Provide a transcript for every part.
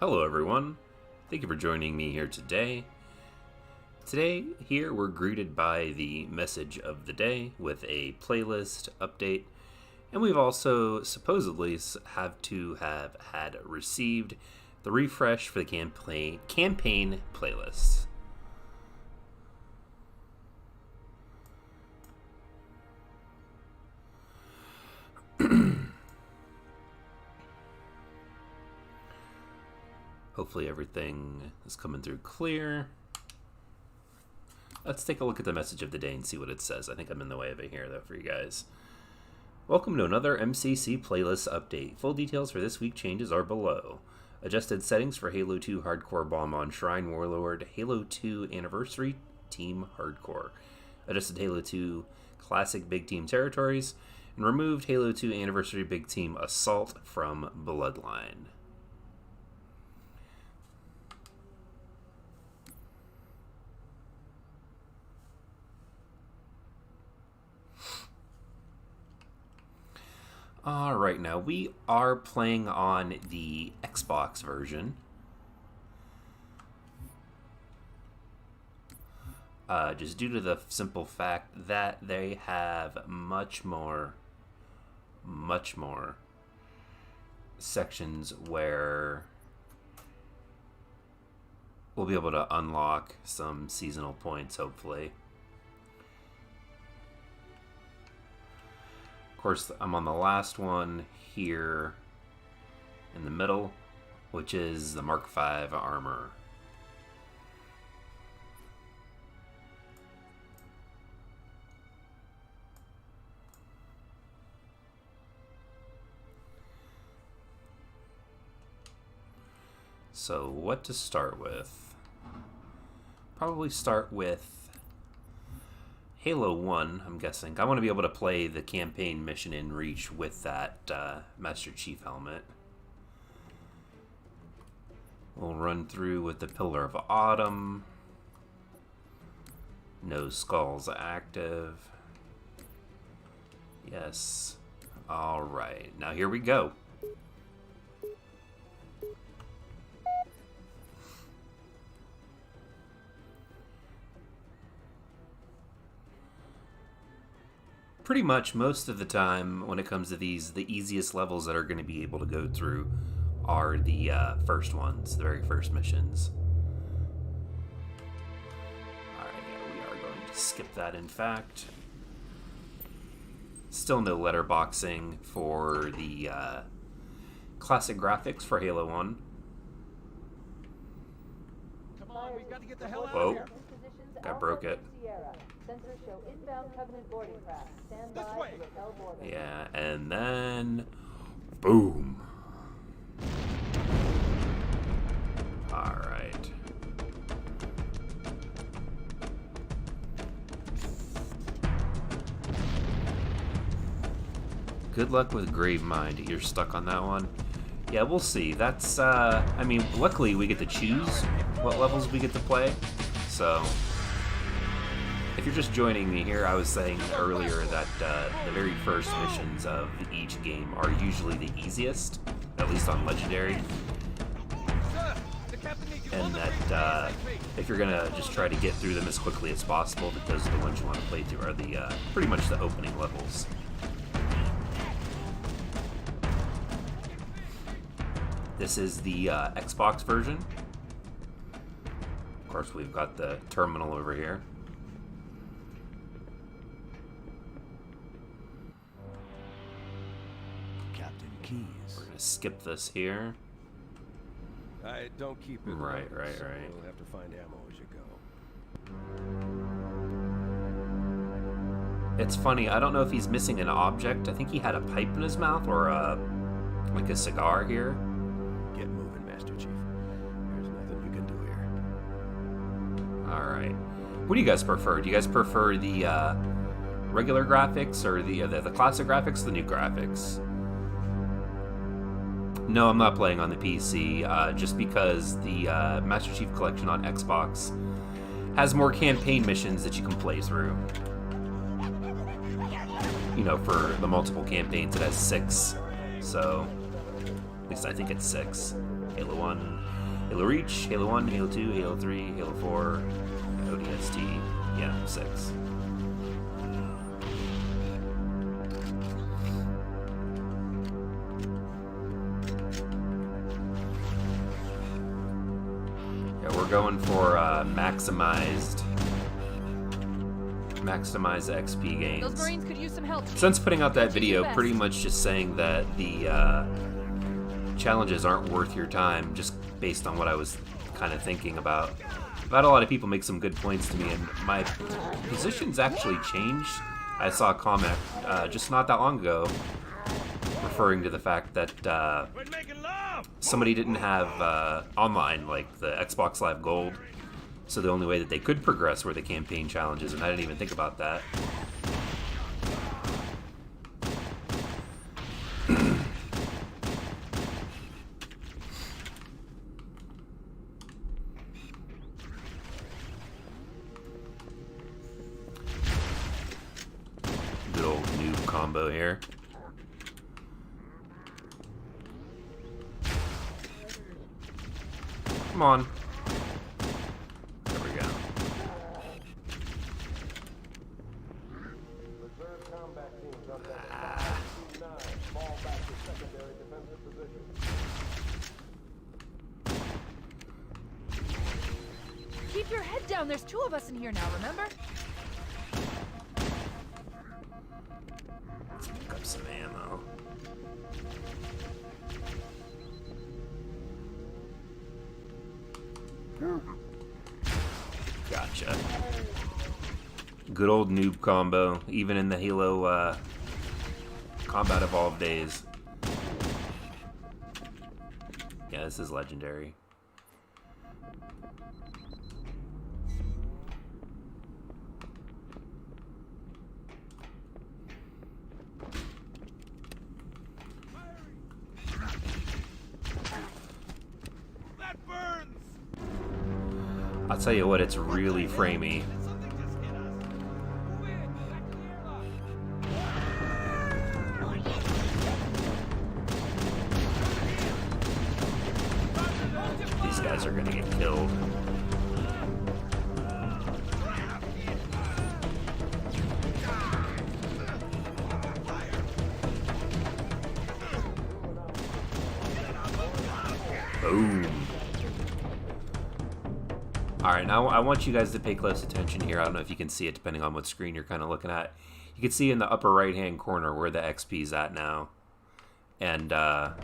Hello everyone, thank you for joining me here today. Today, here we're greeted by the message of the day with a playlist update, and we've also supposedly have had received the refresh for the campaign playlists. Hopefully everything is coming through clear. Let's take a look at the message of the day and see what it says. I think I'm in the way of it here, though, for you guys. Welcome to another MCC playlist update. Full details for this week's changes are below. Adjusted settings for Halo 2 Hardcore Bomb on Shrine Warlord, Halo 2 Anniversary Team Hardcore. Adjusted Halo 2 Classic Big Team Territories, and removed Halo 2 Anniversary Big Team Assault from Bloodline. Alright, now we are playing on the Xbox version. Just due to the simple fact that they have much more sections where we'll be able to unlock some seasonal points, hopefully. Of course, I'm on the last one here in the middle, which is the Mark V armor. So what to start with? Probably start with Halo 1, I'm guessing. I want to be able to play the campaign mission in Reach with that Master Chief helmet. We'll run through with the Pillar of Autumn. No skulls active. Yes. Alright, now here we go. Pretty much most of the time when it comes to these, the easiest levels that are going to be able to go through are the first ones, the very first missions. Alright, yeah, we are going to skip that, in fact. Still no letterboxing for the classic graphics for Halo 1. Come on, we've got to get the hell out Whoa. of here. I broke it. Sensors show inbound Covenant boarding craft. Stand by This way. to repel boarding. Yeah, and then boom. Alright. Good luck with Grave Mind. You're stuck on that one. Yeah, we'll see. That's, I mean, luckily we get to choose what levels we get to play. So, if you're just joining me here, I was saying earlier that the very first missions of each game are usually the easiest, at least on Legendary. And that if you're gonna just try to get through them as quickly as possible, that those are the ones you want to play through, are the pretty much the opening levels. This is the Xbox version. Of course, we've got the terminal over here. Captain Keys. We're gonna skip this here. Don't keep it. Right. We'll have to find ammo as you go. It's funny, I don't know if he's missing an object. I think he had a pipe in his mouth or like a cigar here. Get moving, Master Chief. There's nothing you can do here. Alright. What do you guys prefer? Do you guys prefer the regular graphics or the classic graphics or the new graphics? No, I'm not playing on the PC, just because the Master Chief Collection on Xbox has more campaign missions that you can play through. You know, for the multiple campaigns, it has 6. So, at least I think it's 6. Halo 1, Halo Reach, Halo 1, Halo 2, Halo 3, Halo 4, ODST, yeah, 6. Yeah, we're going for maximized XP gains. Those Marines could use some help. Since putting out that video, Best. pretty much just saying that the challenges aren't worth your time, just based on what I was kind of thinking about. I've had a lot of people make some good points to me, and my position's actually changed. I saw a comment just not that long ago referring to the fact that somebody didn't have online, like the Xbox Live Gold. So the only way that they could progress were the campaign challenges, and I didn't even think about that. Good old noob combo here. Come on. Keep your head down. There's 2 of us in here now, remember? Let's pick up some ammo. Gotcha. Good old noob combo, even in the Halo Combat Evolved days. Yeah, this is legendary. I'll tell you what, it's really framey. These guys are gonna get killed. Boom. Alright, now I want you guys to pay close attention here. I don't know if you can see it depending on what screen you're kind of looking at. You can see in the upper right hand corner where the XP is at now. And, I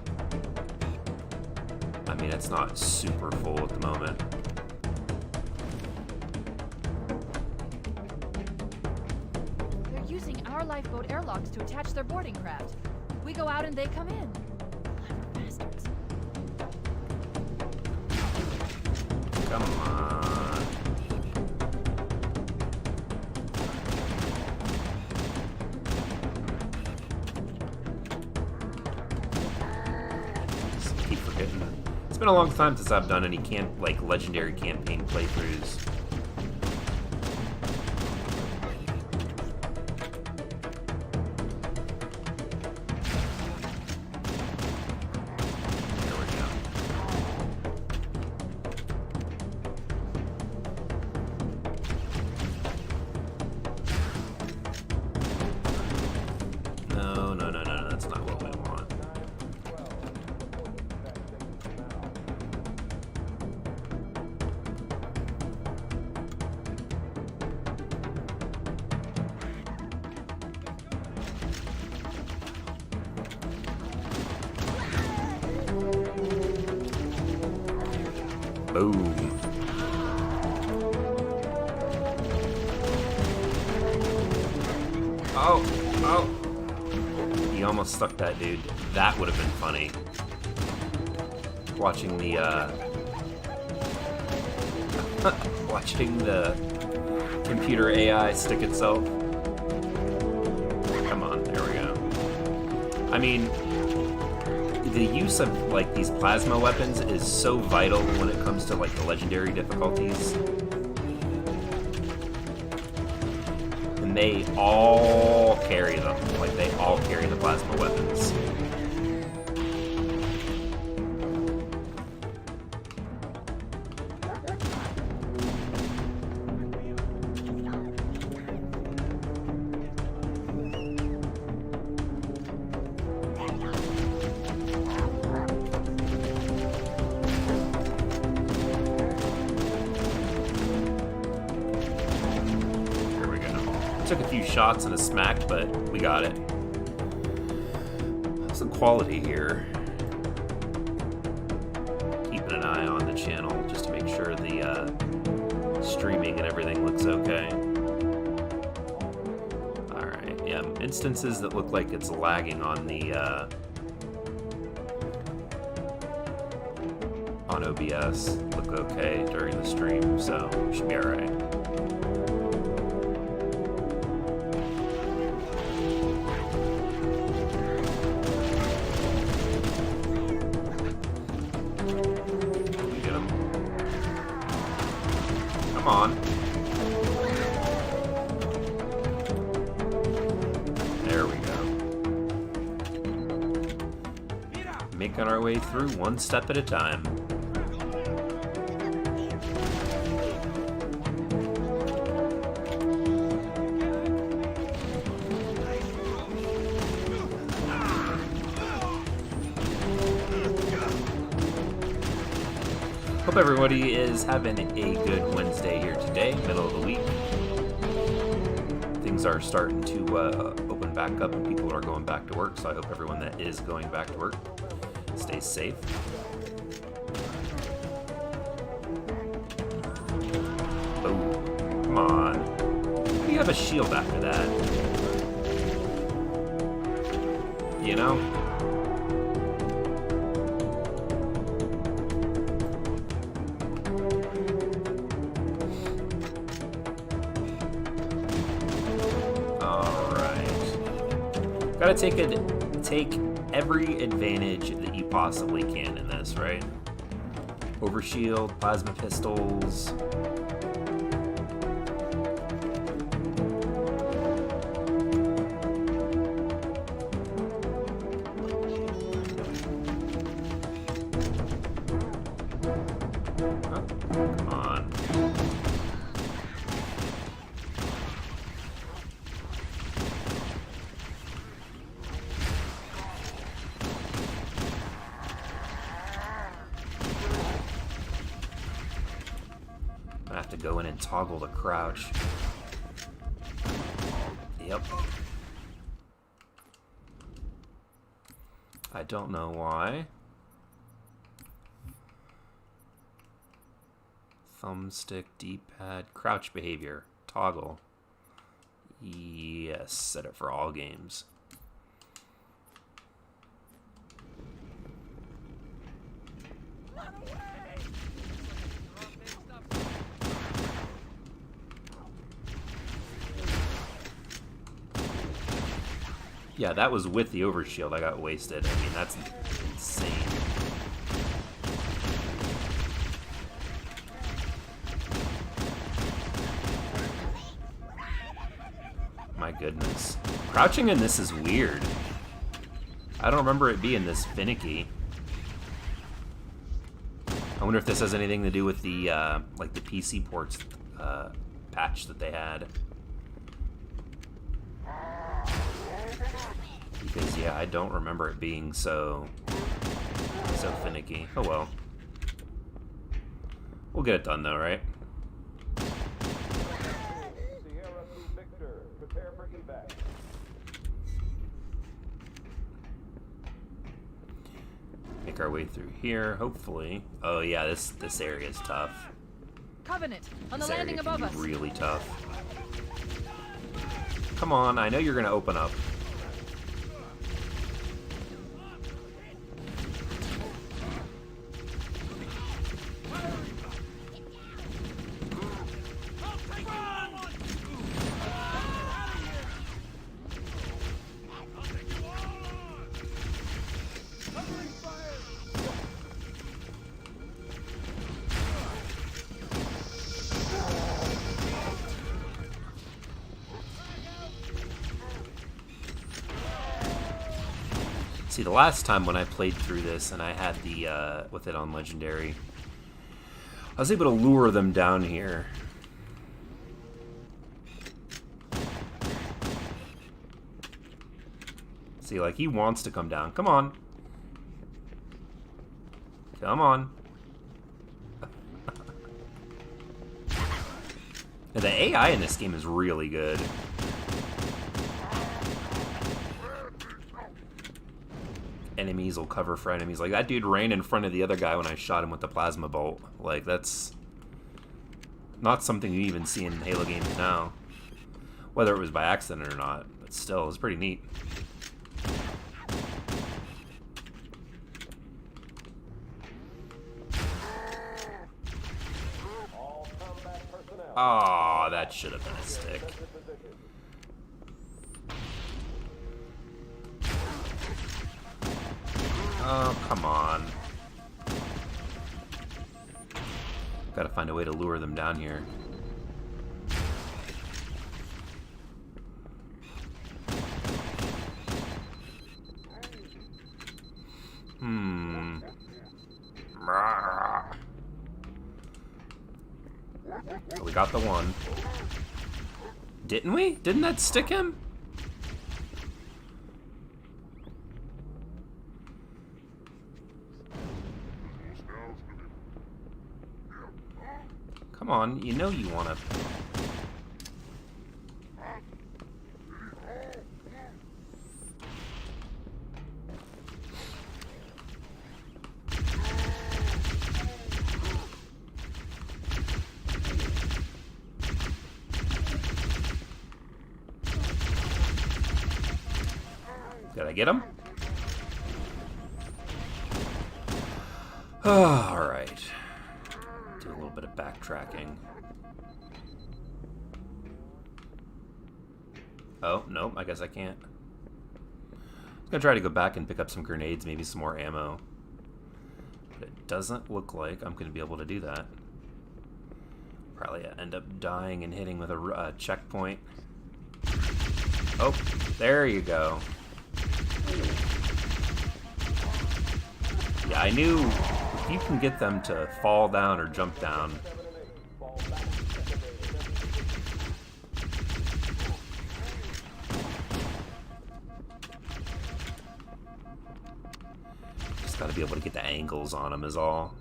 mean, it's not super full at the moment. They're using our lifeboat airlocks to attach their boarding craft. We go out and they come in. Clever bastards. Come on. Just keep forgetting. It's been a long time since I've done any legendary campaign playthroughs. There we go. No, that's not what we want. Boom. Oh. He almost stuck that dude. That would have been funny. Watching the, watching the computer AI stick itself. Come on, there we go. I mean, the use of, like, these plasma weapons is so vital when it comes to, like, the legendary difficulties. And they all carry them. Like, they all carry the plasma weapons. few shots and a smack, but we got it. How's the quality here? Keeping an eye on the channel just to make sure the streaming and everything looks okay. Alright, yeah, instances that look like it's lagging on the on OBS look okay during the stream, so should be alright. Get him. Come on. There we go. Making our way through one step at a time. Hope everybody is having a good Wednesday here today, middle of the week. Things are starting to open back up and people are going back to work, so I hope everyone that is going back to work stays safe. Oh, come on. How do you have a shield after that? You know? Gotta take every advantage that you possibly can in this, right? Overshield, plasma pistols. Oh, come on. I have to go in and toggle the crouch. Yep. I don't know why. Thumbstick, D-pad, crouch behavior, toggle. Yes, set it for all games. Yeah, that was with the overshield. I got wasted. I mean, that's insane. My goodness. Crouching in this is weird. I don't remember it being this finicky. I wonder if this has anything to do with the, like the PC ports patch that they had. Because, yeah, I don't remember it being so finicky. Oh, well. We'll get it done, though, right? Sierra 2 Victor, prepare for evac. Make our way through here, hopefully. Oh, yeah, this area is tough. Covenant, on the This area landing can above be us. really tough. Come on, I know you're going to open up. See, the last time when I played through this and I had the, with it on Legendary, I was able to lure them down here. See, like, he wants to come down. Come on. Come on. And the AI in this game is really good. enemies will cover for enemies. Like, that dude ran in front of the other guy when I shot him with the plasma bolt. Like, that's not something you even see in Halo games now. Whether it was by accident or not, but still, it's pretty neat. Oh, that should have been a stick. Oh, come on. Gotta find a way to lure them down here. We got the one. Didn't we? Didn't that stick him? Come on, you know you want to... Did I get him? Alright. Do a little bit of backtracking. Oh, nope, I guess I can't. I'm gonna try to go back and pick up some grenades, maybe some more ammo. But it doesn't look like I'm gonna be able to do that. Probably end up dying and hitting with a checkpoint. Oh, there you go. Yeah, I knew if you can get them to fall down or jump down. Just gotta be able to get the angles on them is all.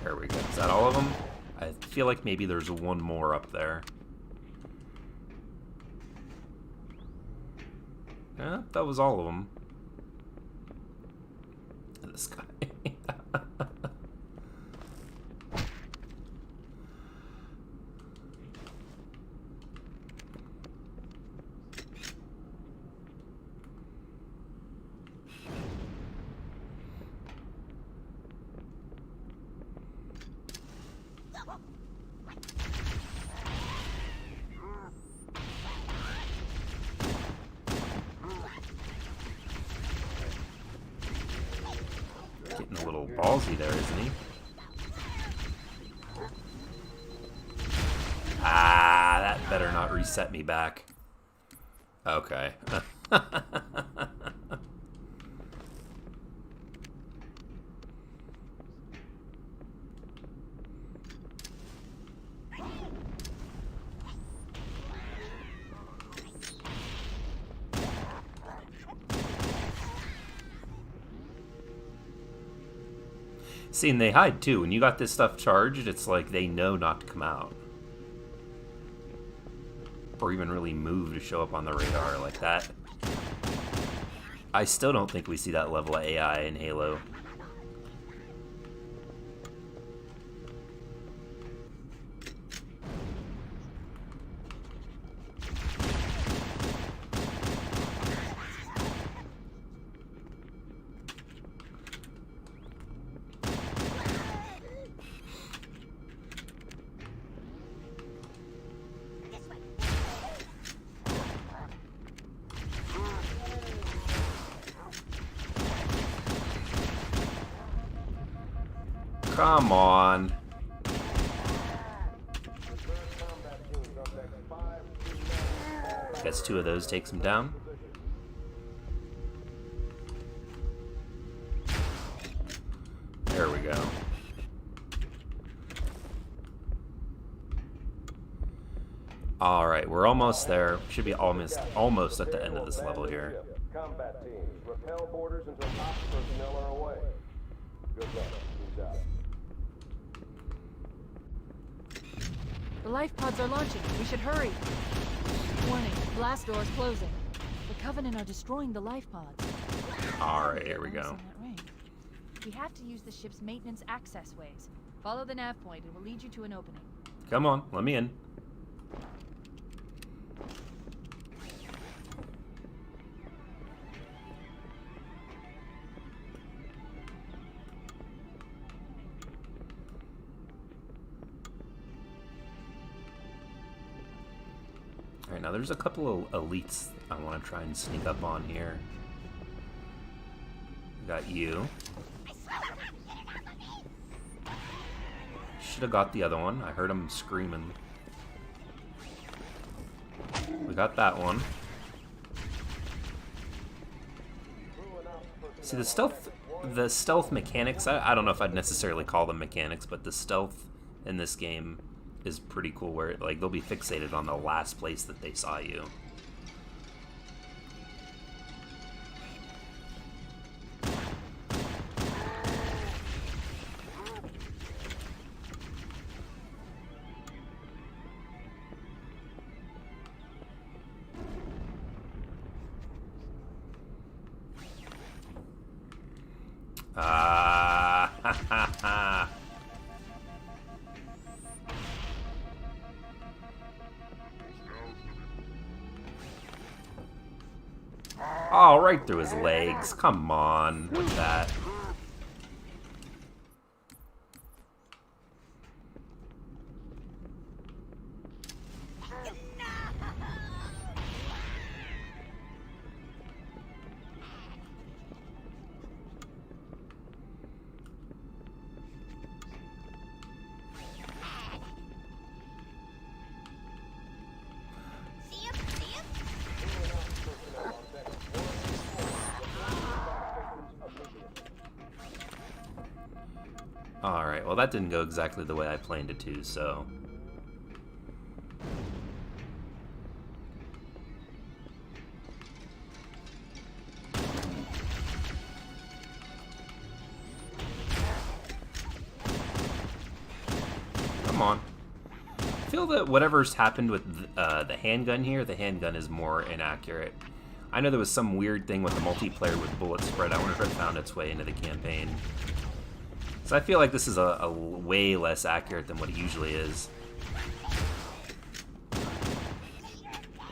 There we go. Is that all of them? I feel like maybe there's one more up there. Yeah, that was all of them. And this guy. Getting a little ballsy there, isn't he? Ah, that better not reset me back. Okay. See, and they hide too. When you got this stuff charged, it's like they know not to come out. Or even really move to show up on the radar like that. I still don't think we see that level of AI in Halo. Come on. Guess 2 of those takes him down. There we go. Alright, we're almost there. Should be almost at the end of this level here. Combat teams, repel borders until ops personnel are away. Good luck. Peace out. The life pods are launching. We should hurry. Warning, blast doors closing. The Covenant are destroying the life pods. Alright, here we go. We have to use the ship's maintenance access ways. Follow the nav point. It will lead you to an opening. Come on, let me in. Alright, now there's a couple of elites I want to try and sneak up on here. We got you. Should have got the other one. I heard him screaming. We got that one. See, the stealth mechanics, I don't know if I'd necessarily call them mechanics, but the stealth in this game is pretty cool, where like they'll be fixated on the last place that they saw you. Oh, right through his legs. Come on with that. Alright, well that didn't go exactly the way I planned it to, so... Come on. I feel that whatever's happened with the handgun here, the handgun is more inaccurate. I know there was some weird thing with the multiplayer with bullet spread. I wonder if it found its way into the campaign. So I feel like this is a way less accurate than what it usually is.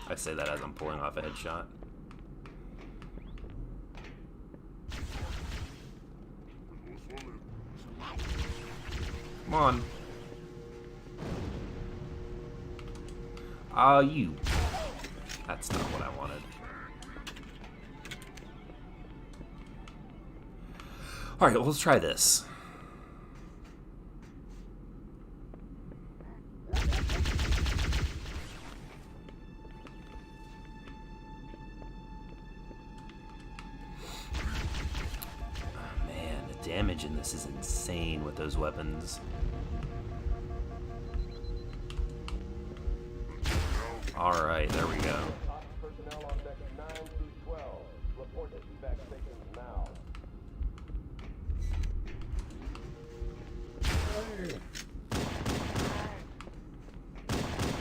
I say that as I'm pulling off a headshot. Come on. Oh, you. That's not what I wanted. Alright, well, let's try this. Damage in this is insane with those weapons. Alright, there we go. Personnel on deck 9 through 12. Report to evac stations now.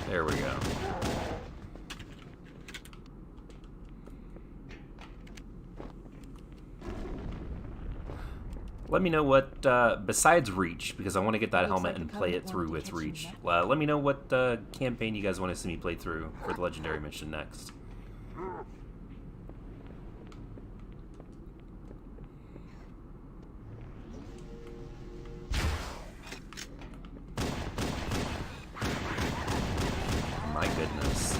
There we go. Let me know what, besides Reach, because I want to get that helmet and play it through with Reach. Let me know what campaign you guys want to see me play through for the Legendary mission next. My goodness.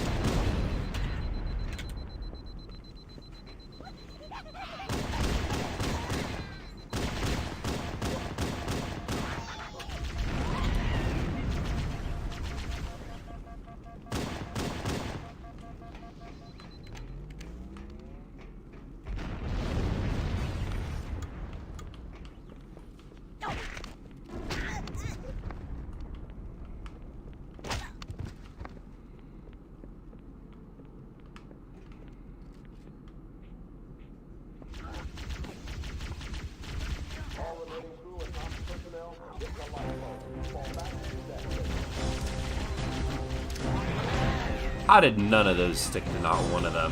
How did none of those stick to not one of them?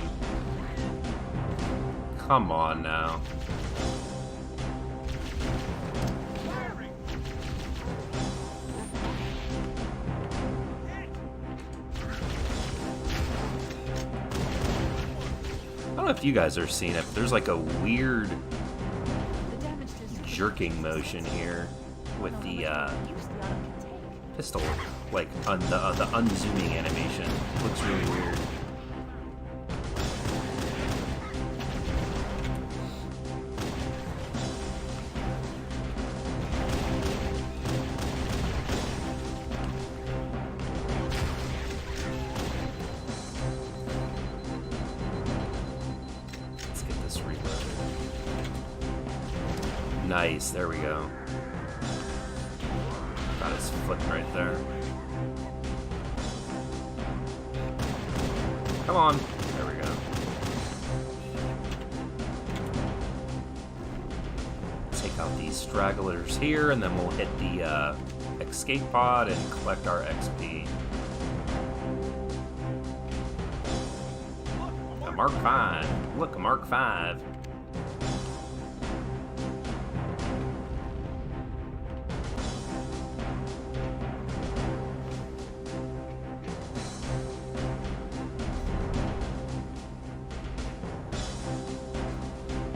Come on now. I don't know if you guys are seeing it, but there's like a weird jerking motion here with the pistol, like on the unzooming animation. It looks really weird. Let's get this reloaded. Nice, there we go. Got his foot right there. Come on. There we go. Take out these stragglers here, and then we'll hit the escape pod and collect our XP. A Mark 5. Look, a Mark 5.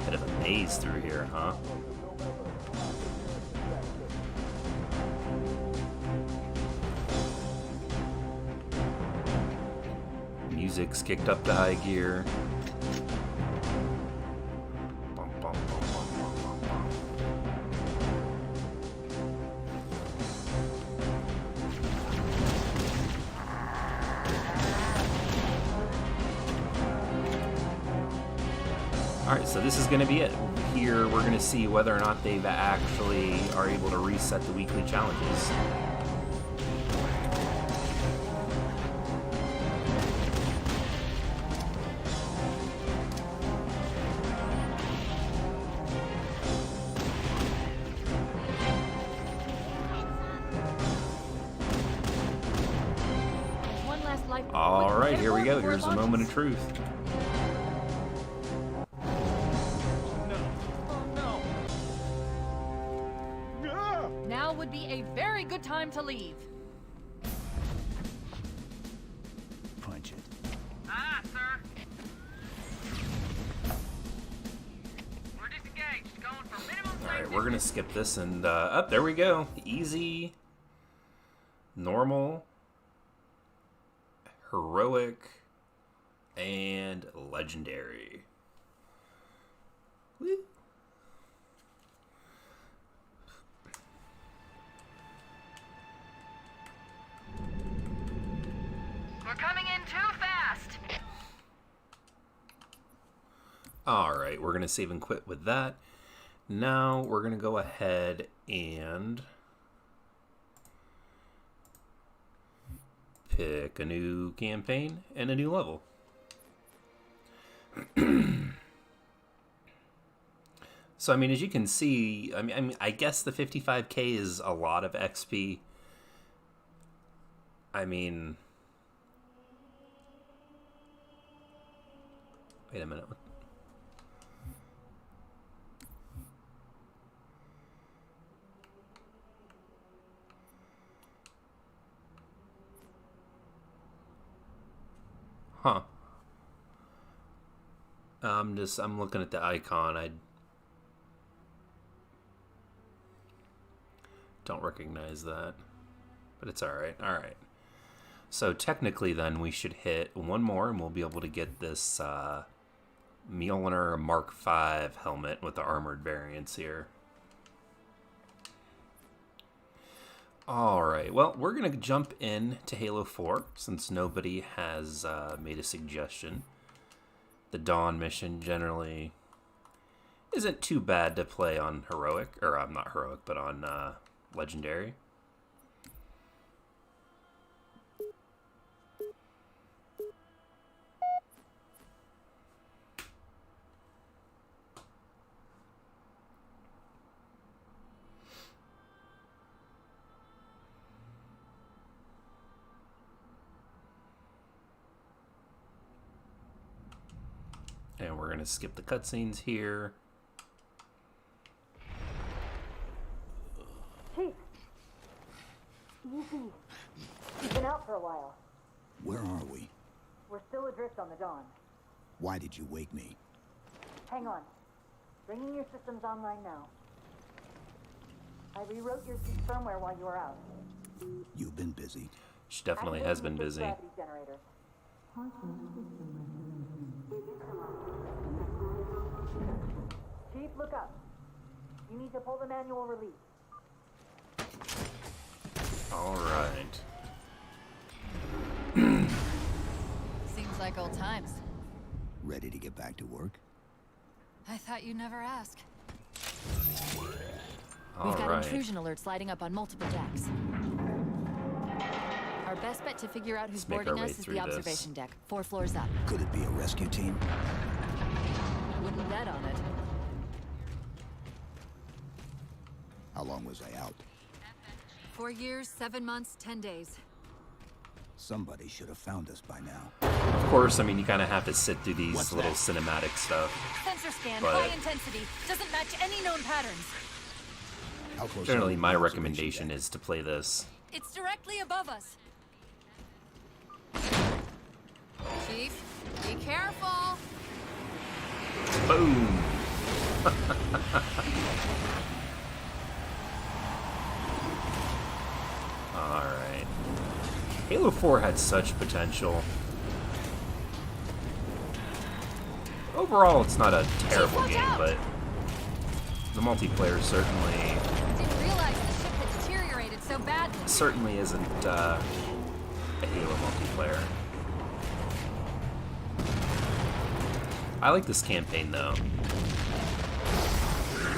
Bit of a maze through here, huh? Music's kicked up to high gear. Bum, bum, bum, bum, bum, bum, bum. Alright, so this is going to be it. Here we're going to see whether or not they've actually are able to reset the weekly challenges. One last life. Alright, here we go. Here's a moment of truth. Now would be a very good time to leave. Punch it. Ah, sir. We're disengaged, going for minimum Alright, safety. we're gonna skip this and up there we go. Easy, normal, heroic, and legendary. Woo. We're coming in too fast. Alright, we're gonna save and quit with that. Now we're gonna go ahead and pick a new campaign and a new level. So, I mean, as you can see, I guess the 55k is a lot of XP. I mean, wait a minute. Huh. I'm looking at the icon. I don't recognize that, but it's alright. Alright. So technically then we should hit one more and we'll be able to get this Mjolnir Mark V helmet with the armored variants here. Alright, well, we're going to jump in to Halo 4 since nobody has made a suggestion. The Dawn mission generally isn't too bad to play on Heroic, or not Heroic, but on Legendary. And we're gonna skip the cutscenes here. Chief! Easy. You've been out for a while. Where are we? We're still adrift on the Dawn. Why did you wake me? Hang on. Bringing your systems online now. I rewrote your seat firmware while you were out. You've been busy. She definitely has been busy. Gravity generators. Chief, look up. You need to pull the manual release. All right. Seems like old times. Ready to get back to work? I thought you'd never ask. All We've got right. intrusion alerts lighting up on multiple decks. Our best bet to figure out who's Let's make our boarding way us is through the this. observation deck, 4 floors up. Could it be a rescue team? Wouldn't bet on it. How long was I out? 4 years, 7 months, 10 days. Somebody should have found us by now. Of course, I mean, you kind of have to sit through these What's little that? cinematic stuff. Sensor scan, But- high intensity, doesn't match any known patterns. How close Generally, are we my to the recommendation observation is to play this. It's directly above us. Chief, be careful. Boom! Alright. Halo 4 had such potential. Overall, it's not a terrible watch game, out! but the multiplayer certainly Didn't realize the ship had deteriorated so badly. isn't a Halo multiplayer. I like this campaign, though.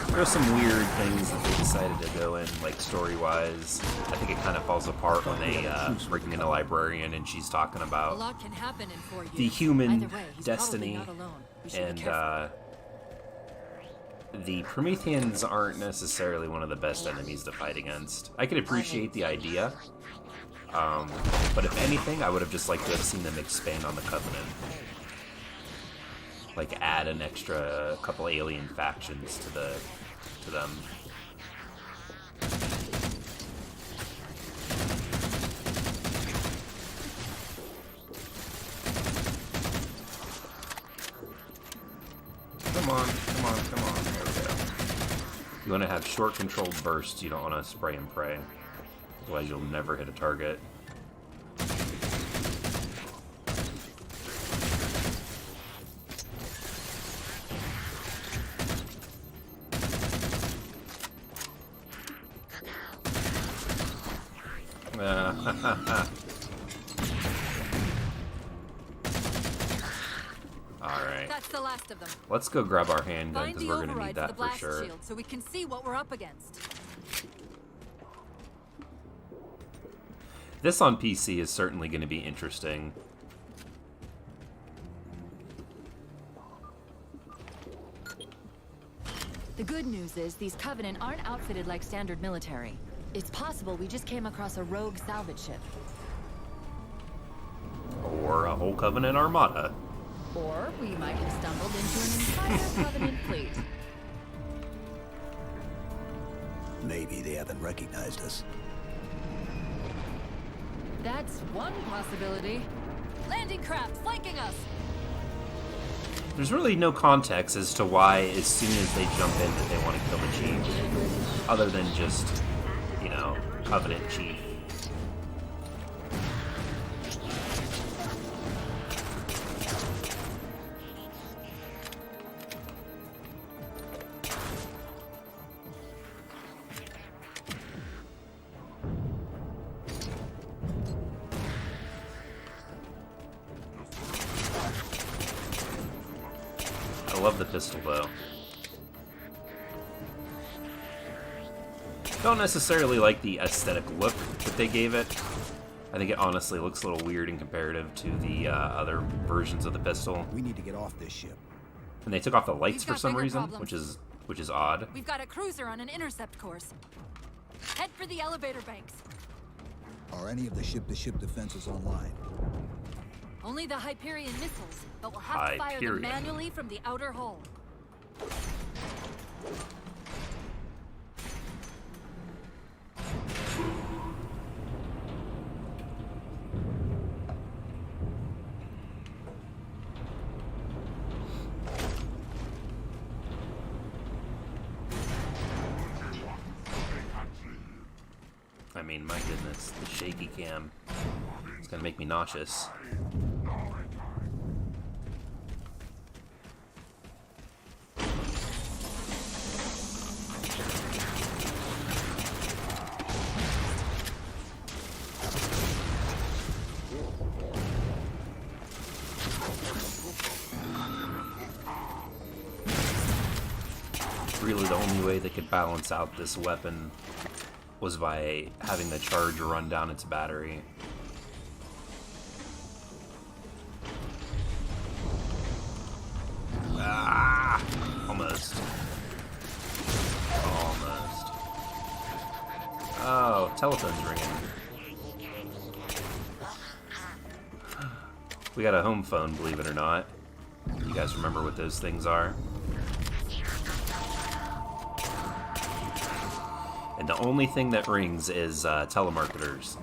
There are some weird things that they decided to go in, like story-wise. I think it kind of falls apart when they bring in a librarian and she's talking A about lot can happen in 4 years. the human Either way, he's destiny, probably not alone. We should be and careful. the Prometheans aren't necessarily one of the best enemies to fight against. I could appreciate the idea, but if anything, I would have just liked to have seen them expand on the Covenant. Like, add an extra couple alien factions to them. Come on. There we go. You want to have short controlled bursts. You don't want to spray and pray. Otherwise, you'll never hit a target. Alright. That's the last of them. Let's go grab our handgun Find because the we're going to override need for the that for blast sure. shield so we can see what we're up against. This on PC is certainly going to be interesting. The good news is these Covenant aren't outfitted like standard military. It's possible we just came across a rogue salvage ship. Or a whole Covenant armada. Or we might have stumbled into an entire Covenant fleet. Maybe they haven't recognized us. That's one possibility. Landing craft flanking us! There's really no context as to why, as soon as they jump in, that they want to kill the Chief. Other than just, you know, Covenant Chief. I love the pistol, though. Don't necessarily like the aesthetic look that they gave it. I think it honestly looks a little weird in comparative to the other versions of the pistol. We need to get off this ship. And they took off the lights We've for got some bigger reason, problems. which is odd. We've got a cruiser on an intercept course. Head for the elevator banks. Are any of the ship-to-ship defenses online? Only the Hyperion missiles, but we'll have to fire them Hyperion. manually from the outer hull. I mean, my goodness, the shaky cam. It's gonna make me nauseous. Really, the only way they could balance out this weapon was by having the charge run down its battery. Ah! Almost. Almost. Oh, telephone's ringing. We got a home phone, believe it or not. You guys remember what those things are? And the only thing that rings is telemarketers.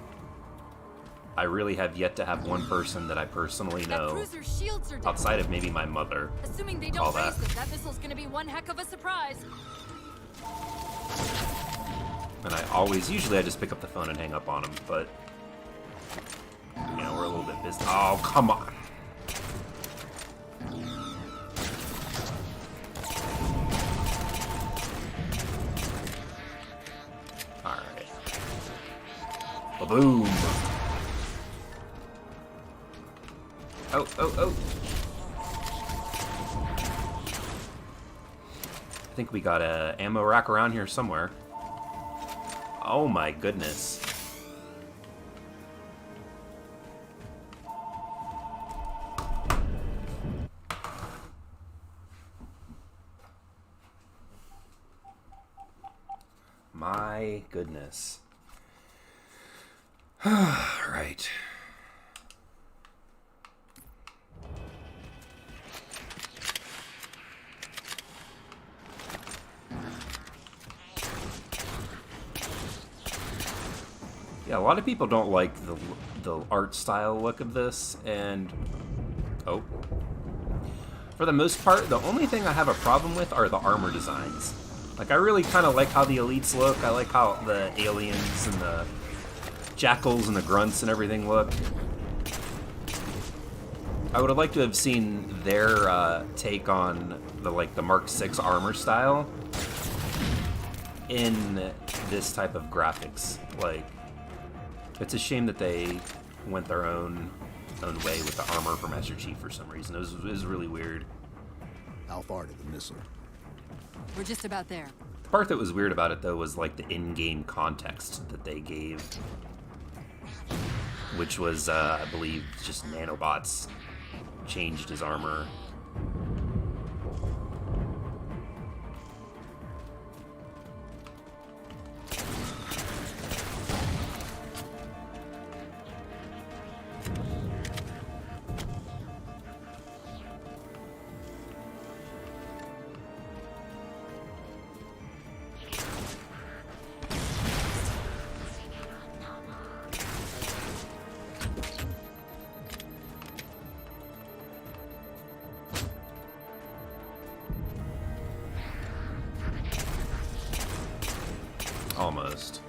I really have yet to have one person that I personally That know, cruiser's shields are down. outside of maybe my mother. Assuming they Call don't raise that. them, that missile's gonna be one heck of a surprise. And usually I just pick up the phone and hang up on them, but, you know, we're a little bit busy. Oh, come on. Alright. Ba-boom. Oh, oh, oh. I think we got a ammo rack around here somewhere. Oh my goodness. My goodness. Right. Yeah, a lot of people don't like the art style look of this, and oh, for the most part, the only thing I have a problem with are the armor designs. Like, I really kind of like how the elites look. I like how the aliens and the jackals and the grunts and everything look. I would have liked to have seen their take on the Mark VI armor style in this type of graphics. Like, it's a shame that they went their own way with the armor for Master Chief for some reason. It was really weird. How far to the missile? We're just about there. The part that was weird about it, though, was like the in-game context that they gave, which was, I believe, just nanobots changed his armor. Almost.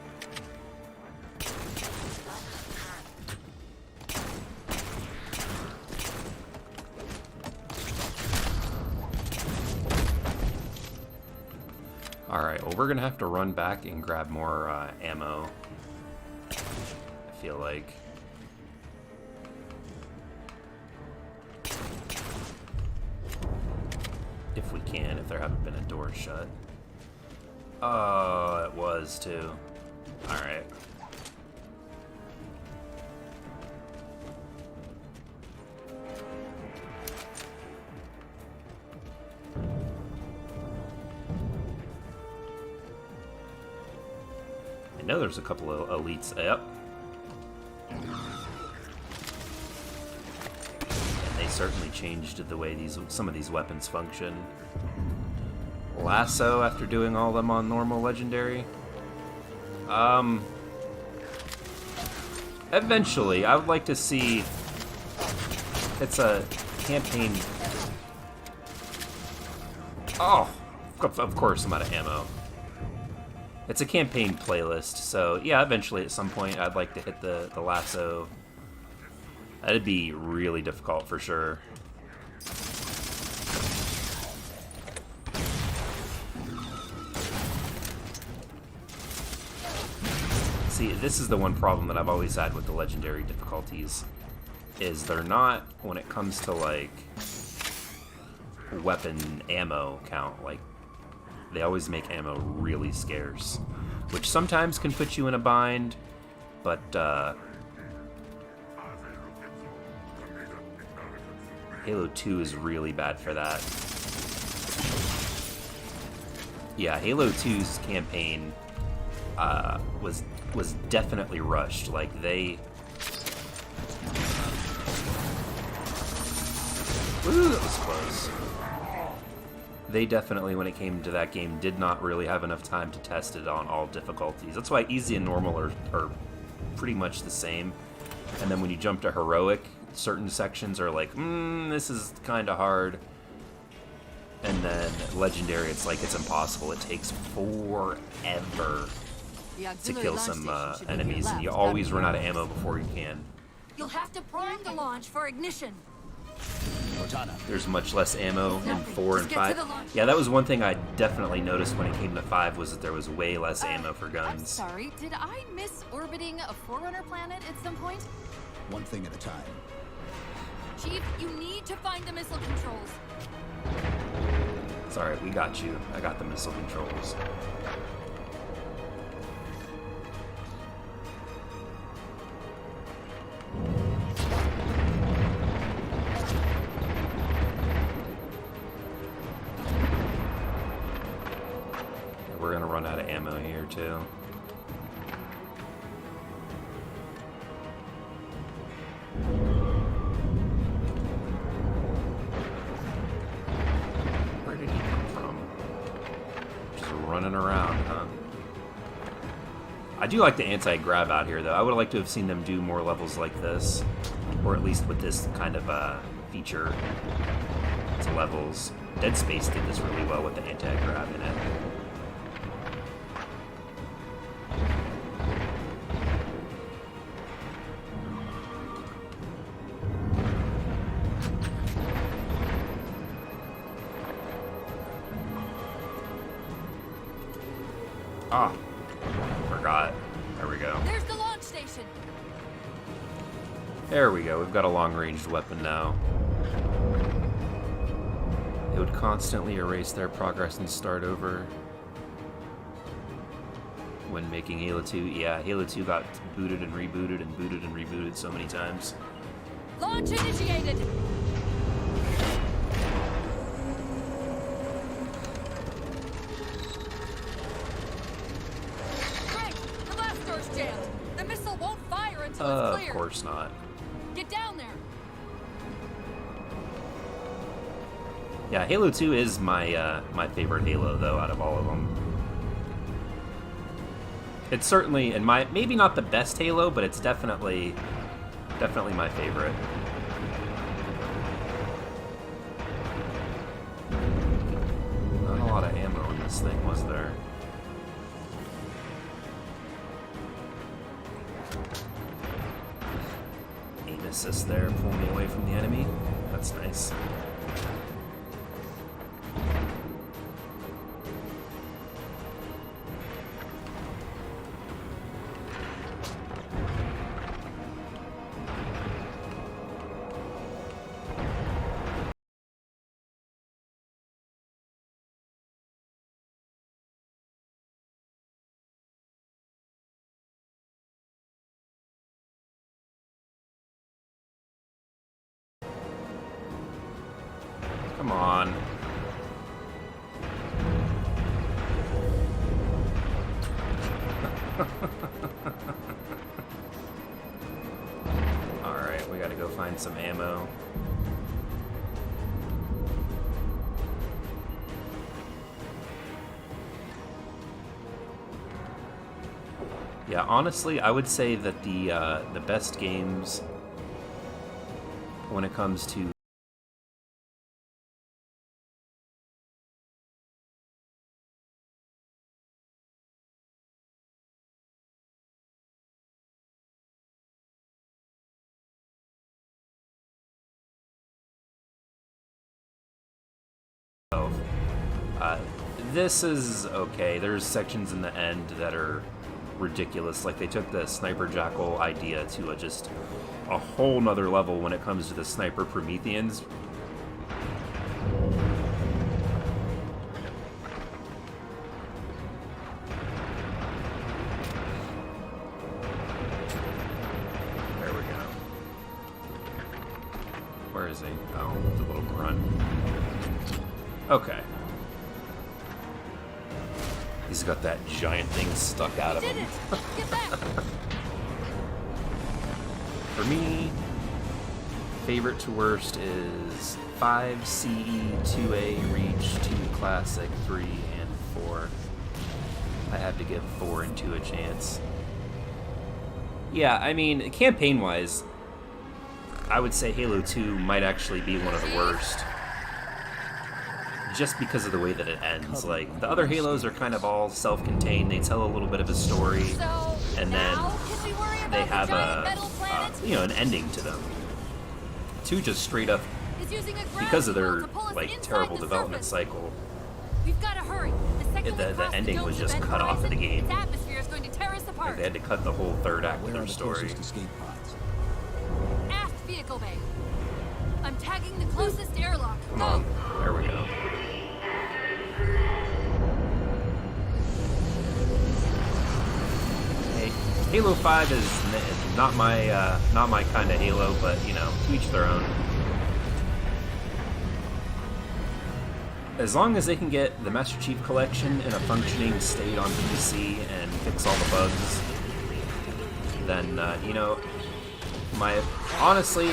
Alright, well, we're gonna have to run back and grab more ammo. I feel like. If we can, if there haven't been a door shut. Oh, it was too. Alright. I know there's a couple of elites. Yep. certainly changed the way some of these weapons function. Lasso after doing all of them on normal legendary. Eventually, I would like to see. It's a campaign. Oh, of course I'm out of ammo. It's a campaign playlist, so yeah, eventually at some point I'd like to hit the lasso. That'd be really difficult for sure. See, this is the one problem that I've always had with the legendary difficulties, is they're not, when it comes to like weapon ammo count, like they always make ammo really scarce, which sometimes can put you in a bind, but Halo 2 is really bad for that. Yeah, Halo 2's campaign was definitely rushed. Like they, ooh, that was close. They definitely, when it came to that game, did not really have enough time to test it on all difficulties. That's why easy and normal are pretty much the same. And then when you jump to heroic, certain sections are like, this is kind of hard. And then legendary, it's like it's impossible. It takes forever to kill some enemies, and you always run out of ammo before you can. You'll have to prime the launch for ignition. There's much less ammo in 4 and 5. Yeah, that was one thing I definitely noticed when it came to 5, was that there was way less ammo for guns. I'm sorry, did I miss orbiting a Forerunner planet at some point? One thing at a time. Chief, you need to find the missile controls. It's alright, we got you. I got the missile controls. We're gonna run out of ammo here too. Where did he come from? Just running around, huh? I do like the anti-grab out here though. I would like to have seen them do more levels like this, or at least with this kind of feature to levels. Dead Space did this really well with the anti-grab in it. Ah, forgot. There we go. There's the launch station. There we go. We've got a long-ranged weapon now. It would constantly erase their progress and start over when making Halo 2. Yeah, Halo 2 got booted and rebooted so many times. Launch initiated. Jammed. The missile won't fire until it's clear. Of course not. Get down there. Yeah, Halo 2 is my my favorite Halo though out of all of them. It's certainly, and maybe not the best Halo, but it's definitely my favorite. Not a lot of ammo in this thing, was there? Assist there, pulling me away from the enemy. That's nice. Come on. Alright, we gotta go find some ammo. Yeah, honestly, I would say that the best games when it comes to uh, this is okay. There's sections in the end that are ridiculous. Like they took the sniper jackal idea to just a whole nother level when it comes to the sniper Prometheans. There we go. Where is he? Oh, the little grunt. Okay. He's got that giant thing stuck out of him. Get back! For me, favorite to worst is 5 CE, 2A Reach, 2 Classic, 3, and 4. I have to give 4 and 2 a chance. Yeah, I mean, campaign-wise, I would say Halo 2 might actually be one of the worst. Just because of the way that it ends. Like, the other Halos are kind of all self-contained. They tell a little bit of a story, So, and then now can we worry they about have the giant metal planet? an ending to them. 2 just straight up, It's using a because of their, ground pull to pull us like, inside terrible the development surface. cycle, We've got to hurry. The second The we cross ending the was dome's just event cut off of the horizon, game. Its atmosphere is going to tear us apart. they had to cut the whole third act of Where are their the story. closest escape pods? Aft vehicle bay. I'm tagging the closest airlock. Come Go. on, there we go. Hey, Halo 5 is not my kind of Halo, but you know, to each their own. As long as they can get the Master Chief Collection in a functioning state on PC and fix all the bugs, then you know, honestly,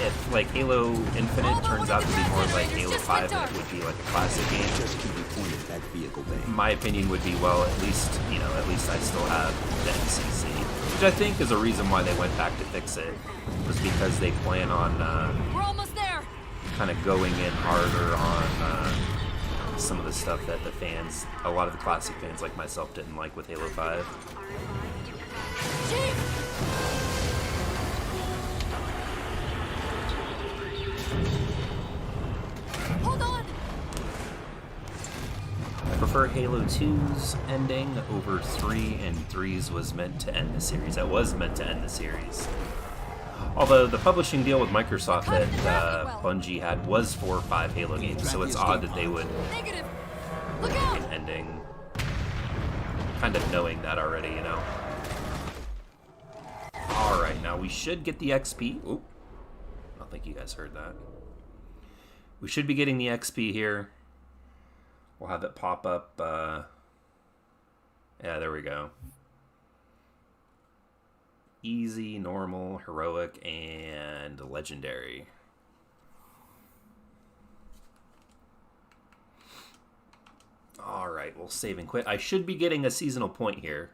if like Halo Infinite turns out to be more like Halo 5 and it would be like a classic game, Just keep your point at that vehicle bay. my opinion would be, well, at least I still have the MCC, which I think is a reason why they went back to fix it, was because they plan on We're almost there. kind of going in harder on some of the stuff that the fans, a lot of the classic fans like myself, didn't like with Halo 5. Chief! Hold on! I prefer Halo 2's ending over 3, and 3's was meant to end the series. That was meant to end the series. Although the publishing deal with Microsoft that Bungie had was for 5 Halo games, so it's odd that they would Negative! Look make out! an ending kind of knowing that already, you know. Alright, now we should get the XP. Oop. I don't think you guys heard that. We should be getting the XP here. We'll have it pop up. Yeah, there we go. Easy, normal, heroic, and legendary. Alright, we'll save and quit. I should be getting a seasonal point here.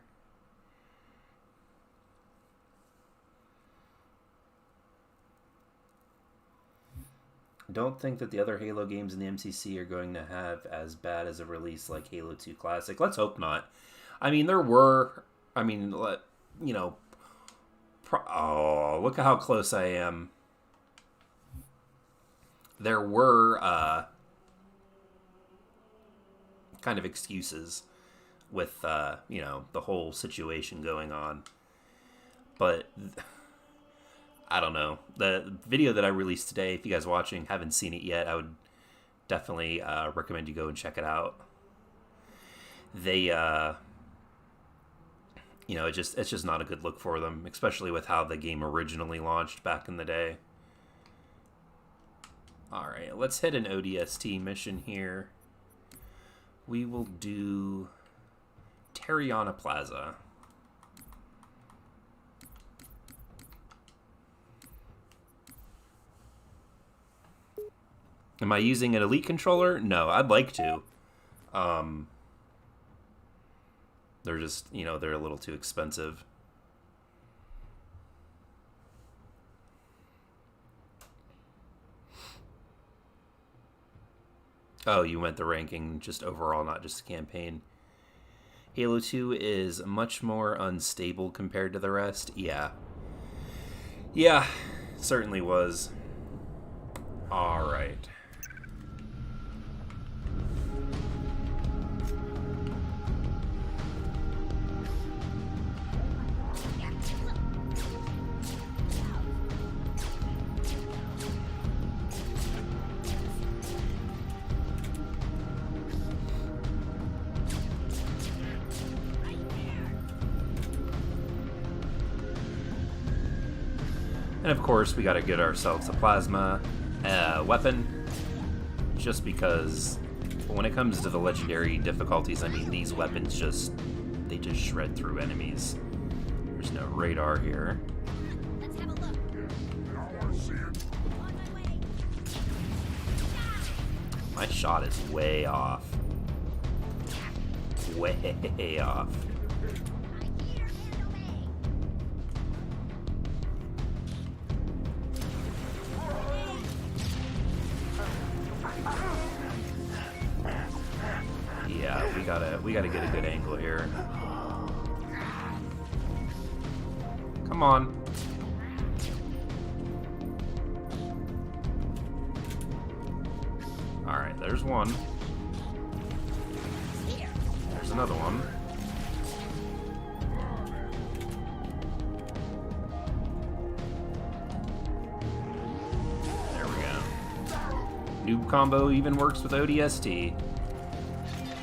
Don't think that the other Halo games in the MCC are going to have as bad as a release like Halo 2 Classic. Let's hope not. I mean, there were... I mean, you know... Oh, look at how close I am. There were kind of excuses with, you know, the whole situation going on. But... I don't know. The video that I released today, if you guys watching haven't seen it yet, I would definitely recommend you go and check it out. They, you know, it's just not a good look for them, especially with how the game originally launched back in the day. All right, let's hit an ODST mission here. We will do Terriana Plaza. Am I using an Elite controller? No, I'd like to. They're just, you know, they're a little too expensive. Oh, you went the ranking just overall, not just the campaign. Halo 2 is much more unstable compared to the rest. Yeah. Yeah, certainly was. Alright. And of course, we gotta get ourselves a plasma weapon, just because when it comes to the legendary difficulties, I mean, these weapons they just shred through enemies. There's no radar here. Let's have a look. On my way. My shot is way off. Way off. I'm here, handle me. Yeah, we gotta get a good angle here. Come on. Alright, there's one. There's another one. There we go. Noob combo even works with ODST.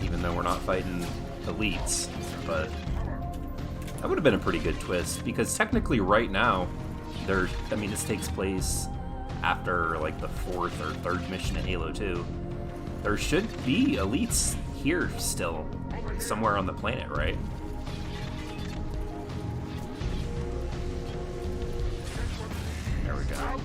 Even though we're not fighting elites. But that would have been a pretty good twist, because technically right now, this takes place after like the 4th or 3rd mission in Halo 2. There should be elites here still, somewhere on the planet, right? There we go.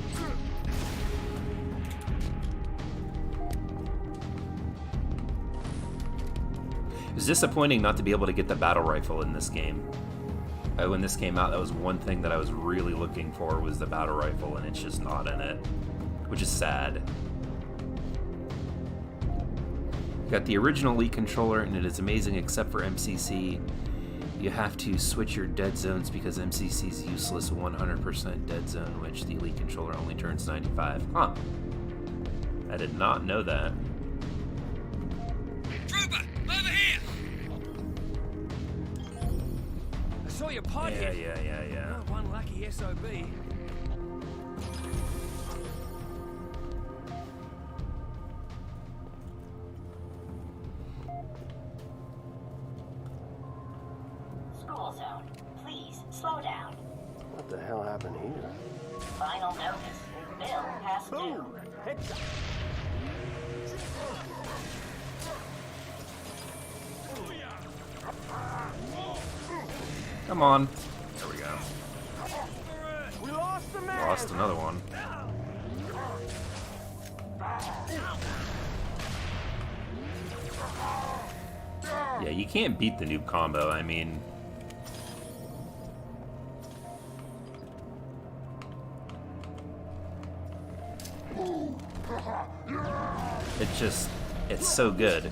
It was disappointing not to be able to get the battle rifle in this game. When this came out, that was one thing that I was really looking for, was the battle rifle, and it's just not in it, which is sad. You got the original Elite controller, and it is amazing except for MCC. You have to switch your dead zones because MCC's useless 100% dead zone, which the Elite controller only turns 95. Huh. I did not know that. Trooper, over here! I saw your pod Yeah. Not one lucky SOB. School zone. Please, slow down. What the hell happened here? Final notice. Bill has due. Come on. There we go. We lost the man! Lost another one. Yeah, you can't beat the noob combo, I mean... It's so good.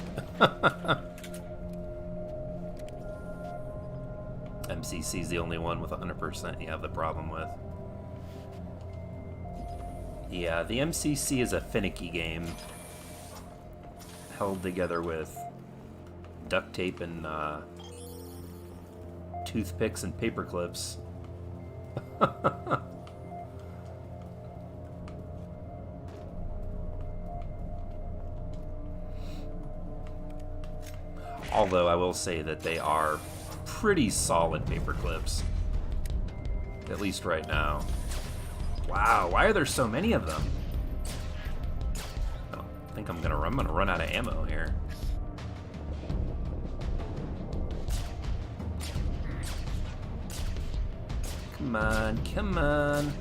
MCC's the only one with 100% you have the problem with. Yeah, the MCC is a finicky game. Held together with duct tape and toothpicks and paper clips. Although I will say that they are pretty solid paper clips. At least right now. Wow, why are there so many of them? I don't think I'm gonna run out of ammo here. Come on, come on.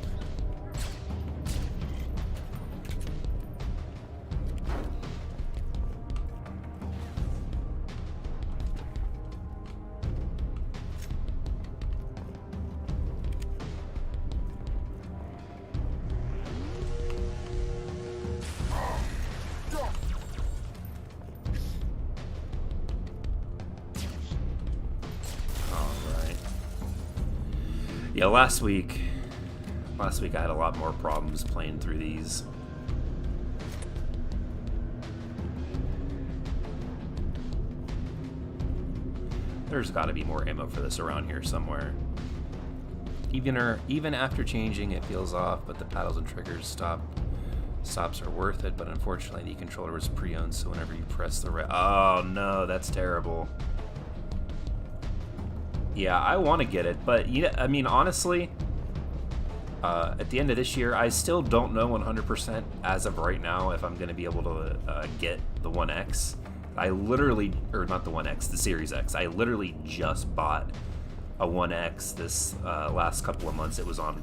last week I had a lot more problems playing through these. There's got to be more ammo for this around here somewhere. Even after changing, it feels off, but the paddles and triggers stops are worth it. But unfortunately, the controller was pre-owned, so whenever you press the oh no, that's terrible. Yeah, I want to get it, but I mean, honestly, at the end of this year, I still don't know 100% as of right now if I'm going to be able to get the 1X. I literally, or not the 1X, the Series X. I literally just bought a 1X this last couple of months. It was on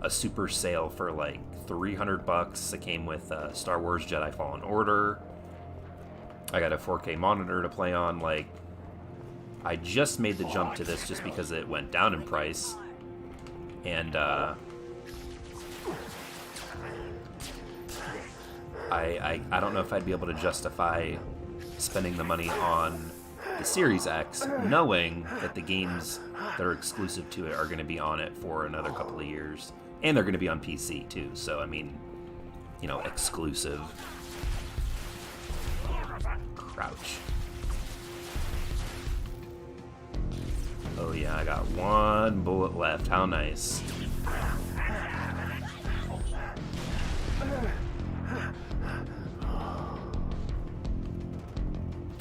a super sale for like $300. It came with Star Wars Jedi Fallen Order. I got a 4K monitor to play on. Like, I just made the jump to this just because it went down in price. And I don't know if I'd be able to justify spending the money on the Series X, knowing that the games that are exclusive to it are going to be on it for another couple of years. And they're going to be on PC too, so I mean, you know, exclusive. Crouch. Oh yeah, I got one bullet left. How nice.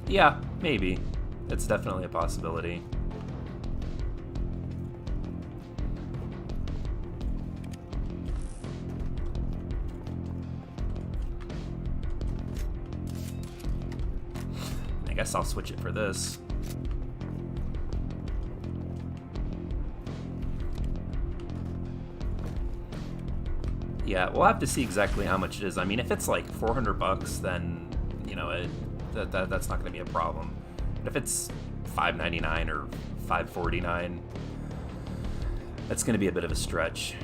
Yeah, maybe. It's definitely a possibility. I guess I'll switch it for this. Yeah, we'll have to see exactly how much it is. I mean, if it's like $400, then, you know, that's not going to be a problem. But if it's $5.99 or $5.49, that's going to be a bit of a stretch.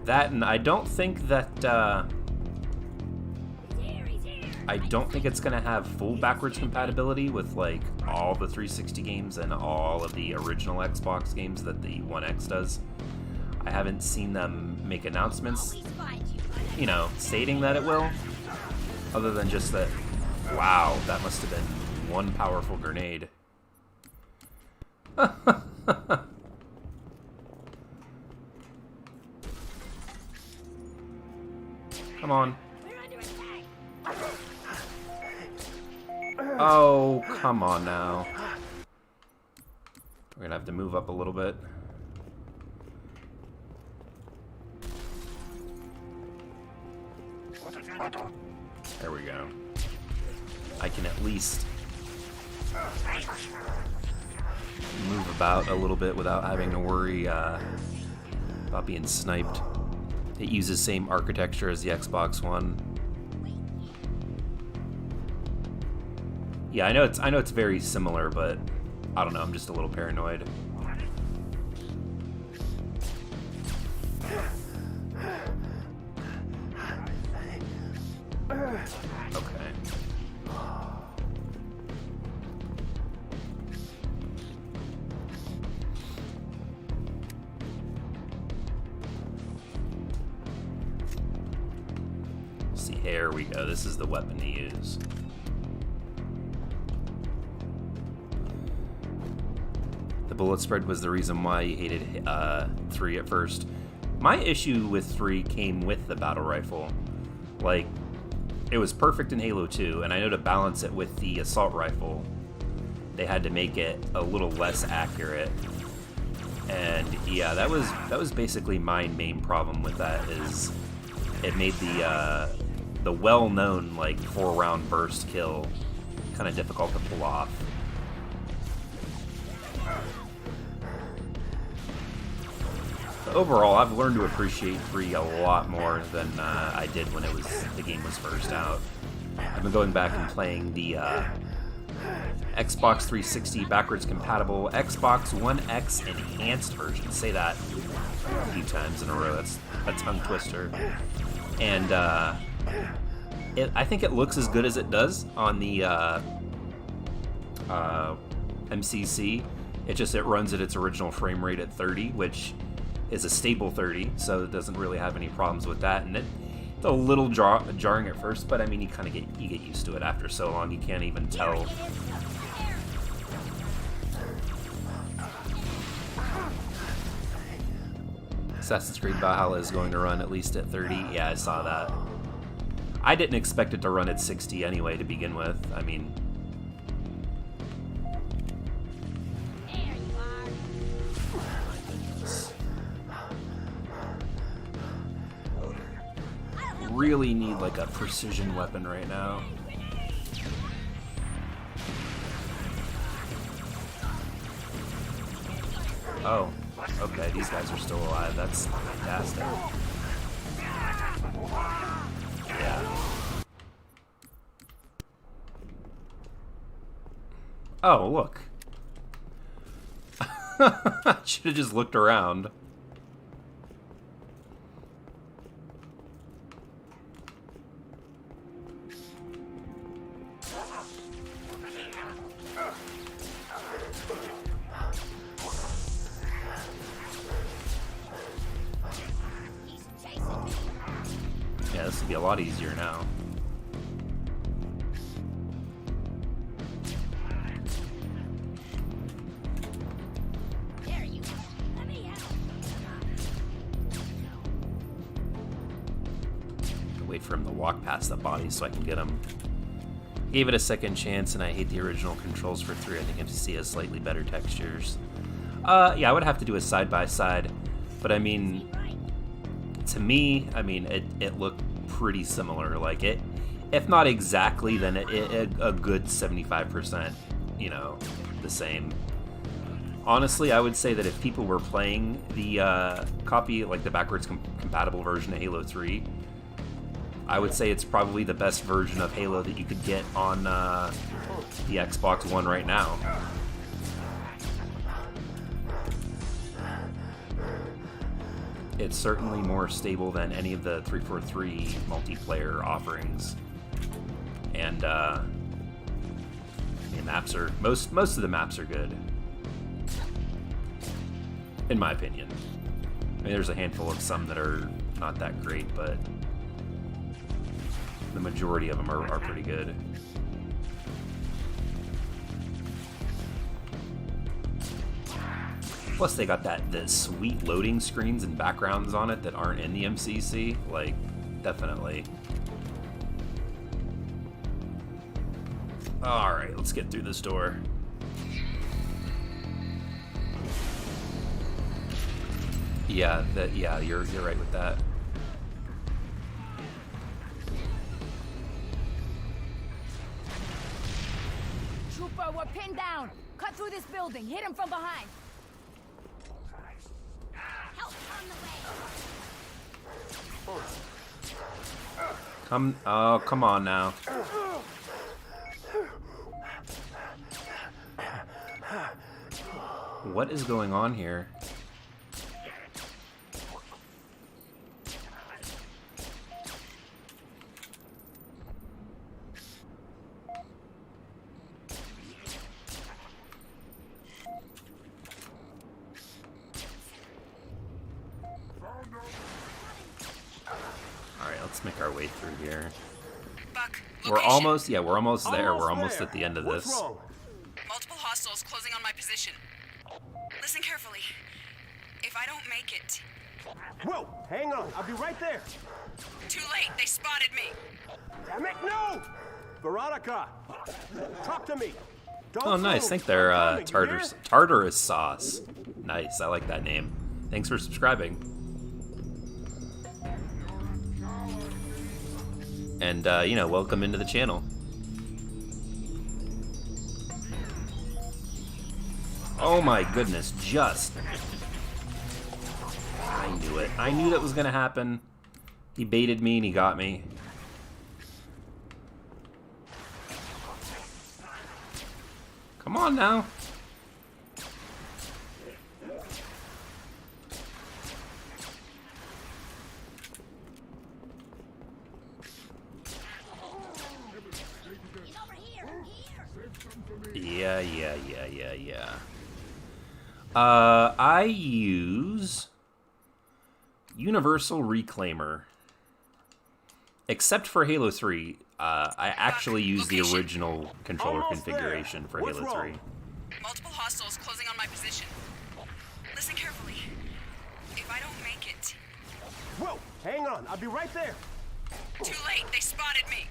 That, and I don't think that I don't think it's going to have full backwards compatibility with like all the 360 games and all of the original Xbox games that the One X does. I haven't seen them make announcements, you know, stating that it will, other than just that. Wow, that must have been one powerful grenade. Come on. Oh, come on now. We're gonna have to move up a little bit. There we go. I can at least move about a little bit without having to worry about being sniped. It uses same architecture as the Xbox One. Yeah, I know it's very similar, but I don't know, I'm just a little paranoid. Okay. See, here we go. This is the weapon to use. The bullet spread was the reason why you hated 3 at first. My issue with 3 came with the battle rifle. Like, it was perfect in Halo 2, and I know to balance it with the assault rifle, they had to make it a little less accurate. And yeah, that was basically my main problem with that, is it made the well-known like 4-round burst kill kind of difficult to pull off. But overall, I've learned to appreciate 3 a lot more than I did when the game was first out. I've been going back and playing the Xbox 360 backwards compatible Xbox One X enhanced version. Say that a few times in a row. That's a tongue twister. And I think it looks as good as it does on the MCC. It runs at its original frame rate at 30, which is a stable 30, so it doesn't really have any problems with that. And it's a little jarring at first, but I mean, you kind of get used to it after so long. You can't even tell. Assassin's Creed Valhalla is going to run at least at 30. Yeah, I saw that. I didn't expect it to run at 60 anyway to begin with. I mean, really need like a precision weapon right now. Oh, okay, these guys are still alive. That's fantastic. Yeah. Oh, look. Should have just looked around. Yeah, this will be a lot easier now. There you go. Let me out. Wait for him to walk past the body so I can get him. Gave it a second chance, and I hate the original controls for 3. I think MCC has slightly better textures. Yeah, I would have to do a side-by-side, but I mean, to me, I mean, it looked pretty similar. Like, it, if not exactly, then a good 75%, you know, the same. Honestly, I would say that if people were playing the copy, like the backwards compatible version of Halo 3, I would say it's probably the best version of Halo that you could get on the Xbox One right now. It's certainly more stable than any of the 343 multiplayer offerings. And the maps are most of the maps are good, in my opinion. I mean, there's a handful of some that are not that great, but the majority of them are pretty good. Plus, they got the sweet loading screens and backgrounds on it that aren't in the MCC. Like, definitely. All right, let's get through this door. Yeah, you're right with that. Trooper, we're pinned down. Cut through this building. Hit him from behind. Help on the way. Come on now. What is going on here? Make our way through here. Buck, We're location. almost there. We're almost at the end of What's this. wrong? Multiple hostiles closing on my position. Listen carefully. If I don't make it... Whoa, hang on. I'll be right there. Too late. They spotted me. Damn it, no! Veronica, talk to me. Don't Oh, nice. move. Think they're I'm coming, you hear? Tartarus sauce. Nice. I like that name. Thanks for subscribing. And, welcome into the channel. Oh my goodness, I knew it. I knew that was gonna happen. He baited me and he got me. Come on now. Yeah. I use Universal Reclaimer. Except for Halo 3, I actually use the original controller configuration for Halo 3. Multiple hostiles closing on my position. Listen carefully. If I don't make it... Whoa! Hang on, I'll be right there. Too late, they spotted me.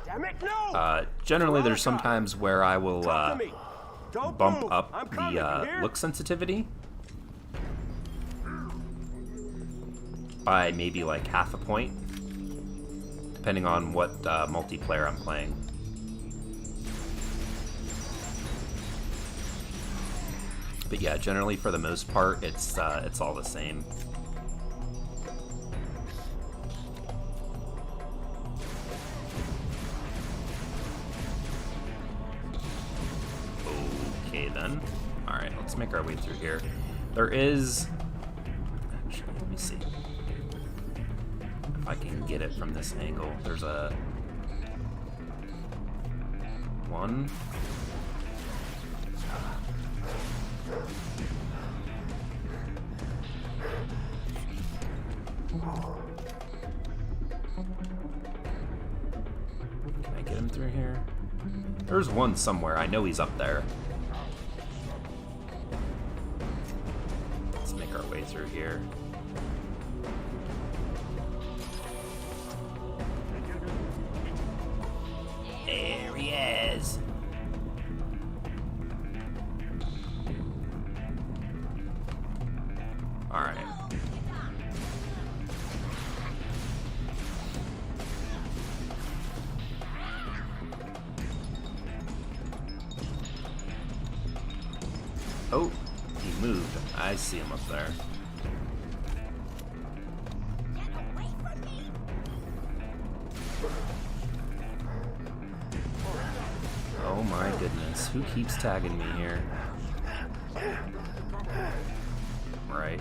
Damn it, no! Generally, there's some times where I will Don't bump move. up I'm coming, the you hear? look sensitivity by maybe like half a point, depending on what multiplayer I'm playing. But yeah, generally for the most part, it's all the same. Okay then. All right, let's make our way through here. There is. Actually, let me see if I can get it from this angle. There's a one. Can I get him through here? There's one somewhere. I know he's up there. Let's make our way through here. There he is. All right. Oh, he moved. I see him up there. Oh my goodness. Who keeps tagging me here? Right.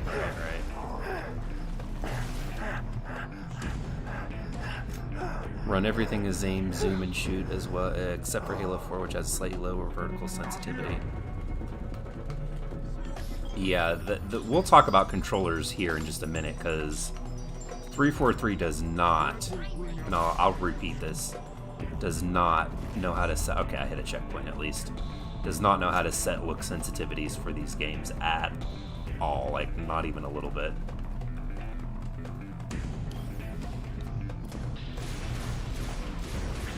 Run everything as aim, zoom, and shoot as well, except for Halo 4, which has slightly lower vertical sensitivity. Yeah, we'll talk about controllers here in just a minute, because 343 does not, and I'll repeat this, does not know how to set, okay, I hit a checkpoint at least, does not know how to set look sensitivities for these games at all, like, not even a little bit.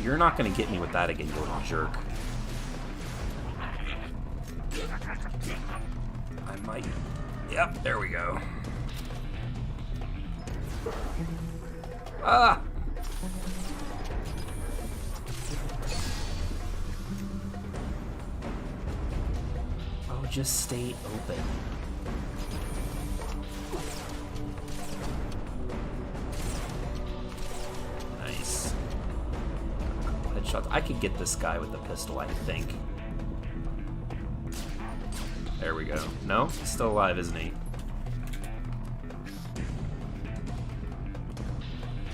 You're not going to get me with that again, you little jerk. I might. Yep, there we go. Ah! Oh, just stay open. Nice. Headshots. I could get this guy with the pistol, I think. There we go. No? He's still alive, isn't he?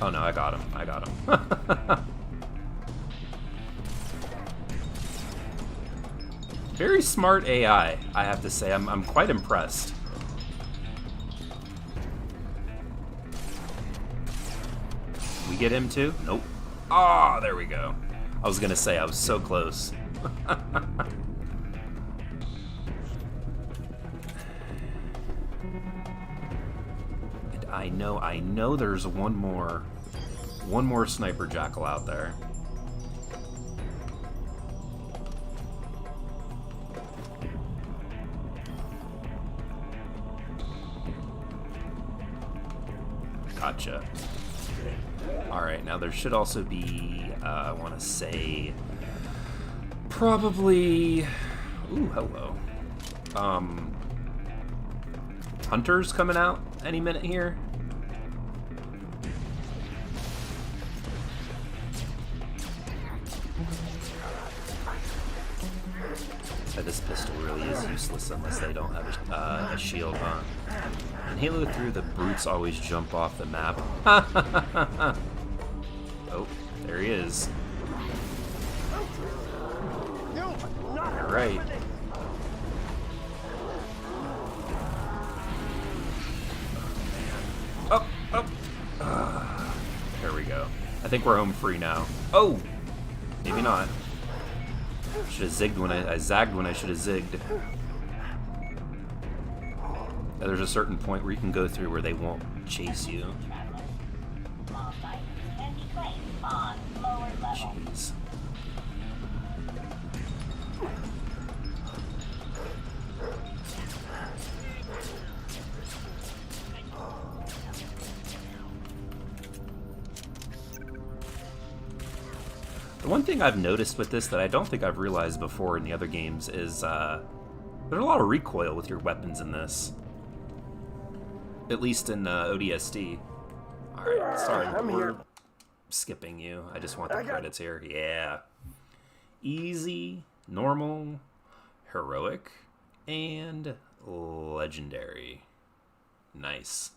Oh no, I got him. I got him. Very smart AI, I have to say. I'm quite impressed. We get him too? Nope. Ah, there we go. I was gonna say, I was so close. And I know there's one more sniper jackal out there. Gotcha. Alright, now there should also be, I want to say, probably, ooh, hello. Hunters coming out any minute here. This pistol really is useless unless they don't have a shield, huh? In Halo 3, the brutes always jump off the map. Oh, there he is. Alright. Up, up. There we go. I think we're home free now. Oh! Maybe not. Should have zigged when I zagged when I should have zigged. There's a certain point where you can go through where they won't chase you. Jeez. The one thing I've noticed with this that I don't think I've realized before in the other games is there's a lot of recoil with your weapons in this. At least in ODST. Alright, sorry, we're skipping you. I just want the credits here. Yeah. Easy, normal, heroic, and legendary. Nice.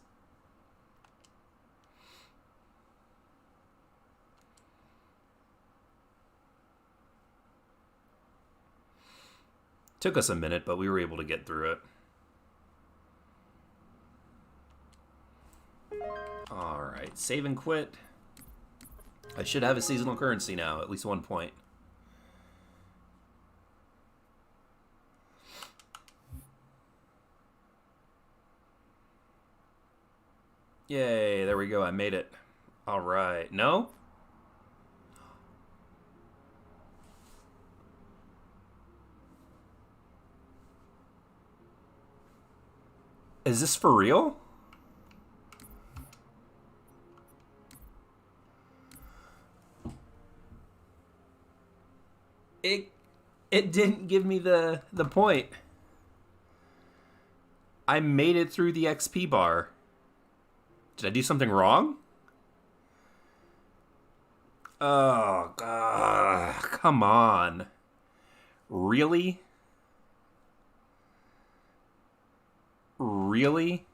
Took us a minute, but we were able to get through it. Alright, save and quit. I should have a seasonal currency now, at least 1 point. Yay, there we go, I made it. Alright, no? Is this for real? It didn't give me the point. I made it through the XP bar. Did I do something wrong? Oh, God. Come on. Really? Really?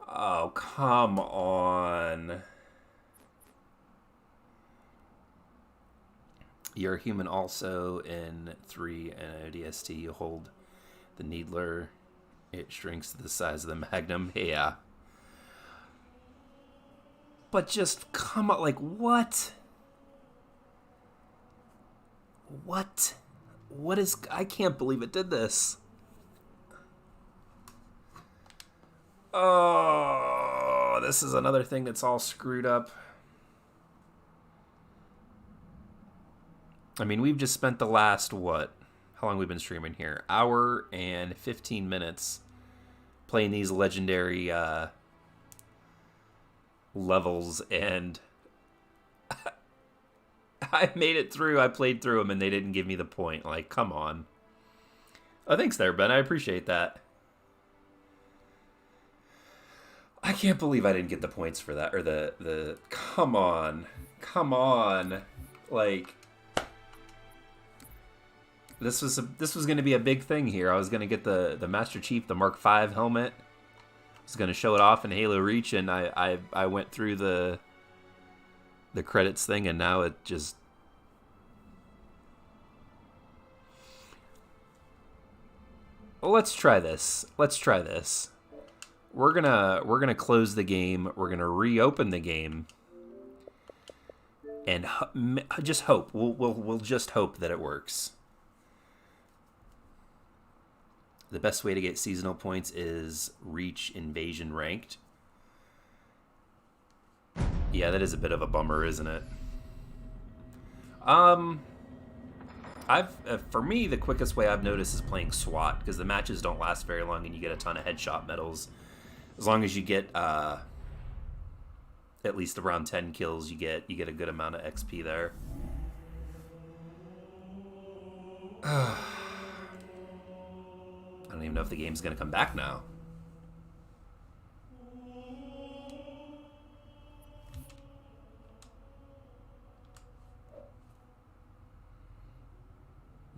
Oh, come on. You're a human also in 3 and ODST. You hold the needler. It shrinks to the size of the magnum. Yeah. But just come on, like, what? What? What is... I can't believe it did this. Oh, this is another thing that's all screwed up. I mean, we've just spent the last, what? How long have we been streaming here? Hour and 15 minutes playing these legendary levels, and I made it through. I played through them, and they didn't give me the point. Like, come on. Oh, thanks there, Ben. I appreciate that. I can't believe I didn't get the points for that. Or the come on. Come on. Like... This was going to be a big thing here. I was going to get the Master Chief, the Mark V helmet. I was going to show it off in Halo Reach, and I went through the credits thing, and now it just... Well, let's try this. Let's try this. We're gonna close the game. We're gonna reopen the game, and just hope. We'll just hope that it works. The best way to get seasonal points is Reach Invasion Ranked. Yeah, that is a bit of a bummer, isn't it? For me, the quickest way I've noticed is playing SWAT, because the matches don't last very long and you get a ton of headshot medals. As long as you get at least around 10 kills, you get a good amount of XP there. I don't even know if the game's going to come back now.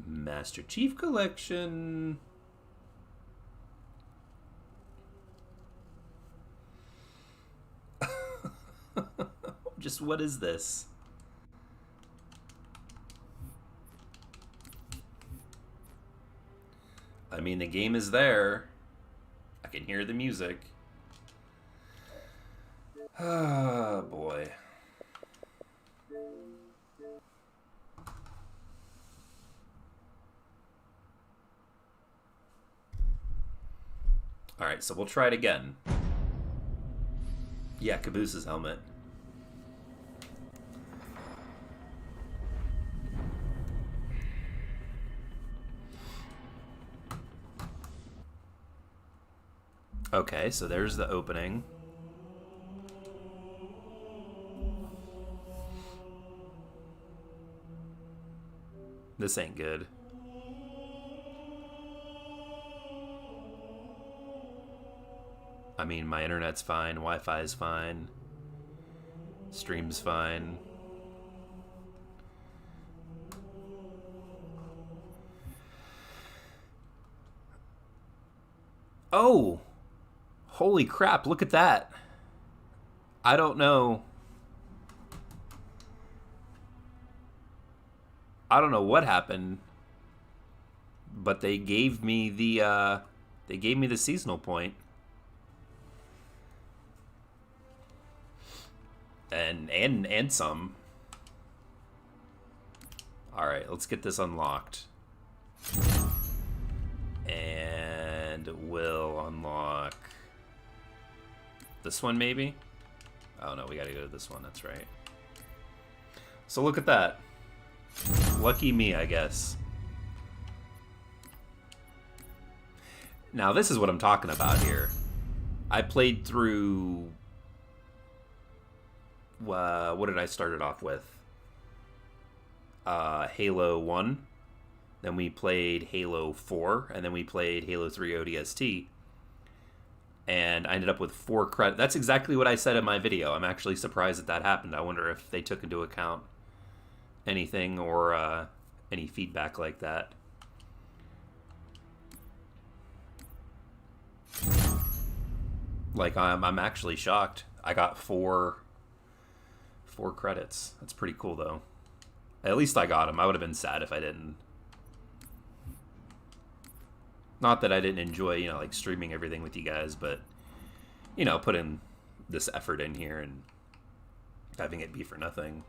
Master Chief Collection. Just what is this? I mean, the game is there. I can hear the music. Ah, boy. Alright, so we'll try it again. Yeah, Caboose's helmet. Okay, so there's the opening. This ain't good. I mean, my internet's fine, Wi-Fi's fine, stream's fine. Oh! Holy crap, look at that. I don't know. I don't know what happened, but they gave me the seasonal point. And some. Alright, let's get this unlocked. And we'll unlock this one, maybe? Oh no, we gotta go to this one, that's right. So look at that. Lucky me, I guess. Now this is what I'm talking about here. I played through... what did I start it off with? Halo 1. Then we played Halo 4. And then we played Halo 3 ODST. And I ended up with 4 credits. That's exactly what I said in my video. I'm actually surprised that happened. I wonder if they took into account anything or any feedback like that. Like, I'm actually shocked. I got 4 credits. That's pretty cool, though. At least I got them. I would have been sad if I didn't. Not that I didn't enjoy, you know, like streaming everything with you guys, but, you know, putting this effort in here and having it be for nothing.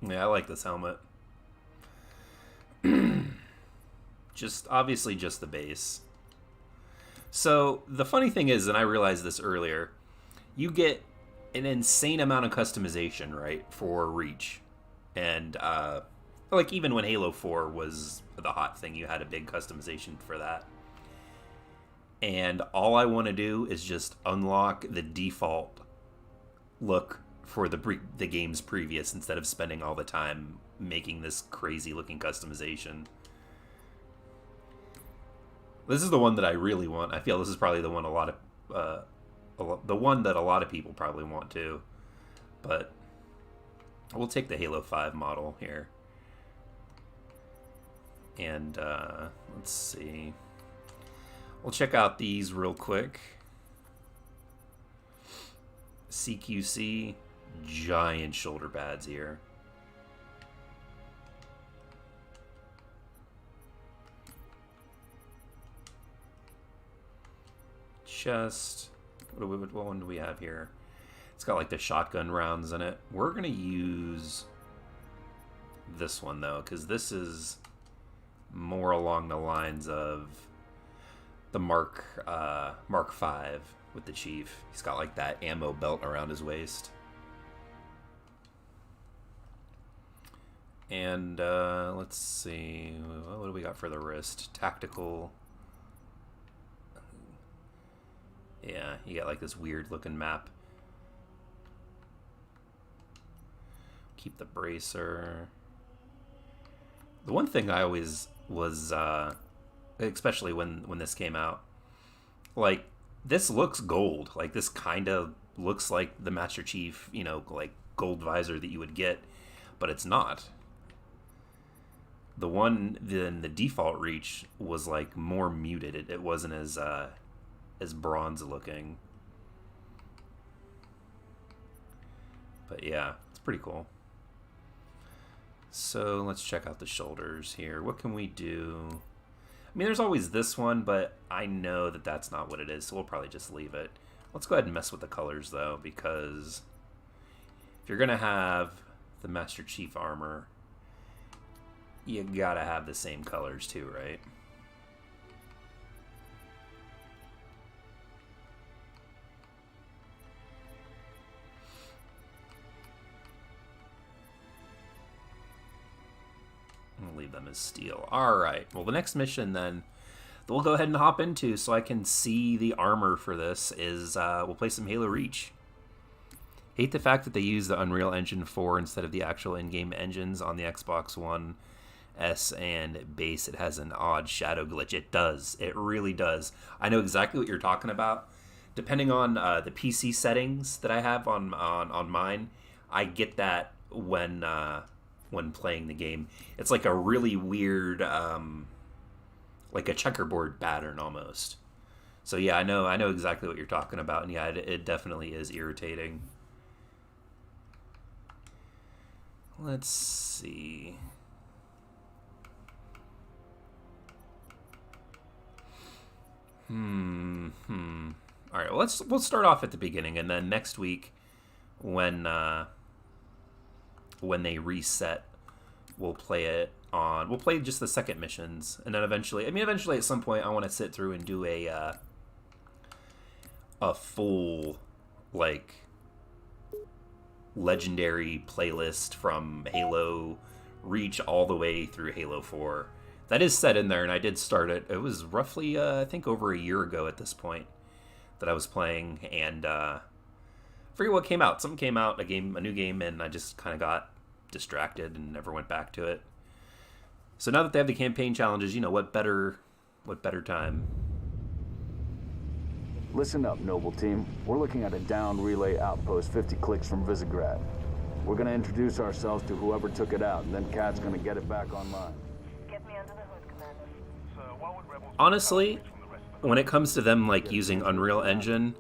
Yeah, I like this helmet. Obviously just the base. So, the funny thing is, and I realized this earlier, you get an insane amount of customization, right, for Reach. And, like, even when Halo 4 was the hot thing, you had a big customization for that. And all I want to do is just unlock the default look for the game's previous, instead of spending all the time making this crazy-looking customization. This is the one that I really want. I feel this is probably the one the one that a lot of people probably want too. But we'll take the Halo 5 model here. And let's see. We'll check out these real quick. CQC, giant shoulder pads here. Chest. What one do we have here? It's got like the shotgun rounds in it. We're gonna use this one though, because this is more along the lines of the Mark V with the Chief. He's got like that ammo belt around his waist. And let's see, what do we got for the wrist? Tactical. Yeah, you got like this weird looking map. Keep the bracer. The one thing I always was, especially when this came out, like, this looks gold. Like, this kind of looks like the Master Chief, you know, like gold visor that you would get, but it's not. The one in the default Reach was like more muted. It wasn't as bronze looking. But yeah, it's pretty cool. So let's check out the shoulders here. What can we do? I mean, there's always this one, but I know that that's not what it is, so we'll probably just leave it. Let's go ahead and mess with the colors, though, because if you're going to have the Master Chief armor, you gotta have the same colors too, right? I'll leave them as steel. Alright, well the next mission then that we'll go ahead and hop into so I can see the armor for this is we'll play some Halo Reach. Hate the fact that they use the Unreal Engine 4 instead of the actual in-game engines on the Xbox One S and base. It has an odd shadow glitch. It does. It really does. I know exactly what you're talking about. Depending on the PC settings that I have on mine, I get that when playing the game. It's like a really weird, like a checkerboard pattern almost. So yeah, I know exactly what you're talking about, and yeah, it definitely is irritating. Let's see. All right, well, we'll start off at the beginning, and then next week, when they reset, we'll play just the second missions, and then eventually at some point, I want to sit through and do a full like legendary playlist from Halo Reach all the way through Halo 4. That is set in there, and I did start it. It was roughly, I think, over a year ago at this point that I was playing, and I forget what came out. Something came out, a new game, and I just kind of got distracted and never went back to it. So now that they have the campaign challenges, you know, what better time? Listen up, Noble Team. We're looking at a downed relay outpost 50 clicks from Visegrad. We're going to introduce ourselves to whoever took it out, and then Kat's going to get it back online. Honestly, when it comes to them like using Unreal Engine,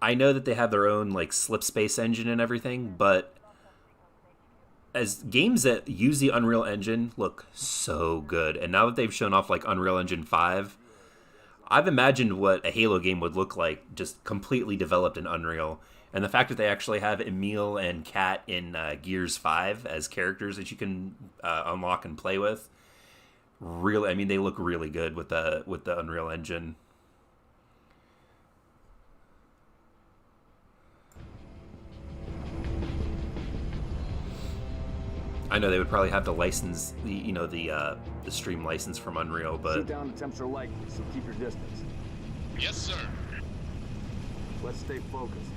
I know that they have their own like slip space engine and everything, but as games that use the Unreal Engine look so good, and now that they've shown off like Unreal Engine 5, I've imagined what a Halo game would look like just completely developed in Unreal. And the fact that they actually have Emil and Kat in Gears 5 as characters that you can unlock and play with, really, I mean, they look really good with the Unreal Engine. I know they would probably have to license the stream license from Unreal, but Shoot down attempts are likely, so keep your distance. Yes, sir. Let's stay focused.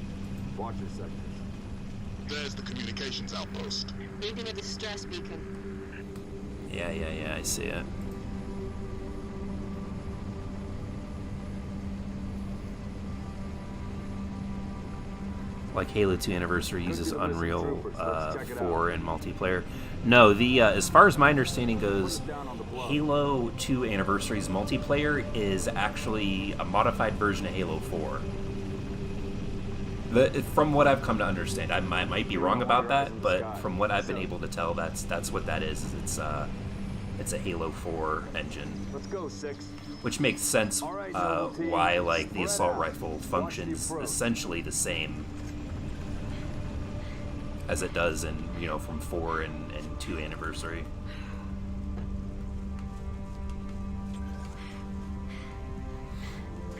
Watch your sectors. There's the communications outpost. Even a distress beacon. Yeah, I see it. Like Halo 2 Anniversary uses Unreal 4 in multiplayer. No, the as far as my understanding goes, Halo 2 Anniversary's multiplayer is actually a modified version of Halo 4. From what I've come to understand, I might be wrong about that, but from what I've been able to tell, that's what that is. It's a Halo 4 engine. Let's go, 6. Which makes sense why like the assault rifle functions essentially the same as it does in, from 4 and 2 Anniversary.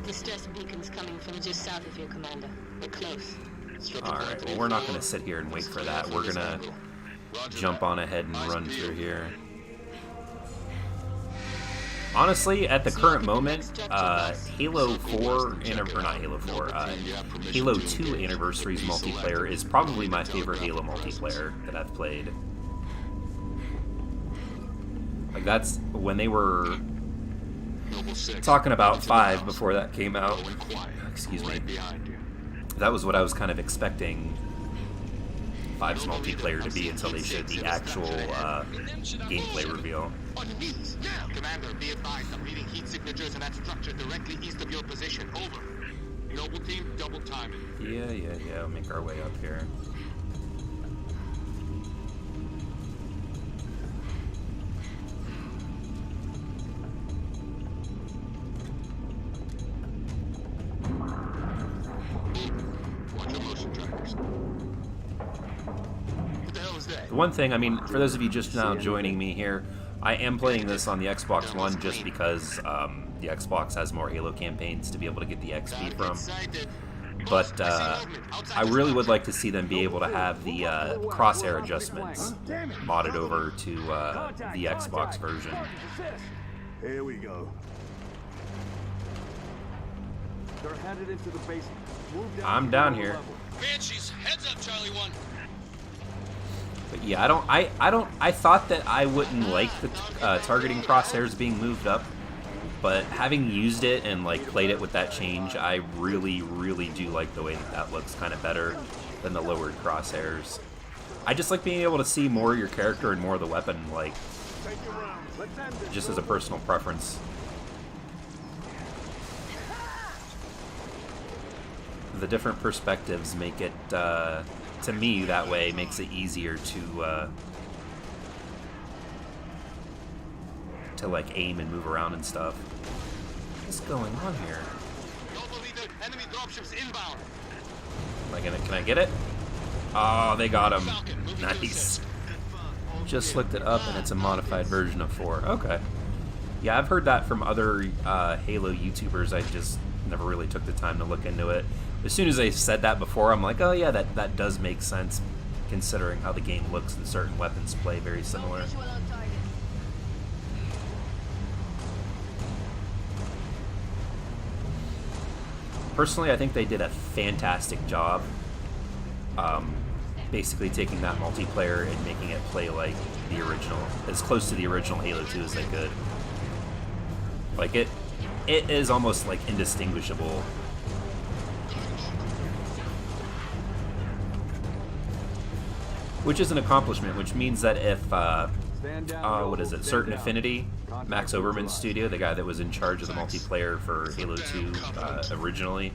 Distress beacon's coming from just south of your commander. We're close. Alright, well, we're not going to sit here and wait for that. We're going to jump on ahead and run through here. Honestly, at the current moment, Halo 2 Anniversary's multiplayer is probably my favorite Halo multiplayer that I've played. Like, that's when they were talking about 5 before that came out. Excuse me. That was what I was kind of expecting 5's multiplayer to be until they showed the actual gameplay reveal. Commander, be advised, I'm reading heat signatures in that structure directly east of your position. Over. Noble Team, double timing. Yeah. We'll make our way up here. one thing, I mean, for those of you just now joining me here, I am playing this on the Xbox One just because the Xbox has more Halo campaigns to be able to get the XP from. But I really would like to see them be able to have the crosshair adjustments modded over to the Xbox version. Here we go. They're headed into the basement. I'm down here. Banshees, heads up, Charlie 1. But yeah, I thought that I wouldn't like the targeting crosshairs being moved up, but having used it and like played it with that change, I really, really do like the way that that looks kind of better than the lowered crosshairs. I just like being able to see more of your character and more of the weapon, like, just as a personal preference. The different perspectives make it, to me, that way, makes it easier to like aim and move around and stuff. What's going on here? Enemy dropships inbound. Can I get it? Oh, they got him. Nice. Just looked it up and it's a modified version of 4. Okay. Yeah, I've heard that from other Halo YouTubers. I just never really took the time to look into it. As soon as they said that before, I'm like, oh yeah, that does make sense, considering how the game looks and certain weapons play very similar. Personally, I think they did a fantastic job basically taking that multiplayer and making it play like the original, as close to the original Halo 2 as they could. Like, it is almost like indistinguishable. Which is an accomplishment, which means that if, what is it, Certain Affinity, Max Overman's studio, the guy that was in charge of the multiplayer for Halo 2 originally,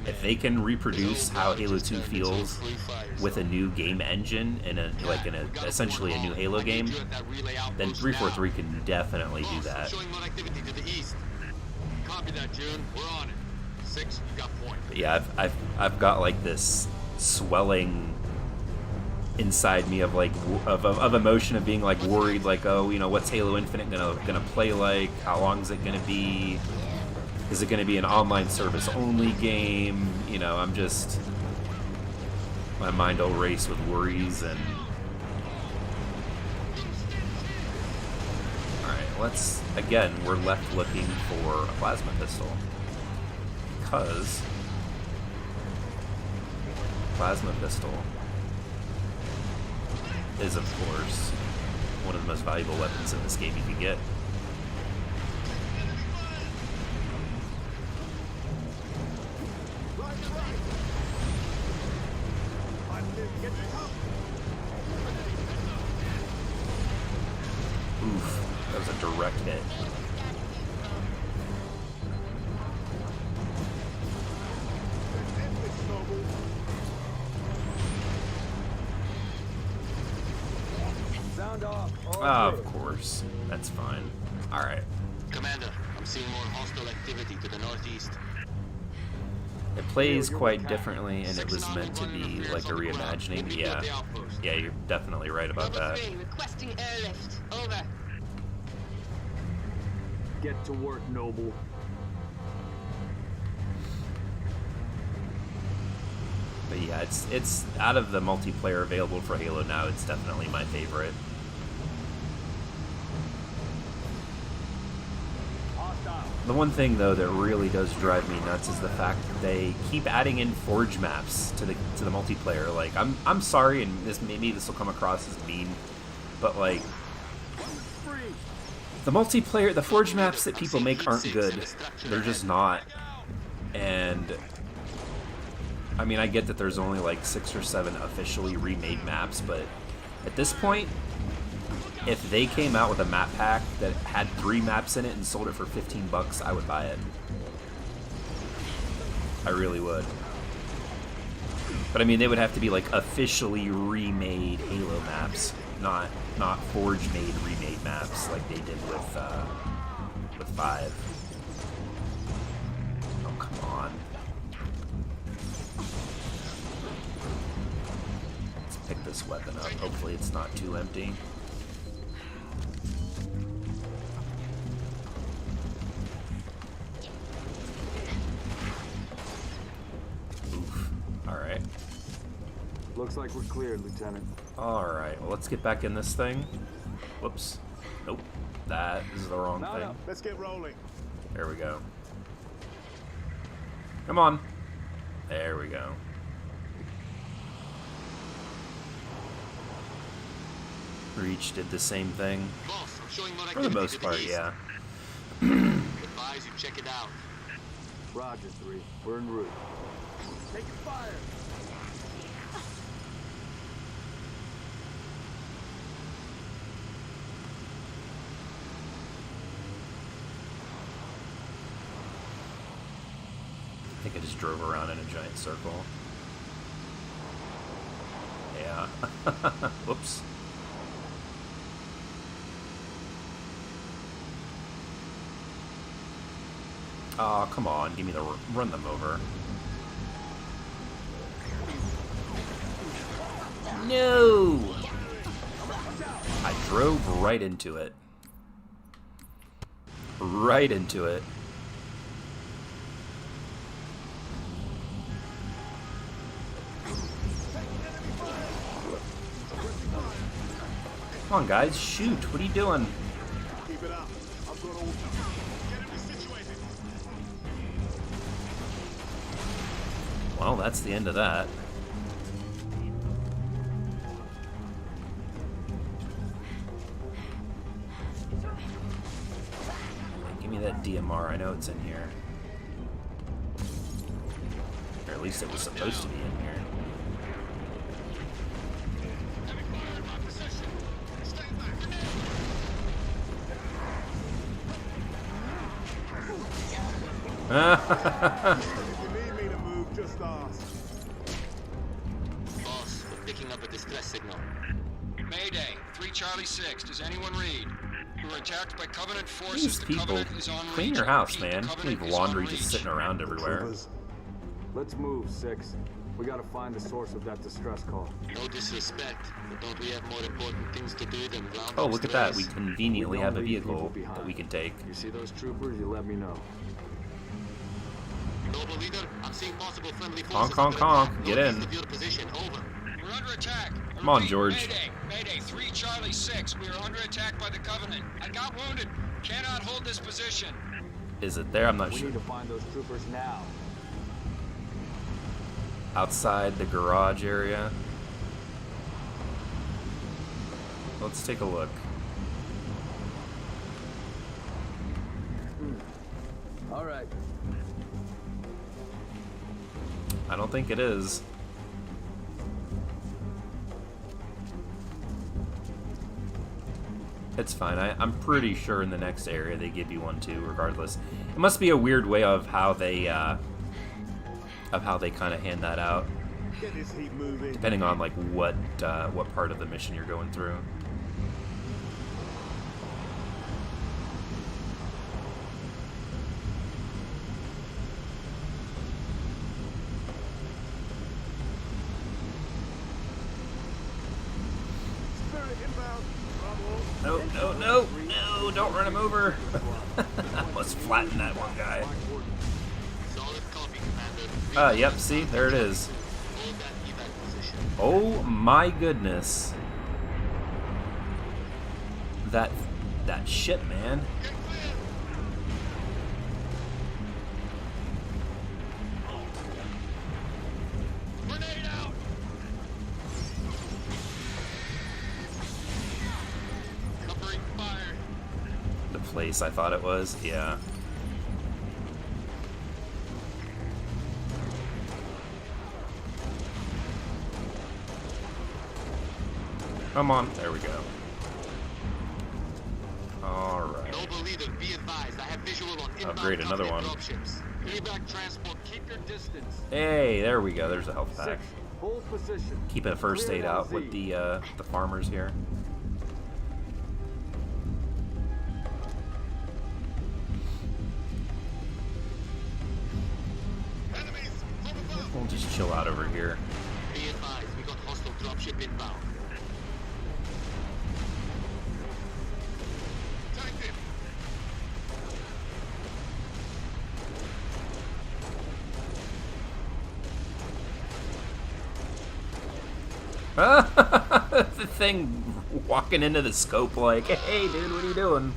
if they can reproduce how Halo 2 feels with a new game engine and essentially a new Halo game, then 343 can definitely do that. But yeah, I've got like this swelling inside me of like of emotion of being like worried, like, oh, you know, what's Halo Infinite gonna play like? How long is it gonna be? Is it gonna be an online service only game? You know, I'm just, my mind will race with worries. And alright, again, we're left looking for a plasma pistol, because plasma pistol is, of course, one of the most valuable weapons in this game you can get. Oof, that was a direct hit. Of course. That's fine. Alright. Commander, I'm seeing more hostile activity to the northeast. It plays quite differently, and it was meant to be like a reimagining. Yeah. Yeah, you're definitely right about that. Requesting airlift. Over. Get to work, Noble. But yeah, it's out of the multiplayer available for Halo now, it's definitely my favorite. The one thing, though, that really does drive me nuts is the fact that they keep adding in forge maps to the multiplayer. Like, I'm sorry, and maybe this will come across as mean, but like, the multiplayer, the forge maps that people make aren't good. They're just not. And I mean, I get that there's only like 6 or 7 officially remade maps, but at this point, if they came out with a map pack that had 3 maps in it and sold it for $15, I would buy it. I really would. But I mean, they would have to be like officially remade Halo maps, not Forge-made remade maps like they did with 5. Oh, come on. Let's pick this weapon up. Hopefully it's not too empty. Oof. Alright. Looks like we're cleared, Lieutenant. Alright, well, let's get back in this thing. Whoops. Nope. That is the wrong thing. No, let's get rolling. There we go. Come on. There we go. Reach did the same thing. Boss, I'm showing more For the activity most to the part, east. yeah. Advise you check it out. Roger, 3. We're en route. Taking fire. I think I just drove around in a giant circle. Yeah. Whoops. Oh, come on. Give me the... Run them over. No! I drove right into it. Right into it. Come on, guys. Shoot. What are you doing? Keep it up. I've got all. Get him situated. Well, that's the end of that. Give me that DMR. I know it's in here. Or at least it was supposed to be in here. If you need me to move, just ask. Boss, we're picking up a distress signal. Mayday, 3 Charlie 6. Does anyone read? We were attacked by Covenant forces. These The people, Covenant is on clean reach. your house, Repeat, man. the Covenant Leave is on laundry just reach. sitting around everywhere. Troopers. Let's move, 6. We gotta find the source of that distress call. No disrespect, but don't we have more important things to do than round Oh, up look at that. We strays? conveniently We don't have a leave people vehicle behind. that we can take. You see those troopers, you let me know. Noble leader, I'm seeing possible friendly Honk, forces. honk, under honk. attack. Get Northeast in. of your position. Over. We're under attack. I Come on, repeat, George. Mayday, Mayday, 3 Charlie 6. We are under attack by the Covenant. I got wounded. Cannot hold this position. Is it there? I'm not We sure. need to find those troopers now. Outside the garage area. Let's take a look. All right. I don't think it is. It's fine. I'm pretty sure in the next area they give you one too, regardless. It must be a weird way of how they kind of hand that out, Get this heat moving. depending on like what part of the mission you're going through. Spirit inbound. No, no, no, no! Don't run him over. Let's flatten that one guy. Solid copy, Commander. Yep. See, there it is. Hold that evac position. Oh my goodness. That shit, man. Get clear. Grenade out. Covering fire. The place I thought it was, yeah. Come on, there we go. Alright. Noble leader, be advised. I have visual on inbound great, another Covenant one. dropships. Evac transport. Keep your distance. Hey, there we go, there's a health pack. 6. Hold position. Keeping a first Clear aid out LZ. with the farmers here. Enemies from above. We'll just chill out over here. Be advised. We got hostile dropships dropship inbound. Tagged him. The thing walking into the scope like, hey dude, what are you doing?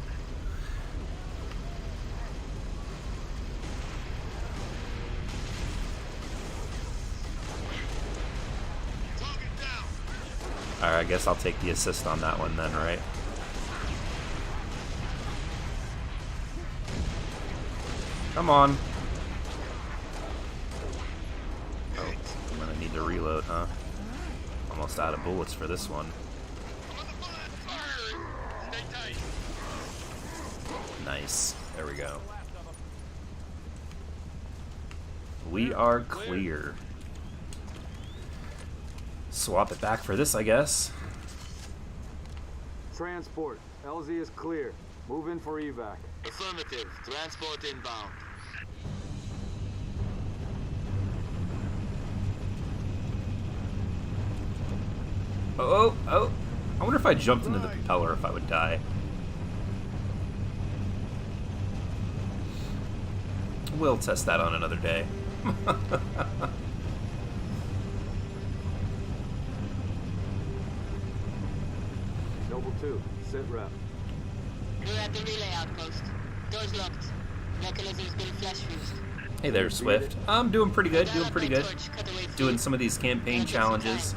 Alright, I guess I'll take the assist on that one then, right? Come on. Oh, I'm gonna need to reload, huh? Almost out of bullets for this one. Nice. There we go. We are clear. Swap it back for this, I guess. Transport. LZ is clear. Move in for evac. Affirmative. Transport inbound. Oh, oh, oh. I wonder if I jumped into the propeller if I would die. We'll test that on another day. Noble 2, sit rep. We're at the relay outpost. Doors locked. Mechanism's been flash fused. Hey there, Swift. I'm doing pretty good, Doing some of these campaign challenges.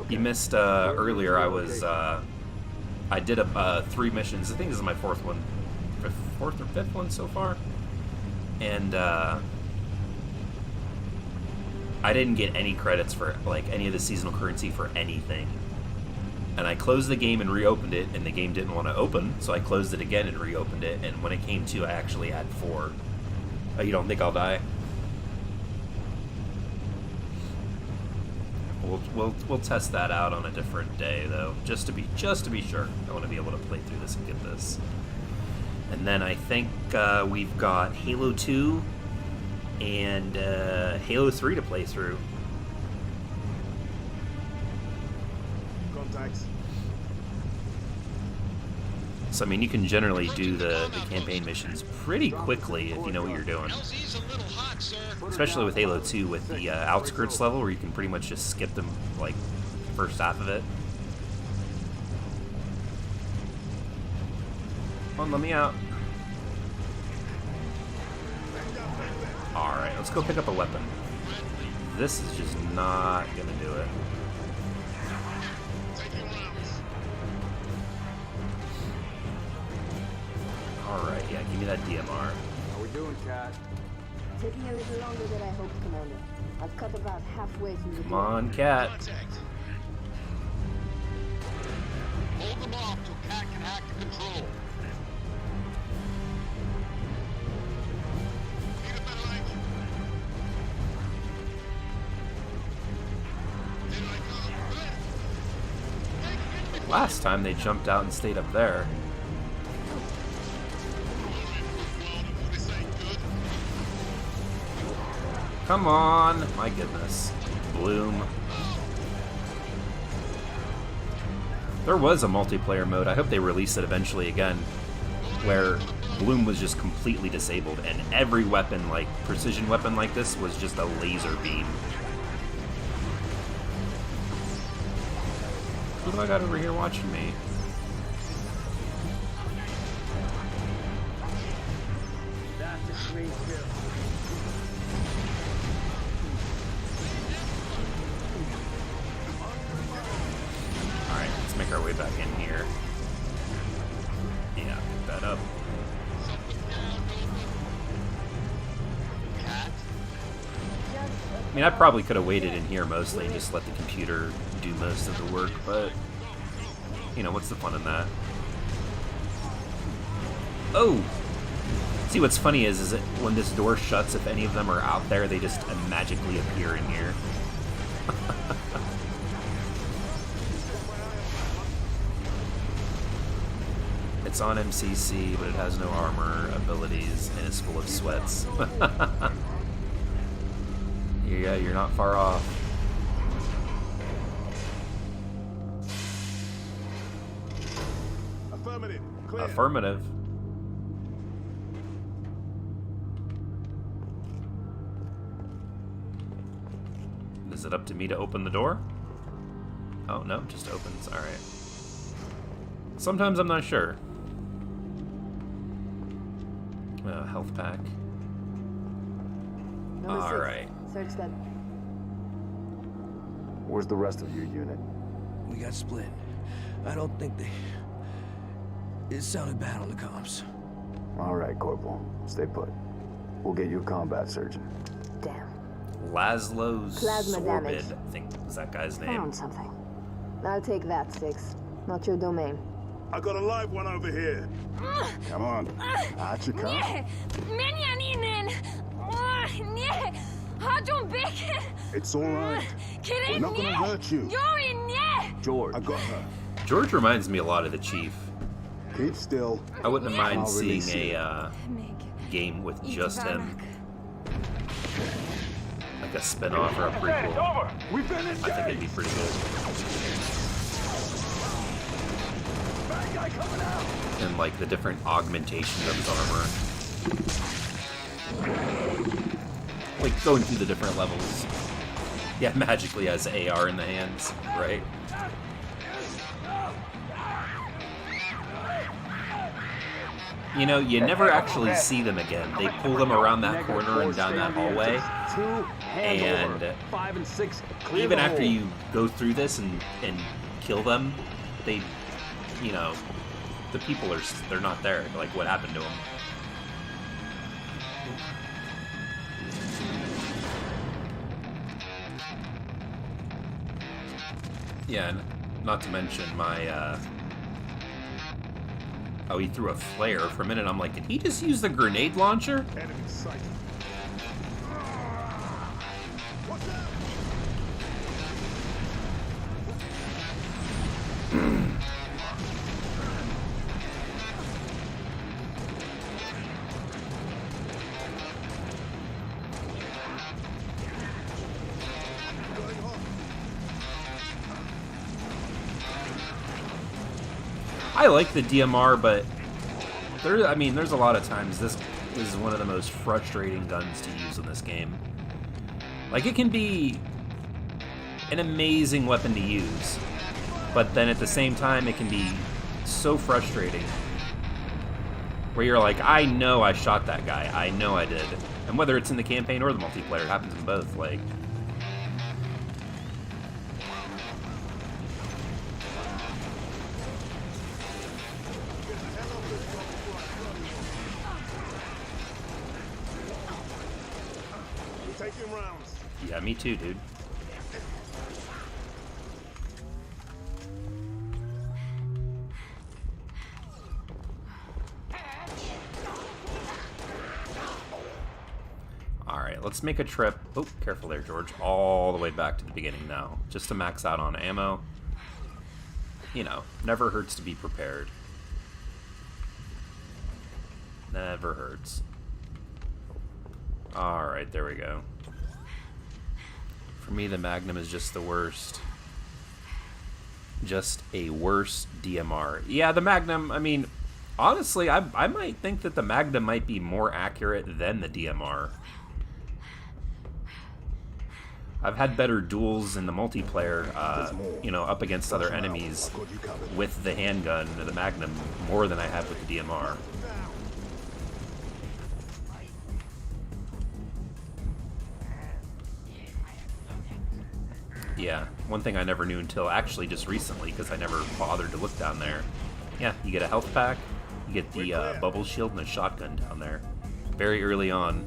You missed earlier. I did 3 missions. I think this is my 4th one, 4th or 5th one so far, and I didn't get any credits for like any of the seasonal currency for anything. And I closed the game and reopened it, and the game didn't want to open, so I closed it again and reopened it. And when it came to, I actually had 4. Oh, you don't think I'll die? We'll test that out on a different day, though, just to be sure. I want to be able to play through this and get this. And then I think we've got Halo 2 and Halo 3 to play through. Contacts. So I mean, you can generally do the campaign missions pretty quickly if you know what you're doing. LZ's a little hot, sir. Especially with Halo 2 with the outskirts level where you can pretty much just skip them, like, first half of it. Come on, let me out. Alright, let's go pick up a weapon. This is just not gonna do it. Alright, yeah, give me that DMR. How we doing, Cat? Taking a little longer than I hoped, Commander. I've cut about halfway through the Come on, Cat. Contact. Hold them off till Cat can hack the control. Need a better angle. Here I come. Last time they jumped out and stayed up there. Come on! My goodness. Bloom. There was a multiplayer mode. I hope they release it eventually again, where Bloom was just completely disabled, and every weapon, like precision weapon like this, was just a laser beam. Who do I got over here watching me? That's a great kill. Alright, let's make our way back in here. Yeah, pick that up. I mean, I probably could have waited in here mostly and just let the computer do most of the work, but, you know, what's the fun in that? Oh! See, what's funny is that when this door shuts, if any of them are out there, they just magically appear in here. It's on MCC, but it has no armor abilities, and it's full of sweats. Yeah, you're not far off. Affirmative. Clear. Affirmative. Is it up to me to open the door? Oh, no, just opens. Alright. Sometimes I'm not sure. Health pack. Alright. Search that. Where's the rest of your unit? We got split. I don't think they... It sounded bad on the comms. All right, Corporal. Stay put. We'll get you a combat surgeon. Damn. Laszlo's Plasma Sorbid, damage. I think was that guy's name. Found something. I'll take that, Six. Not your domain. I got a live one over here. Come on. Out you come. It's all right. We're not gonna hurt you. George. I got her. George reminds me a lot of the Chief. Keep still. I wouldn't mind I'll seeing release you. a game with just him. Like a spin-off or a prequel. We've been I think it'd be pretty good. Bad guy coming out. And like the different augmentations of his armor. Like going through the different levels. Yeah, magically has AR in the hands, right? You know, you never actually see them again. They pull them around that corner and down that hallway. And 5 and 6. even after you go through this and kill them, they, you know, the people they're not there. Like, what happened to them? Yeah, and not to mention my, oh, he threw a flare. For a minute, I'm like, did he just use the grenade launcher? Enemy sighted. What's that? I like the DMR, but there's a lot of times this is one of the most frustrating guns to use in this game. Like, it can be an amazing weapon to use, but then at the same time, it can be so frustrating. Where you're like, I know I shot that guy. I know I did. And whether it's in the campaign or the multiplayer, it happens in both. Like, Taking rounds. yeah, me too, dude. Alright, let's make a trip. Oh, careful there, George. All the way back to the beginning now. Just to max out on ammo. You know, never hurts to be prepared. Never hurts. Alright, there we go. For me, the Magnum is just the worst. Just a worse DMR. Yeah, the Magnum, I mean, honestly, I might think that the Magnum might be more accurate than the DMR. I've had better duels in the multiplayer, you know, up against other enemies with the handgun, the Magnum, more than I have with the DMR. Yeah, one thing I never knew until actually just recently, because I never bothered to look down there. Yeah, you get a health pack, you get the bubble shield and a shotgun down there. Very early on.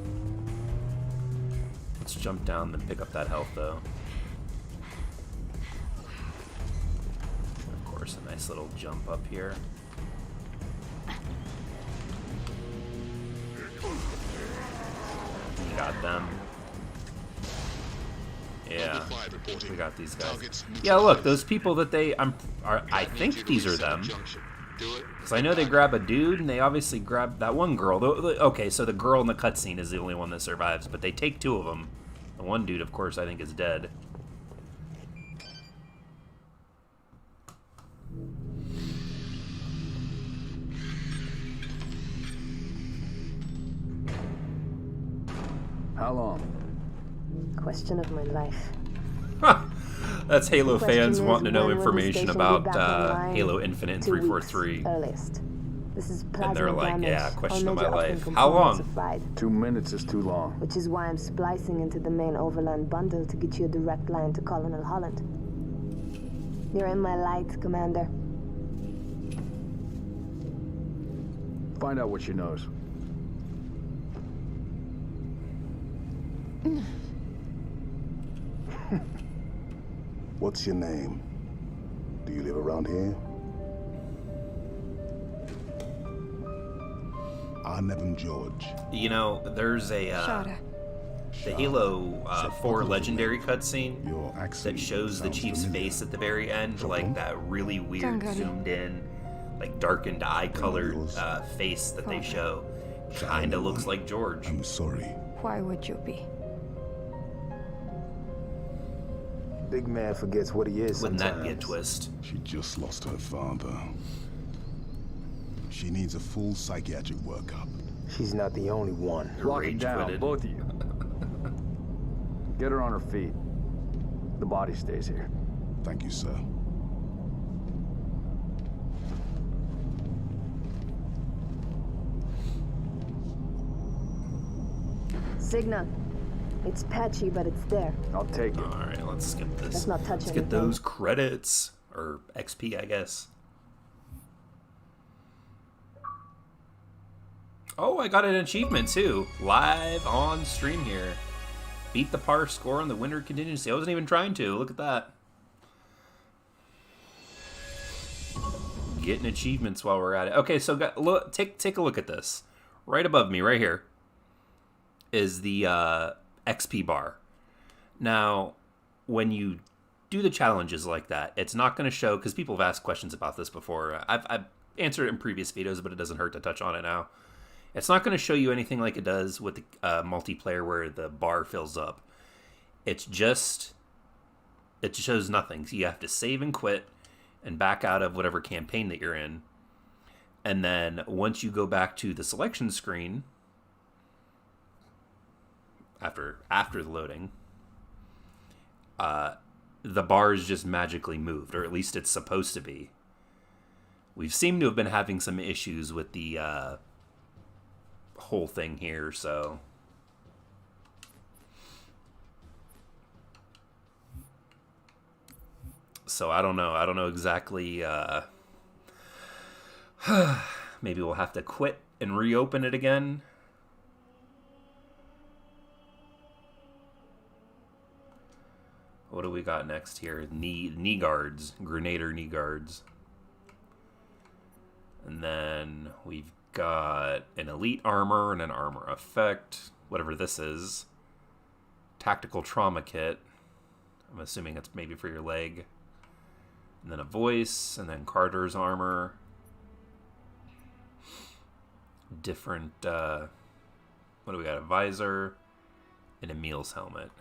Let's jump down and pick up that health, though. Of course, a nice little jump up here. You got them. Yeah, we got these guys. Yeah, look, those people that I think these are them. Because I know they grab a dude, and they obviously grab that one girl. Okay, so the girl in the cutscene is the only one that survives, but they take two of them. The one dude, of course, I think is dead. How long? Question of my life. That's Halo fans Question wanting to is, know when will the information station be about back online? Halo Infinite and 2 weeks, 343. earliest. This is And plasma they're like, damage. yeah, All question of my major life. optic How components long? are fried, 2 minutes is too long. which is why I'm splicing into the main overland bundle to get you a direct line to Colonel Holland. You're in my light, Commander. Find out what she knows. What's your name? Do you live around here? I'm Nevin George. You know, there's a the Halo 4 Legendary cutscene that shows the Chief's face at the very end, like that really weird zoomed in, like darkened eye-colored face that they show. Kinda looks like George. I'm sorry. Why would you be? Big man forgets what he is Wouldn't sometimes. that be a twist? She just lost her father. She needs a full psychiatric workup. She's not the only one. Lock it down, both of you. Get her on her feet. The body stays here. Thank you, sir. Signal. It's patchy, but it's there. I'll take it. Alright, let's skip this. Let's not touch Let's anything. get those credits. Or XP, I guess. Oh, I got an achievement too. Live on stream here. Beat the par score on the winter contingency. I wasn't even trying to. Look at that. Getting achievements while we're at it. Okay, so look, take a look at this. Right above me, right here, is the XP bar. Now, when you do the challenges like that, it's not going to show, because people have asked questions about this before. I've answered it in previous videos, but it doesn't hurt to touch on it now. It's not going to show you anything like it does with the multiplayer where the bar fills up. It shows nothing. So you have to save and quit and back out of whatever campaign that you're in. And then once you go back to the selection screen, after the loading, the bar is just magically moved, or at least it's supposed to be. We've seemed to have been having some issues with the whole thing here, so I don't know exactly. Maybe we'll have to quit and reopen it again. What do we got next here? Knee guards, Grenader knee guards. And then we've got an elite armor and an armor effect, whatever this is. Tactical trauma kit. I'm assuming it's maybe for your leg. And then a voice, and then Carter's armor. Different, what do we got? A visor and a Meals helmet.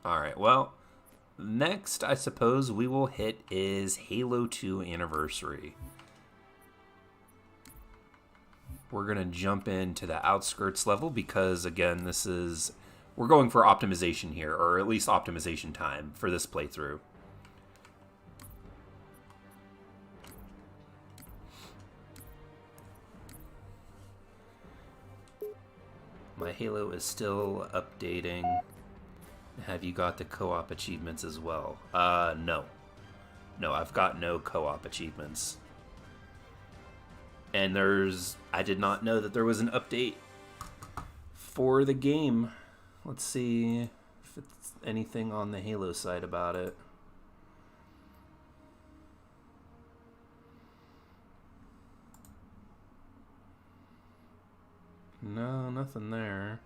Alright, well, next I suppose we will hit is Halo 2 Anniversary. We're going to jump into the outskirts level because, again, we're going for optimization here, or at least optimization time for this playthrough. My Halo is still updating. Have you got the co-op achievements as well? No. No, I've got no co-op achievements. And I did not know that there was an update for the game. Let's see if it's anything on the Halo side about it. No, nothing there.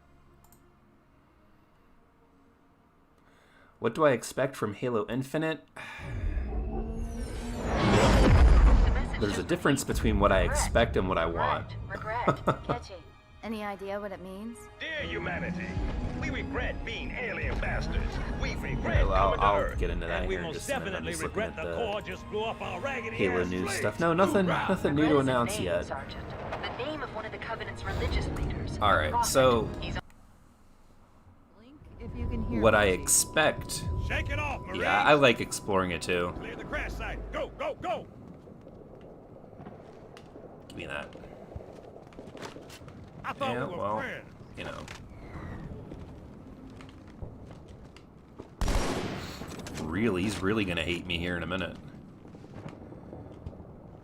What do I expect from Halo Infinite? There's a difference between what I expect and what I want. Regret. Catchy. Any idea what it means? Dear humanity, we regret being alien bastards. We regret Yeah, well, coming to I'll Earth. get into that And we here in most just a minute. I'm definitely just looking regret at the the Corps just blew up our raggedy Halo ass news slaves. stuff. No, nothing new to announce yet. Sergeant. The name of one of the Covenant's religious leaders. All right, so If you can hear what me, I Chief. expect. Shake it off, Marines. Yeah, I like exploring it too. Clear the crash site. Go, go, go. Give me that. I thought Yeah, we were well, friends. you know. Really, he's really gonna hate me here in a minute.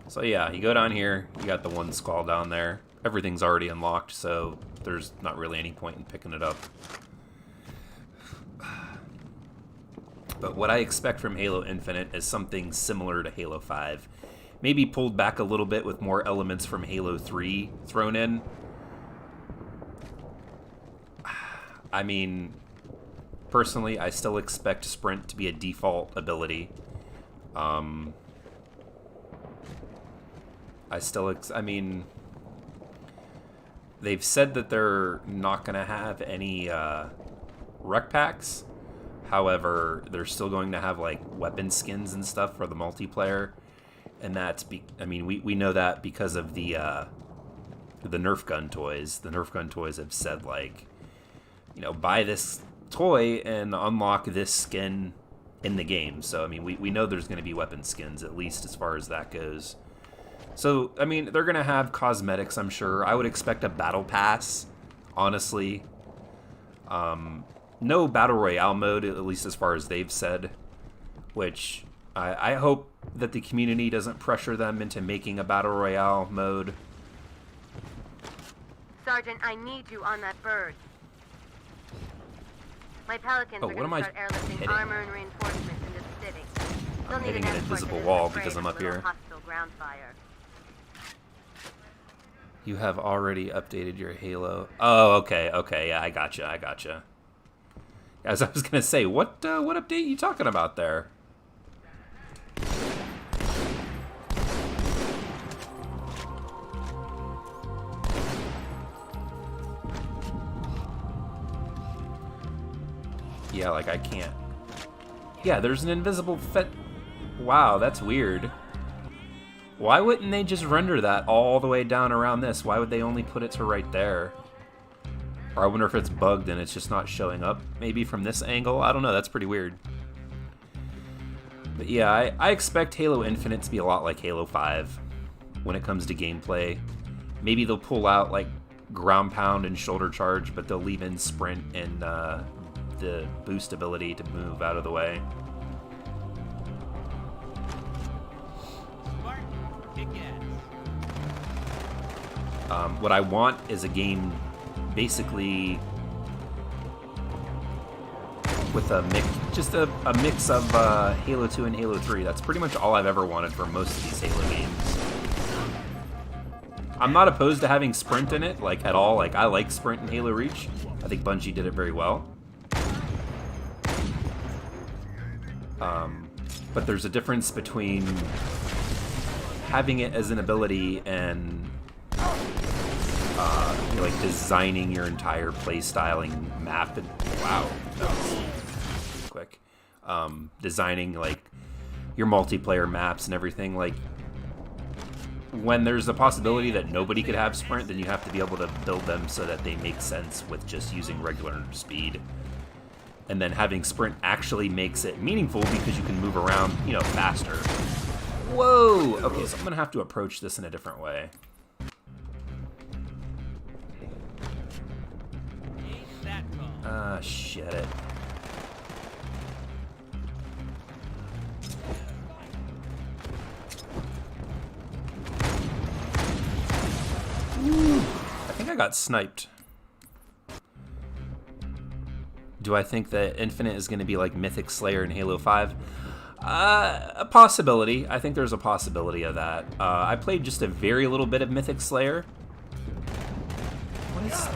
So yeah, you go down here, you got the one skull down there. Everything's already unlocked, so there's not really any point in picking it up. But what I expect from Halo Infinite is something similar to Halo 5. Maybe pulled back a little bit with more elements from Halo 3 thrown in. I mean, personally, I still expect Sprint to be a default ability. I mean, they've said that they're not going to have any rec packs. However, they're still going to have like weapon skins and stuff for the multiplayer, and that's I mean, we know that because of the Nerf gun toys. The Nerf gun toys have said like, you know, buy this toy and unlock this skin in the game. So I mean, we know there's going to be weapon skins, at least as far as that goes. So I mean, they're going to have cosmetics, I'm sure. I would expect a battle pass, honestly. No Battle Royale mode, at least as far as they've said, which I hope that the community doesn't pressure them into making a Battle Royale mode. Sergeant, I need you on that bird. My Pelicans are what going am to I start airlifting hitting? armor and reinforcements into the city. They'll I'm need hitting an escort to invisible this wall parade because I'm of up little here. hostile ground fire. You have already updated your Halo. Oh, okay, yeah, I gotcha. As I was gonna say, what update you talking about there? Yeah, like I can't. Yeah, there's an invisible Wow, that's weird. Why wouldn't they just render that all the way down around this? Why would they only put it to right there? Or I wonder if it's bugged and it's just not showing up. Maybe from this angle? I don't know, that's pretty weird. But yeah, I expect Halo Infinite to be a lot like Halo 5 when it comes to gameplay. Maybe they'll pull out like ground pound and shoulder charge, but they'll leave in sprint and the boost ability to move out of the way. What I want is a game basically with a mix of Halo 2 and Halo 3. That's pretty much all I've ever wanted for most of these Halo games. I'm not opposed to having sprint in it, like at all. Like I like sprint in Halo Reach. I think Bungie did it very well. But there's a difference between having it as an ability and like designing your entire playstyling map. And wow, that was quick. Designing like your multiplayer maps and everything. Like when there's a possibility that nobody could have sprint, then you have to be able to build them so that they make sense with just using regular speed. And then having sprint actually makes it meaningful because you can move around, you know, faster. Whoa! Okay, so I'm gonna have to approach this in a different way. Shit it. I think I got sniped. Do I think that Infinite is going to be like Mythic Slayer in Halo 5? A possibility. I think there's a possibility of that. I played just a very little bit of Mythic Slayer. What is...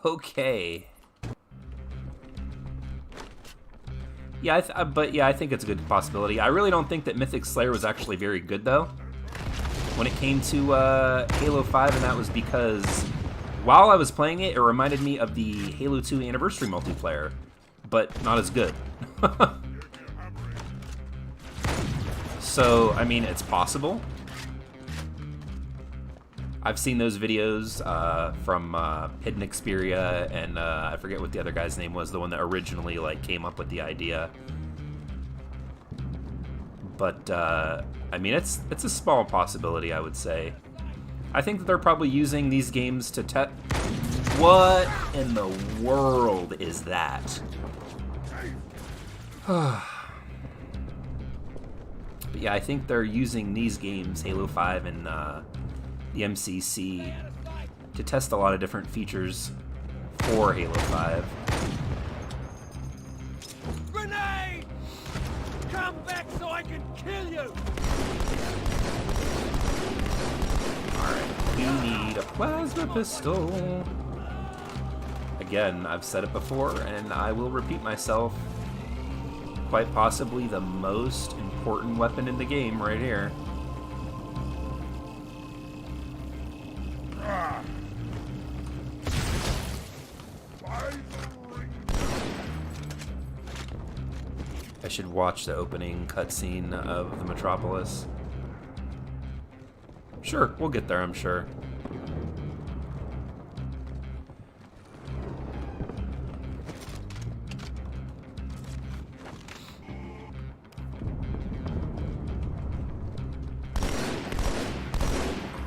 Okay. Yeah, but yeah, I think it's a good possibility. I really don't think that Mythic Slayer was actually very good, though, when it came to Halo 5, and that was because while I was playing it, it reminded me of the Halo 2 Anniversary multiplayer, but not as good. So, I mean, it's possible. I've seen those videos from Hidden Xperia, and I forget what the other guy's name was, the one that originally like came up with the idea. But I mean, it's a small possibility, I would say. I think that they're probably using these games to test. What in the world is that? But yeah, I think they're using these games, Halo 5 and the MCC, to test a lot of different features for Halo 5. Grenade! Come back so I can kill you! Alright, we need a plasma pistol. Again, I've said it before, and I will repeat myself. Quite possibly the most important weapon in the game right here. I should watch the opening cutscene of the Metropolis. Sure, we'll get there, I'm sure.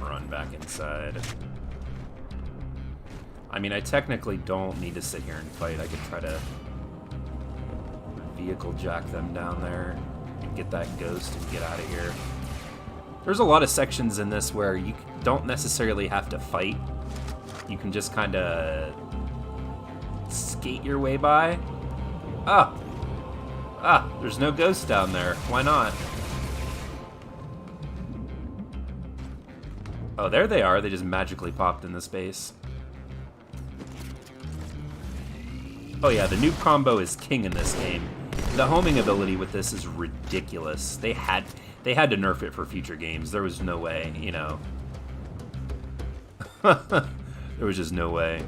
Run back inside. I mean, I technically don't need to sit here and fight. I could try to vehicle jack them down there and get that ghost and get out of here. There's a lot of sections in this where you don't necessarily have to fight. You can just kind of skate your way by. There's no ghost down there. Why not? Oh, there they are. They just magically popped into space. Oh yeah, the noob combo is king in this game. The homing ability with this is ridiculous. They had to nerf it for future games. There was no way, you know. There was just no way.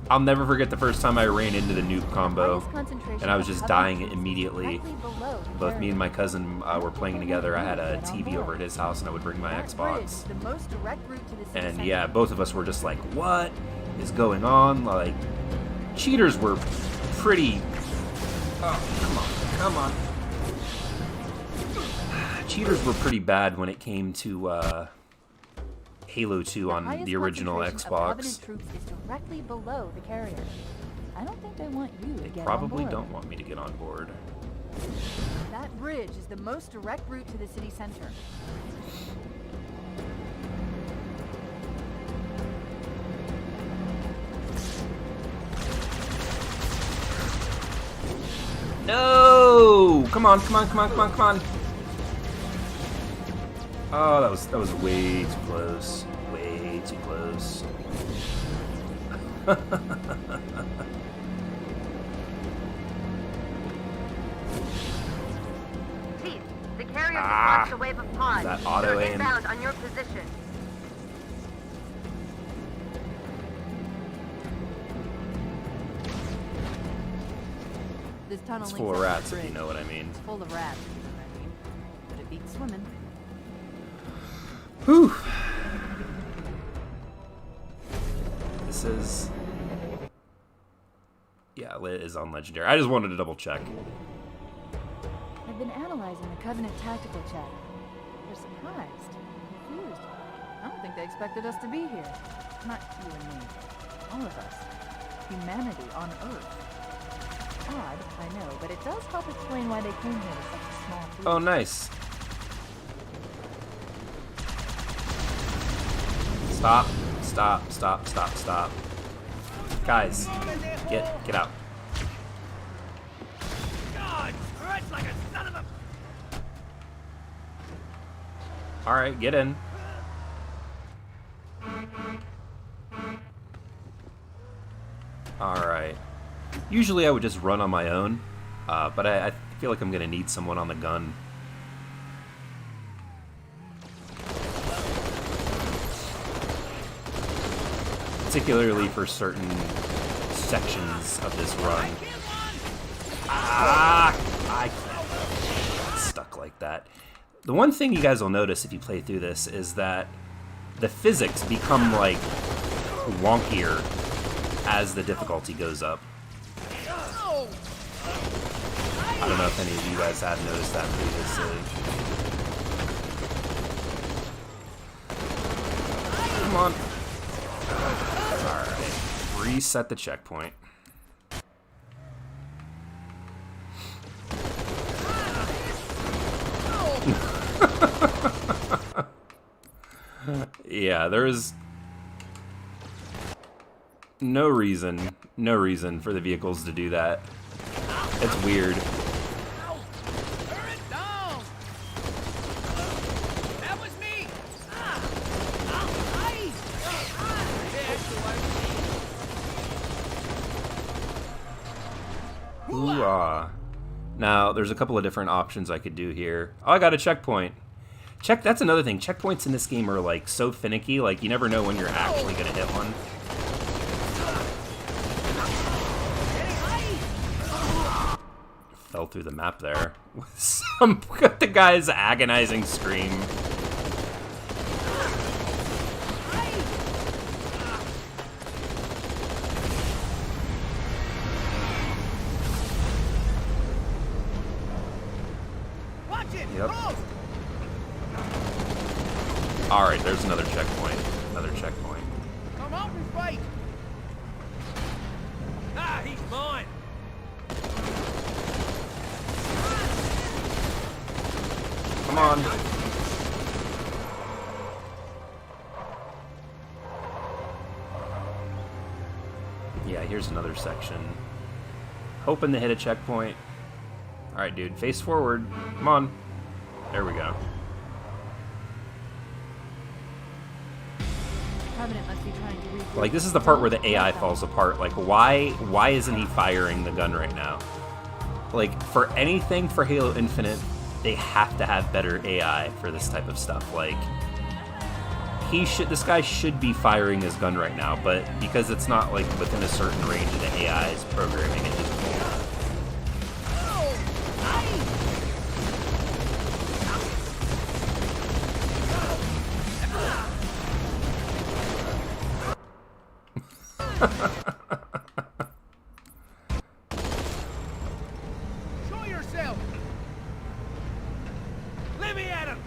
I'll never forget the first time I ran into the noob combo, and I was just dying immediately. Both me and my cousin were playing together. I had a TV over at his house, and I would bring my Xbox. And yeah, both of us were just like, what is going on? Like, cheaters were pretty... Oh, come on. Cheaters were pretty bad when it came to Halo 2 on the original Xbox. Troops is directly below the carrier. I don't think they want you to get Probably on board. don't want me to get on board. That bridge is the most direct route to the city center. No! Come on. Oh, that was way too close. Way too close. Chief, the carrier just launched a wave of pods. That auto They're aim. inbound on your position. This tunnel It's links full of up to the rats, if you bridge. know what I mean. It's full of rats, if you know what I mean. But it beats swimming. Whew. This is... Yeah, it is on Legendary. I just wanted to double check. I've been analyzing the Covenant tactical chat. They're surprised, confused. I don't think they expected us to be here. Not you and me. All of us. Humanity on Earth. Odd, I know, but it does help explain why they came here with such a small fleet. Oh, nice. Stop. Guys, get out. God, stretch like a son of a... Alright, get in. Alright. Usually I would just run on my own. But I feel like I'm going to need someone on the gun. Particularly for certain sections of this run. I can't get stuck like that. The one thing you guys will notice if you play through this is that the physics become, like, wonkier as the difficulty goes up. I don't know if any of you guys have noticed that previously. Come on. Alright. Reset the checkpoint. Yeah, there's no reason for the vehicles to do that. It's weird. Ooh-ah. Now, there's a couple of different options I could do here. Oh, I got a checkpoint. That's another thing. Checkpoints in this game are, like, so finicky. Like, you never know when you're actually going to hit one. Fell through the map there. With the guy's agonizing scream. Yep. Alright, there's another checkpoint. Another checkpoint. Come on and fight! Ah, he's mine! Come on. Yeah, here's another section. Hoping to hit a checkpoint. Alright, dude, face forward. Come on. There we go. Like, this is the part where the AI falls apart. Like, why isn't he firing the gun right now? Like, for anything for Halo Infinite, they have to have better AI for this type of stuff. Like, this guy should be firing his gun right now, but because it's not, like, within a certain range of the AI's programming, it just won't. Show yourself! Let me at him!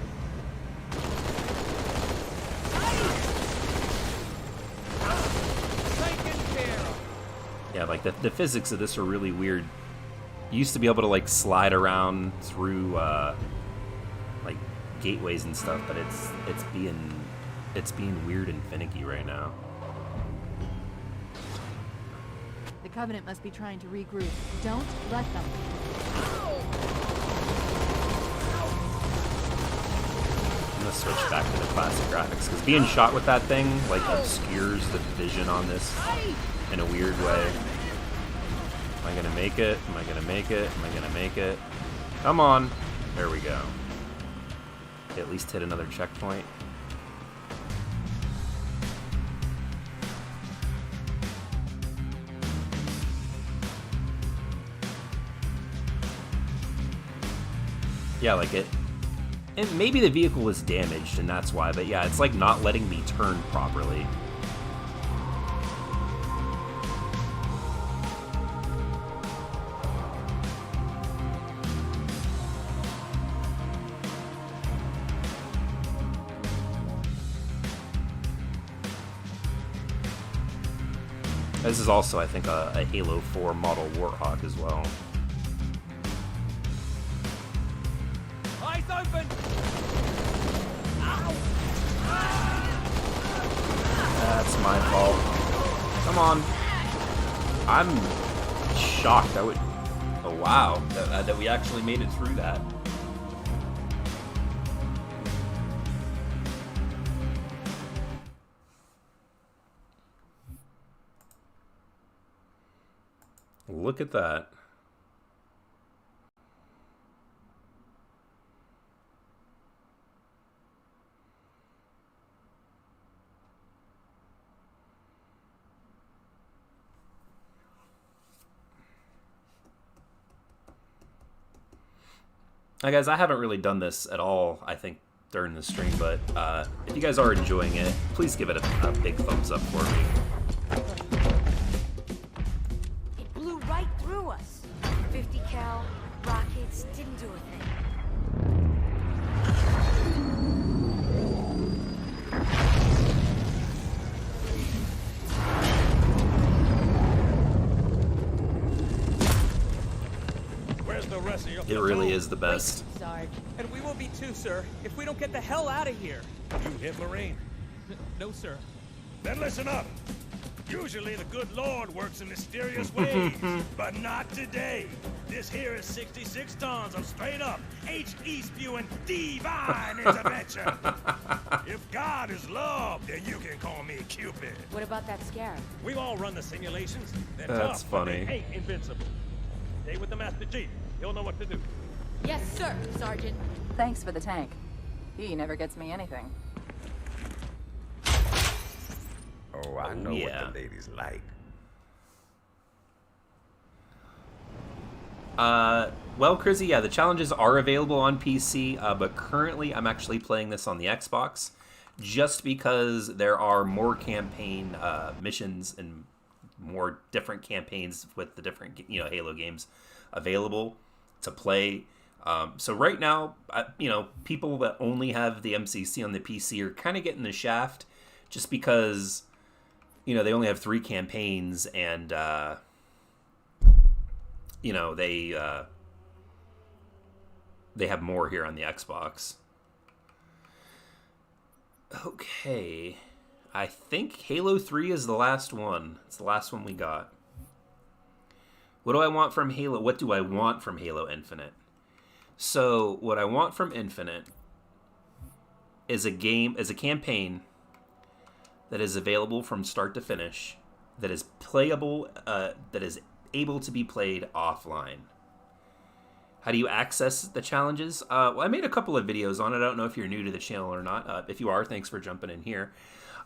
Taken care of. Yeah, like the physics of this are really weird. You used to be able to like slide around through like gateways and stuff, but it's being weird and finicky right now. The Covenant must be trying to regroup. Don't let them. I'm gonna switch back to the classic graphics, because being shot with that thing, like, obscures the vision on this in a weird way. Am I gonna make it? Am I gonna make it? Am I gonna make it? Come on! There we go. At least hit another checkpoint. Yeah, like it. And maybe the vehicle was damaged and that's why, but yeah, it's like not letting me turn properly. This is also, I think, a Halo 4 model Warthog as well. Eyes open! That's my fault. Come on. I'm shocked. Oh wow, that we actually made it through that. Look at that. guys, I haven't really done this at all, I think, during the stream, but if you guys are enjoying it, please give it a big thumbs up for me. It blew right through us. 50 cal rockets didn't do a thing. Where's the rest of your It really is the best. Sarge. And we will be too, sir, if we don't get the hell out of here. You hit Marine? No, sir. Then listen up. Usually the good Lord works in mysterious ways, but not today. This here is 66 tons of straight up, HE spewing divine intervention. If God is love, then you can call me Cupid. What about that scarab? We've all run the simulations. They're That's tough, but funny. they ain't invincible. Stay with the Master Chief. He'll know what to do. Yes, sir, Sergeant. Thanks for the tank. He never gets me anything. Oh, I know yeah. what the ladies like. Well, Crizzy, yeah, the challenges are available on PC, but currently I'm actually playing this on the Xbox, just because there are more campaign missions and more different campaigns with the different, Halo games available to play. So right now, people that only have the MCC on the PC are kind of getting the shaft, just because, they only have 3 campaigns, and, they have more here on the Xbox. Okay. I think Halo 3 is the last one. It's the last one we got. What do I want from Halo? What do I want from Halo Infinite? So, what I want from Infinite is a campaign that is available from start to finish, that is playable, that is able to be played offline. How do you access the challenges? Well, I made a couple of videos on it. I don't know if you're new to the channel or not. If you are, thanks for jumping in here.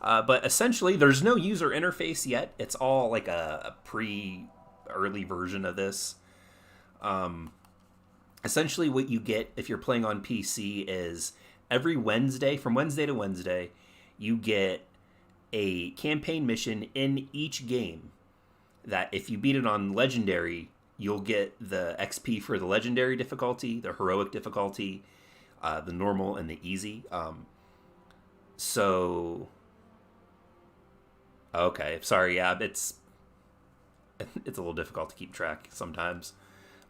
But essentially, there's no user interface yet. It's all like a early version of this. Essentially, what you get if you're playing on PC is every Wednesday, from Wednesday to Wednesday, you get a campaign mission in each game that if you beat it on Legendary, you'll get the XP for the Legendary difficulty, the Heroic difficulty, the Normal, and the Easy. Okay, sorry, yeah, it's a little difficult to keep track sometimes.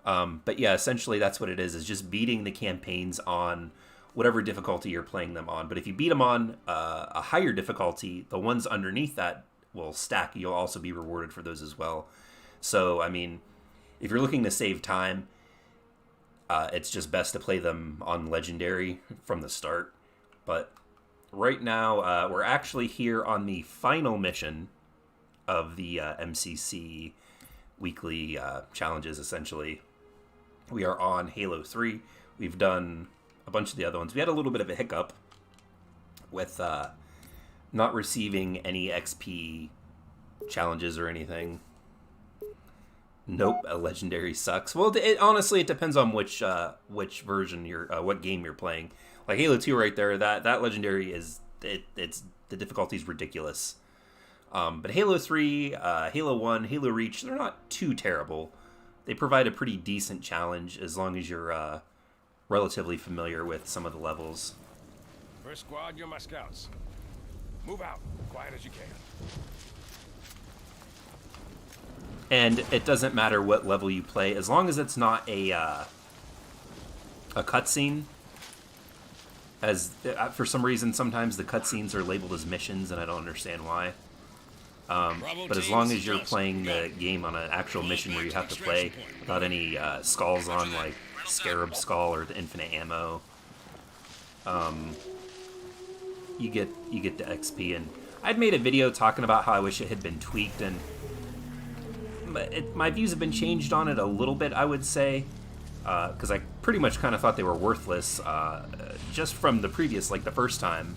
But yeah, essentially that's what it is just beating the campaigns on whatever difficulty you're playing them on. But if you beat them on a higher difficulty, the ones underneath that will stack. You'll also be rewarded for those as well. So, I mean, if you're looking to save time, it's just best to play them on Legendary from the start. But right now, we're actually here on the final mission of the MCC weekly challenges, essentially. We are on Halo 3. We've done a bunch of the other ones. We had a little bit of a hiccup with not receiving any XP challenges or anything. Nope, a Legendary sucks. Well, honestly, it depends on which version what game you're playing. Like Halo 2 right there, that Legendary is it's the difficulty's ridiculous. But Halo 3, Halo 1, Halo Reach, they're not too terrible. They provide a pretty decent challenge as long as you're relatively familiar with some of the levels. First squad, you're my scouts. Move out, quiet as you can. And it doesn't matter what level you play, as long as it's not a cutscene. As for some reason, sometimes the cutscenes are labeled as missions, and I don't understand why. But as long as you're playing the game on an actual mission where you have to play without any skulls on, like Scarab Skull or the infinite ammo, you get the XP. And I'd made a video talking about how I wish it had been tweaked, and my views have been changed on it a little bit, I would say, because I pretty much kind of thought they were worthless just from the previous, like the first time.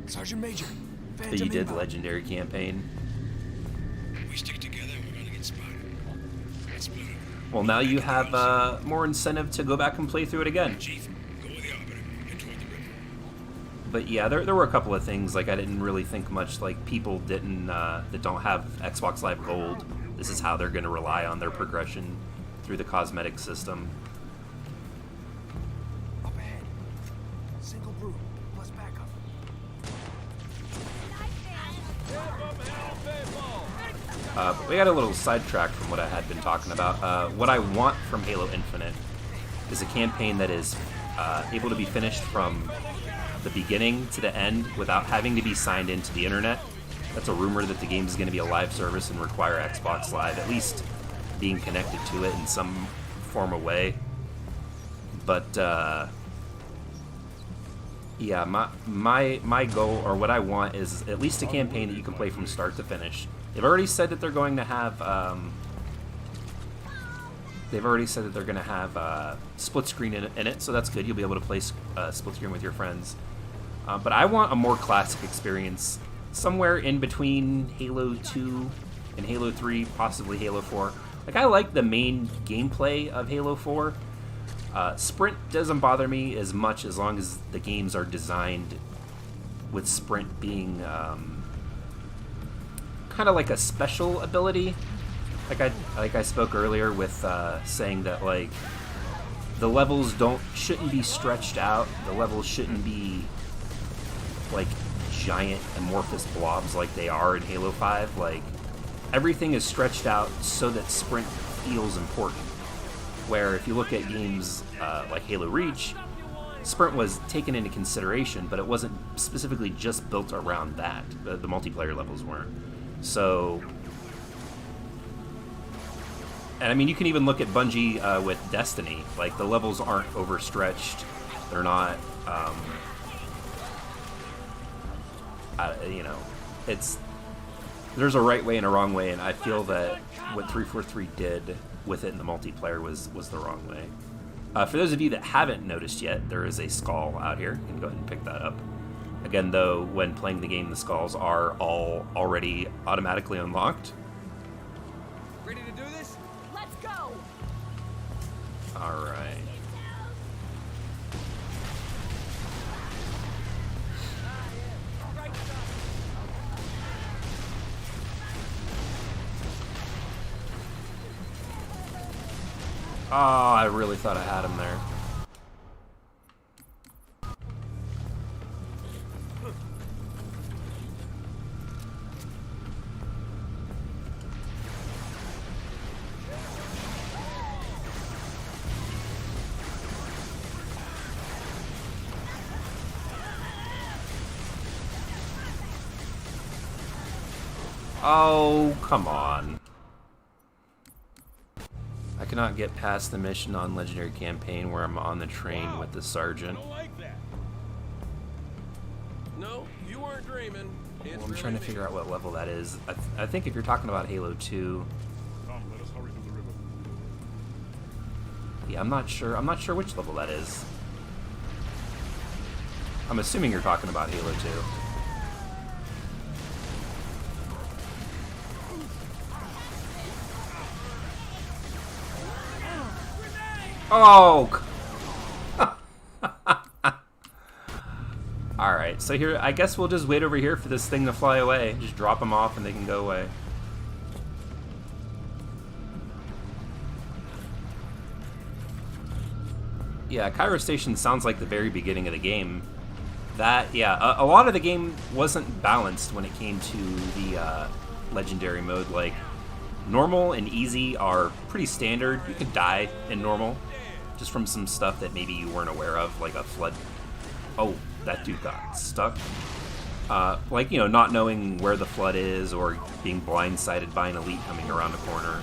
Sergeant Major, That you did the Legendary Campaign. We stick together, we're gonna get spotted. Let's split it. Well, now you have more incentive to go back and play through it again. But yeah, there were a couple of things, like I didn't really think much, like people didn't, that don't have Xbox Live Gold, this is how they're going to rely on their progression through the cosmetic system. Up ahead. Single brew, plus backup. But we got a little sidetracked from what I had been talking about. What I want from Halo Infinite is a campaign that is able to be finished from the beginning to the end without having to be signed into the internet. That's a rumor that the game is going to be a live service and require Xbox Live, at least being connected to it in some form of way. But yeah, my goal, or what I want, is at least a campaign that you can play from start to finish. They've already said that they're going to have split screen in it, so that's good. You'll be able to play split screen with your friends. But I want a more classic experience, somewhere in between Halo 2 and Halo 3, possibly Halo 4. Like, I like the main gameplay of Halo 4. Sprint doesn't bother me as much as long as the games are designed with Sprint being kind of like a special ability. Like I spoke earlier with saying that, like, the levels shouldn't be stretched out. The levels shouldn't be like giant amorphous blobs like they are in Halo 5. Like, everything is stretched out so that Sprint feels important. Where if you look at games like Halo Reach, Sprint was taken into consideration, but it wasn't specifically just built around that. The multiplayer levels weren't. So, and I mean, you can even look at Bungie with Destiny. Like, the levels aren't overstretched. They're not, you know, there's a right way and a wrong way, and I feel that what 343 did with it in the multiplayer was the wrong way. For those of you that haven't noticed yet, there is a skull out here. You can go ahead and pick that up. Again, though, when playing the game, the skulls are all already automatically unlocked. Ready to do this? Let's go! Alright. Oh, I really thought I had him there. Oh, come on. I cannot get past the mission on Legendary Campaign where I'm on the train with the sergeant. I don't like that. No, you weren't dreaming. Well, I'm trying to figure out what level that is. I think if you're talking about Halo 2... Come, let us hurry through the river. Yeah, I'm not sure which level that is. I'm assuming you're talking about Halo 2. Oh! Alright, so here, I guess we'll just wait over here for this thing to fly away. Just drop them off and they can go away. Yeah, Cairo Station sounds like the very beginning of the game. That, yeah, a lot of the game wasn't balanced when it came to the legendary mode. Like, normal and easy are pretty standard. You could die in normal, just from some stuff that maybe you weren't aware of, like a flood. Oh, that dude got stuck. Like, you know, not knowing where the flood is or being blindsided by an elite coming around a corner.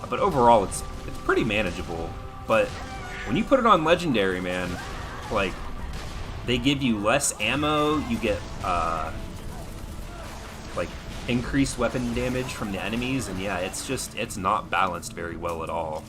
But overall, it's pretty manageable. But when you put it on Legendary, man, like, they give you less ammo, you get, like, increased weapon damage from the enemies, and yeah, it's not balanced very well at all.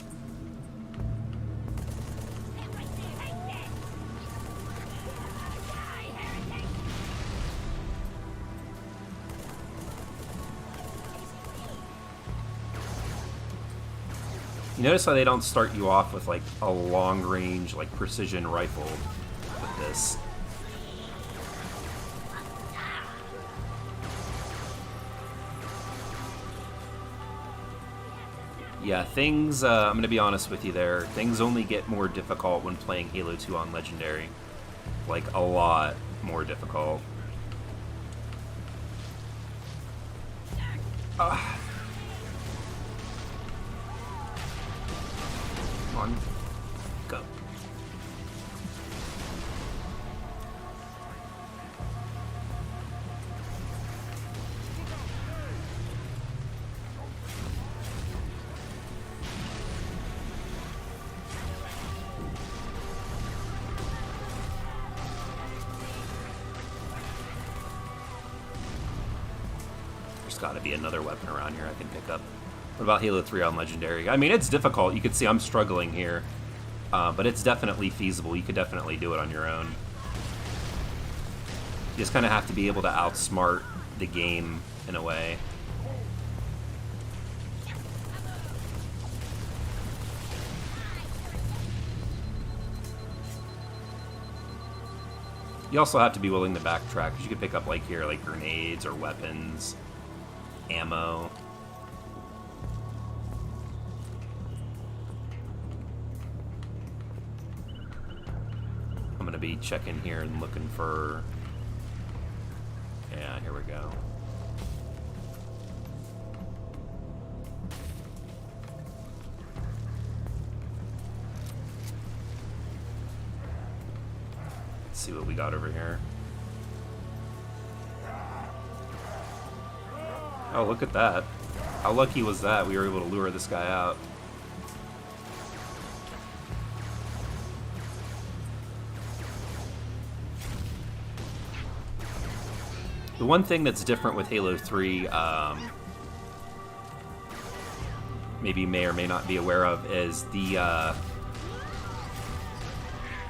You notice how they don't start you off with like a long range, like precision rifle with this. Yeah, things, I'm going to be honest with you there, things only get more difficult when playing Halo 2 on Legendary. Like, a lot more difficult. Come on. Go. There's got to be another weapon around here I can pick up. What about Halo 3 on Legendary? I mean, it's difficult. You can see I'm struggling here. But it's definitely feasible. You could definitely do it on your own. You just kind of have to be able to outsmart the game in a way. You also have to be willing to backtrack, because you could pick up, like here, like grenades or weapons, ammo. I'm gonna be checking here and looking for... Yeah, here we go. Let's see what we got over here. Oh, look at that. How lucky was that? We were able to lure this guy out. The one thing that's different with Halo 3, maybe you may or may not be aware of, is the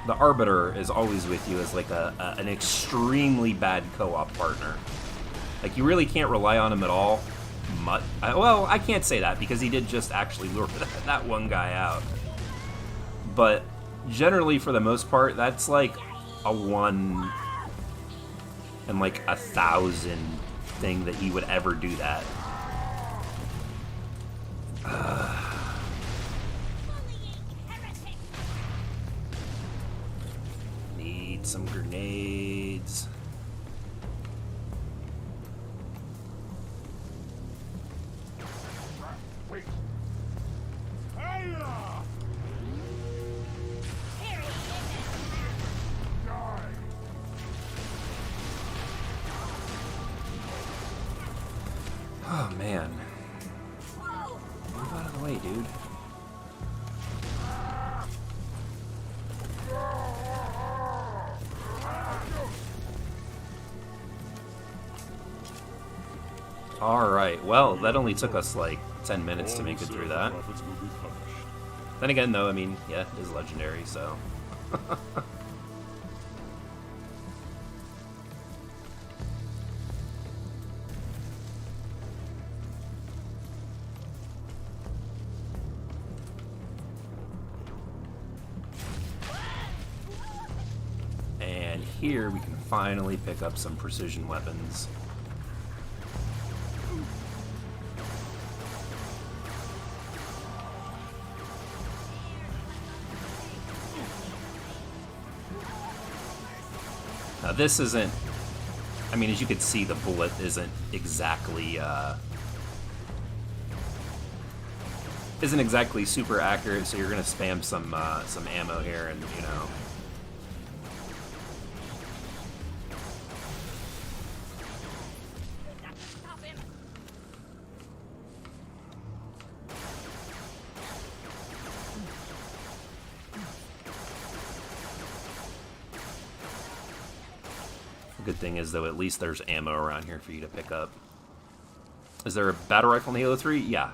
Arbiter is always with you as like an extremely bad co-op partner. Like, you really can't rely on him at all. Well, I can't say that, because he did just actually lure that one guy out. But generally, for the most part, that's like a 1 in like 1,000 thing that he would ever do that. Need some grenades. Oh, man. Move out of the way, dude. Alright, well, that only took us like 10 minutes to make it through that. Then again, though, I mean, yeah, it is Legendary, so... And here we can finally pick up some precision weapons. Now this isn't, I mean, as you can see, the bullet isn't exactly super accurate, so you're gonna spam some ammo here, and you know. Good thing is, though, at least there's ammo around here for you to pick up. Is there a battle rifle in Halo 3? Yeah.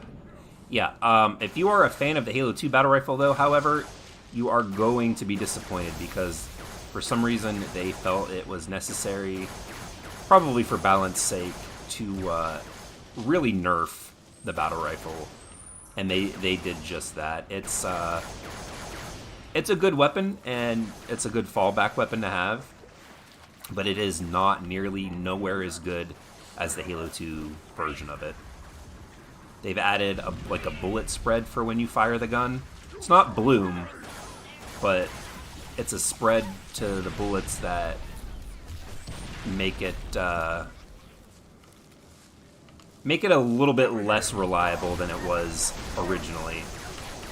Yeah. If you are a fan of the Halo 2 battle rifle, though, however, you are going to be disappointed, because for some reason they felt it was necessary, probably for balance sake, to really nerf the battle rifle. and they did just that. It's a good weapon, and it's a good fallback weapon to have, but it is not nearly nowhere as good as the Halo 2 version of it. They've added a bullet spread for when you fire the gun. It's not bloom, but it's a spread to the bullets that make it a little bit less reliable than it was originally.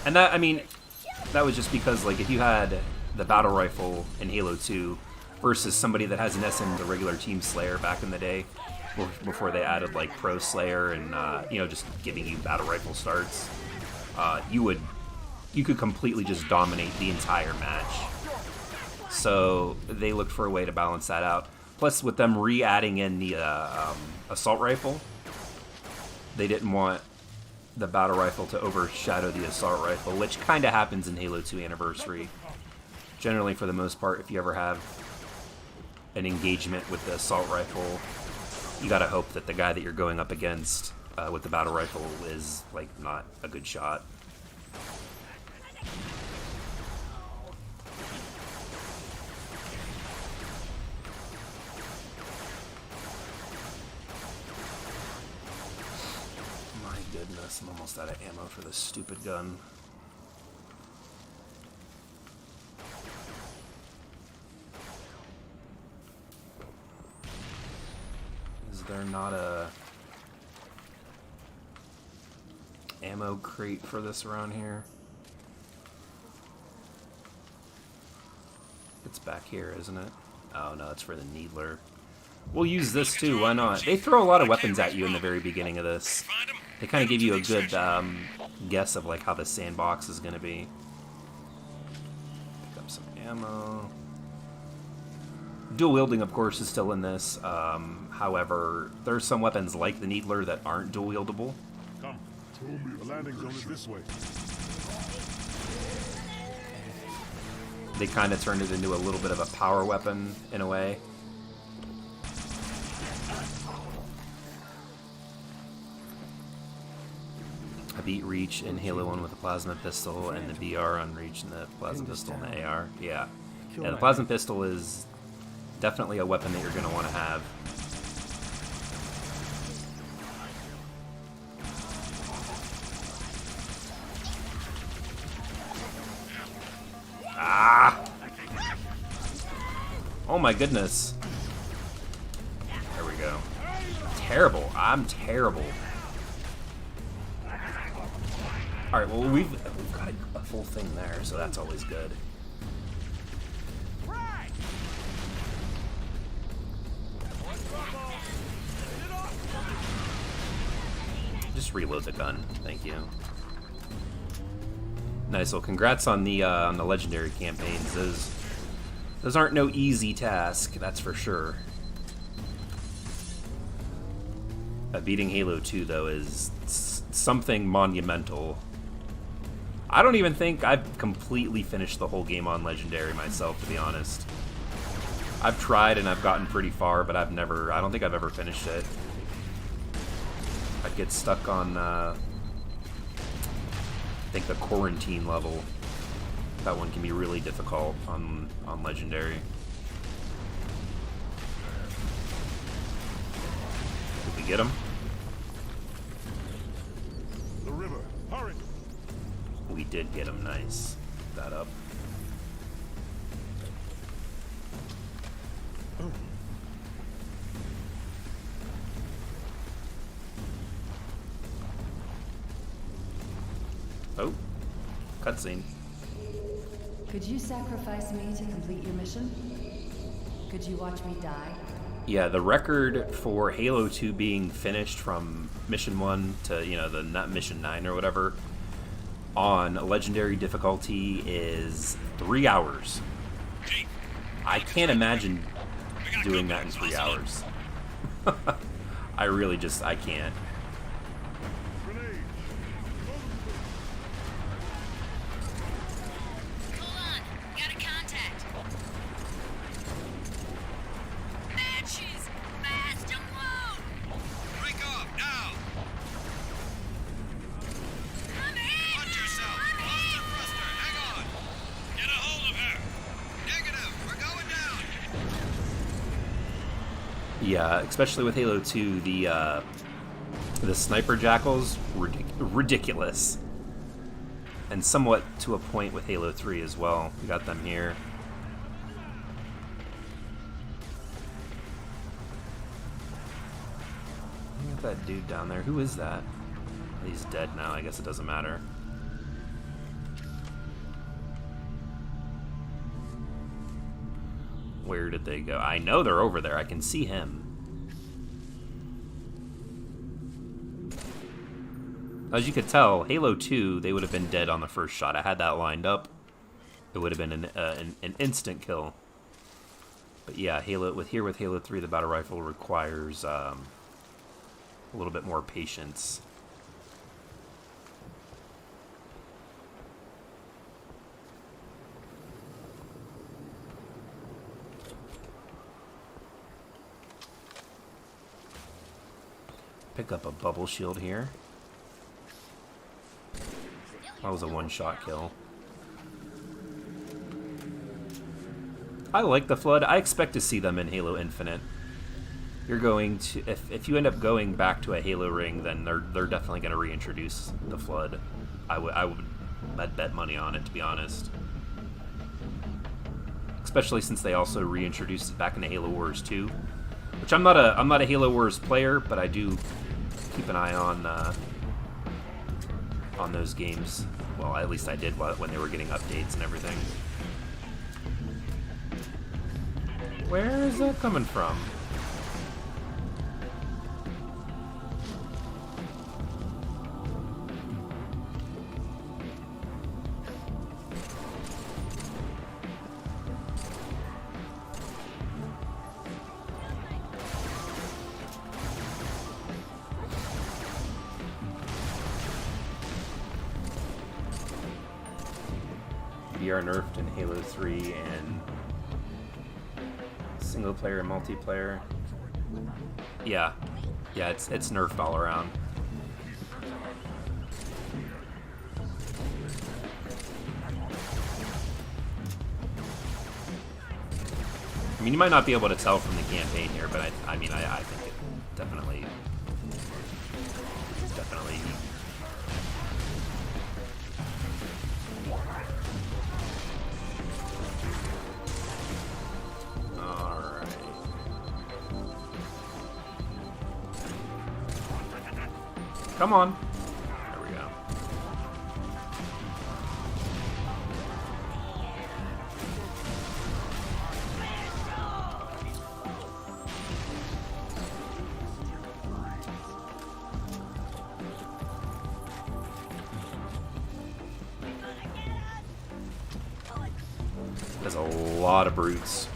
And that, I mean, that was just because, like, if you had the battle rifle in Halo 2 versus somebody that has an SM, the regular Team Slayer back in the day, before they added, like, Pro Slayer and, just giving you battle rifle starts, you could completely just dominate the entire match. So they looked for a way to balance that out. Plus, with them re-adding in the assault rifle, they didn't want the battle rifle to overshadow the assault rifle, which kind of happens in Halo 2 Anniversary. Generally, for the most part, if you ever have an engagement with the assault rifle, you gotta hope that the guy that you're going up against with the battle rifle is, like, not a good shot. I'm almost out of ammo for this stupid gun. Is there not a ammo crate for this around here? It's back here, isn't it? Oh no, it's for the Needler. We'll use this too, why not? They throw a lot of weapons at you in the very beginning of this. They kind of give you a good guess of, like, how the sandbox is going to be. Pick up some ammo. Dual wielding, of course, is still in this. However, there's some weapons like the Needler that aren't dual wieldable. Come. The landing zone is this way. They kind of turned it into a little bit of a power weapon in a way. I beat Reach in Halo 1 with the plasma pistol, and the BR on Reach and the plasma pistol and the AR. Yeah, the plasma pistol is definitely a weapon that you're going to want to have. Ah! Oh my goodness. There we go. Terrible. I'm terrible. Alright, well, we've got a full thing there, so that's always good. Just reload the gun, thank you. Nice, well, congrats on the Legendary campaigns. Those aren't no easy task, that's for sure. Beating Halo 2, though, is something monumental. I don't even think I've completely finished the whole game on Legendary myself, to be honest. I've tried and I've gotten pretty far, but I don't think I've ever finished it. I'd get stuck on, I think, the quarantine level. That one can be really difficult on Legendary. Did we get him? The river, hurry! We did get him, nice. Pick that up. Oh, cutscene. Could you sacrifice me to complete your mission? Could you watch me die? Yeah, the record for Halo 2 being finished from Mission 1 to, not Mission 9 or whatever, on Legendary difficulty is 3 hours. I can't imagine doing that in 3 hours. I can't. Yeah, especially with Halo 2, the sniper jackals, ridiculous. And somewhat to a point with Halo 3 as well. We got them here. Look at that dude down there. Who is that? He's dead now. I guess it doesn't matter. Where did they go? I know they're over there. I can see him. As you could tell, Halo 2, they would have been dead on the first shot. I had that lined up. It would have been an instant kill. But yeah, with Halo 3, the battle rifle requires a little bit more patience. Pick up a bubble shield here. That was a one-shot kill. I like the Flood. I expect to see them in Halo Infinite. You're going to, if you end up going back to a Halo ring, then they're definitely going to reintroduce the Flood. I'd bet money on it, to be honest. Especially since they also reintroduced it back into Halo Wars 2, which I'm not a Halo Wars player, but I do keep an eye on those games. Well, at least I did when they were getting updates and everything. Where is that coming from? VR nerfed in Halo 3 and single player and multiplayer. Yeah, it's nerfed all around. I mean, you might not be able to tell from the campaign here, but I think it definitely. Come on. There we go. There's a lot of brutes.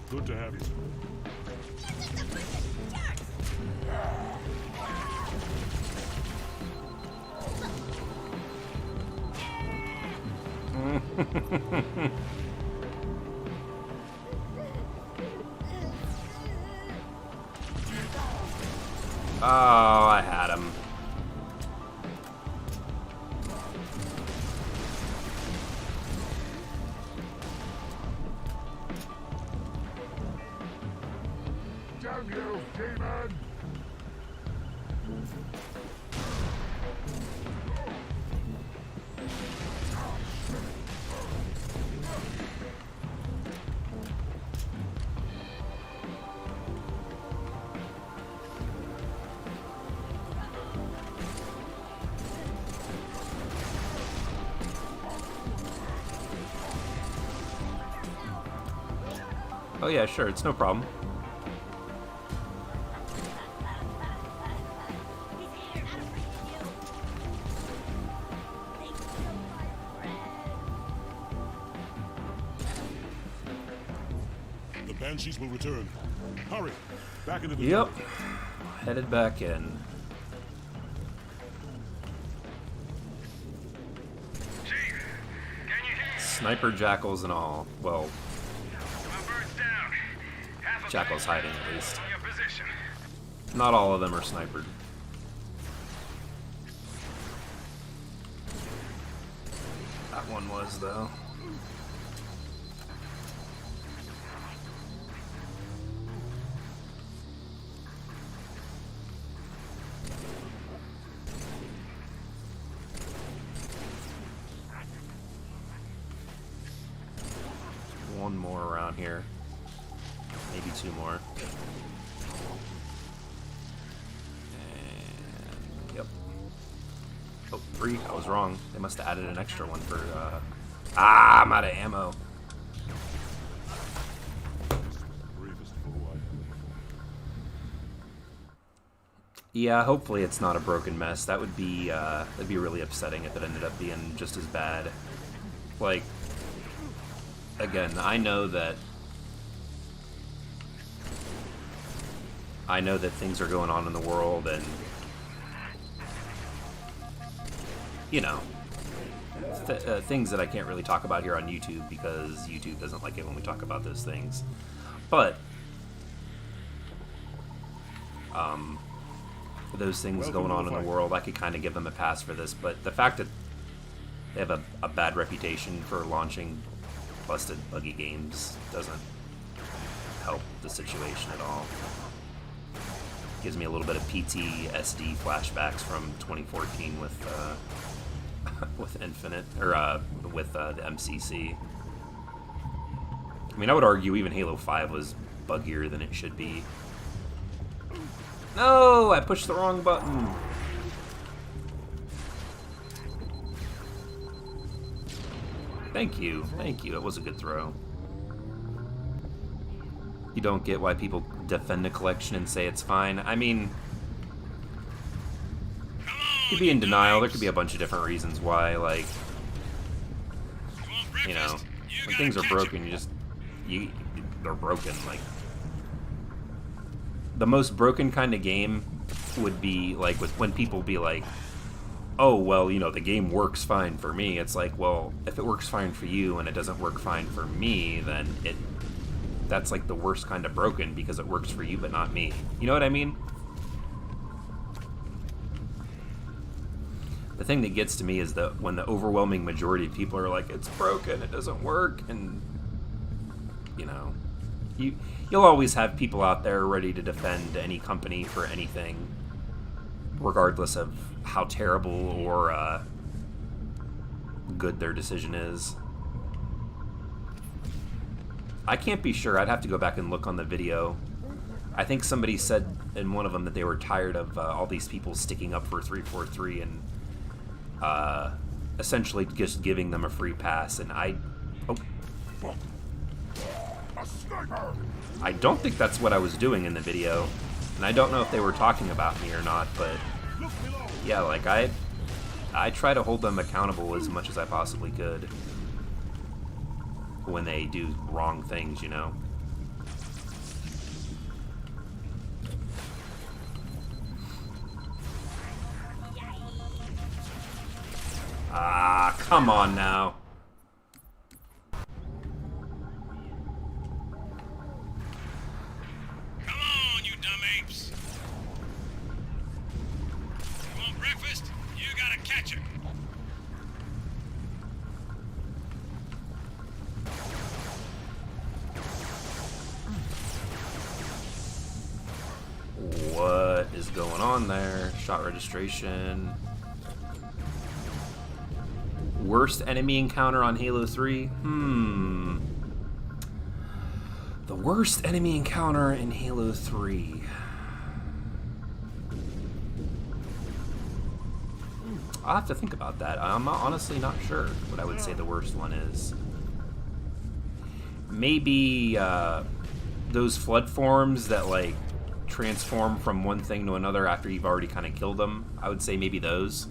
Good to have you. Oh, I had him. Damn you, demon! Oh yeah, sure, it's no problem. The Banshees will return. Hurry! Back into the Yep. Headed back in. Sniper jackals and all. Well, jackals hiding at least. Not all of them are snipered. That one was, though. One more around here. Maybe two more. And, yep. Oh, 3. I was wrong. They must have added an extra one for, I'm out of ammo. Yeah, hopefully it's not a broken mess. That would be, that'd be really upsetting if it ended up being just as bad. Like, again, I know that things are going on in the world, and you know, things that I can't really talk about here on YouTube because YouTube doesn't like it when we talk about those things. But those things going on in the world, I could kind of give them a pass for this. But the fact that they have a bad reputation for launching busted, buggy games doesn't help the situation at all. Gives me a little bit of PTSD flashbacks from 2014 with with Infinite, or with the MCC. I mean, I would argue even Halo 5 was buggier than it should be. No, I pushed the wrong button. Thank you, thank you. It was a good throw. You don't get why people defend a collection and say it's fine. I mean, you could be in denial. There could be a bunch of different reasons why, like, you know, when things are broken, they're broken. Like, the most broken kind of game would be, like, when people be like, oh, well, you know, the game works fine for me. It's like, well, if it works fine for you and it doesn't work fine for me, then that's like the worst kind of broken because it works for you but not me. You know what I mean? The thing that gets to me is that when the overwhelming majority of people are like, it's broken, it doesn't work, and you know, you'll always have people out there ready to defend any company for anything, regardless of how terrible or good their decision is. I can't be sure. I'd have to go back and look on the video. I think somebody said in one of them that they were tired of all these people sticking up for 343 and essentially just giving them a free pass. And I don't think that's what I was doing in the video. And I don't know if they were talking about me or not, but yeah, like I try to hold them accountable as much as I possibly could when they do wrong things, you know. Ah, come on now. Come on, you dumb apes. You want breakfast? You gotta catch it. What is going on there? Shot registration. Worst enemy encounter on Halo 3? The worst enemy encounter in Halo 3. I'll have to think about that. I'm honestly not sure what I would say the worst one is. Maybe those flood forms that, like, transform from one thing to another after you've already kind of killed them. I would say maybe those.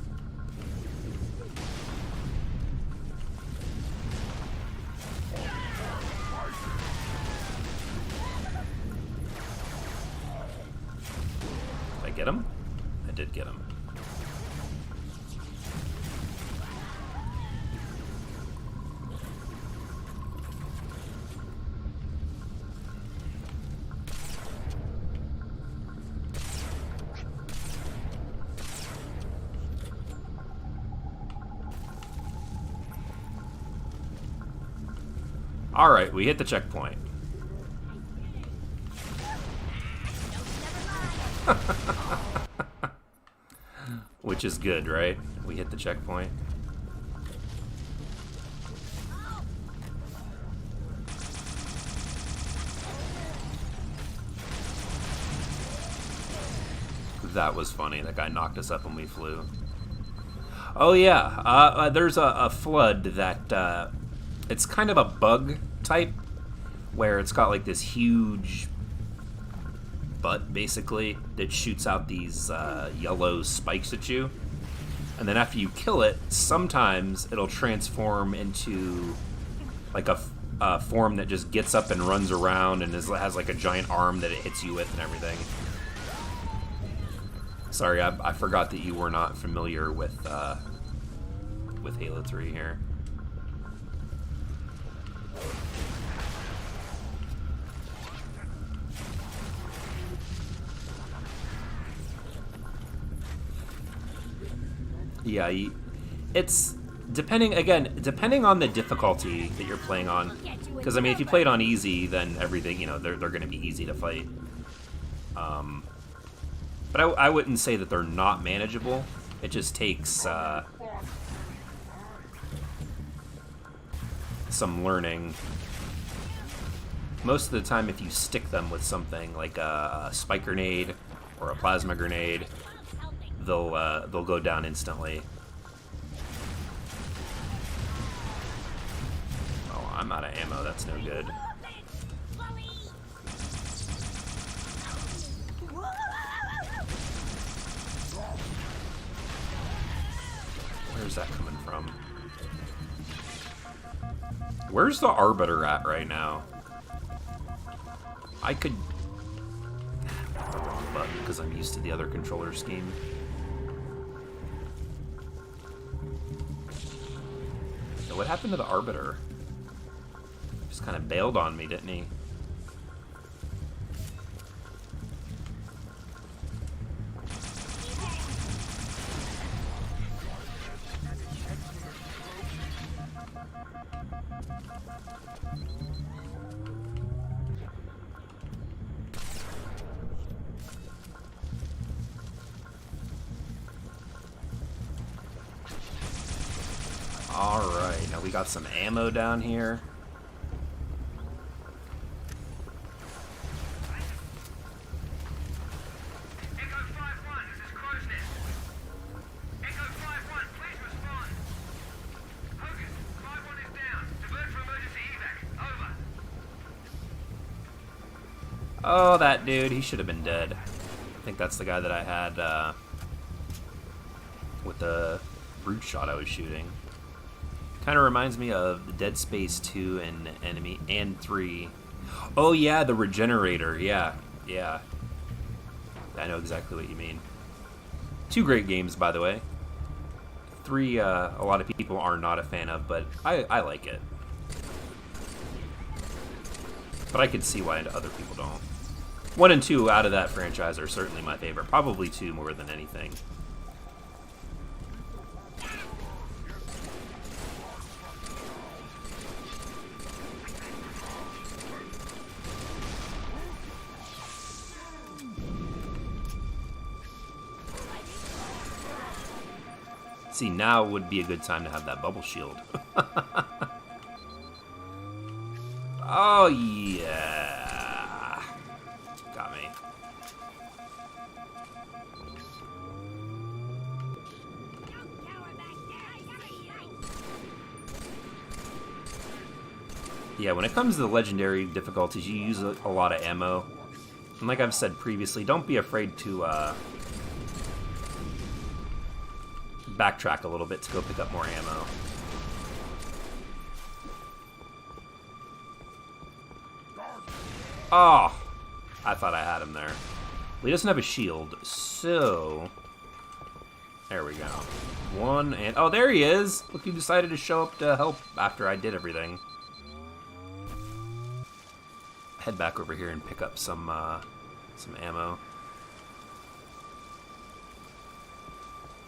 Did I get him? I did get him. Alright, we hit the checkpoint. Which is good, right? We hit the checkpoint. That was funny. That guy knocked us up when we flew. Oh yeah, there's a flood that it's kind of a bug type where it's got like this huge butt basically that shoots out these yellow spikes at you, and then after you kill it, sometimes it'll transform into like a form that just gets up and runs around and has like a giant arm that it hits you with and everything. Sorry, I forgot that you were not familiar with Halo 3 here. Yeah, it's depending on the difficulty that you're playing on. Because I mean, if you play it on easy, then everything, you know, they're going to be easy to fight. But I wouldn't say that they're not manageable. It just takes some learning. Most of the time, if you stick them with something like a spike grenade or a plasma grenade, they'll go down instantly. Oh, I'm out of ammo. That's no good. Where's that coming from? Where's the Arbiter at right now? I could... the wrong button because I'm used to the other controller scheme. So what happened to the Arbiter? Just kind of bailed on me, didn't he? Alright, now we got some ammo down here. Echo 5-1, this is Crow's Nest. Echo 5-1, please respond. Hogan, 5-1 is down. Divert for emergency evac. Over. Oh, that dude, he should have been dead. I think that's the guy that I had with the brute shot I was shooting. Kind of reminds me of Dead Space 2 and Enemy and 3. Oh yeah, the Regenerator. Yeah. I know exactly what you mean. 2 great games, by the way. 3, a lot of people are not a fan of, but I like it. But I could see why other people don't. 1 and 2 out of that franchise are certainly my favorite. Probably 2 more than anything. See, now would be a good time to have that bubble shield. Oh, yeah. Got me. Yeah, when it comes to the legendary difficulties, you use a lot of ammo. And like I've said previously, don't be afraid to backtrack a little bit to go pick up more ammo. Oh, I thought I had him there. Well, he doesn't have a shield, so there we go. 1 and oh, there he is. Look, he decided to show up to help after I did everything. Head back over here and pick up some ammo.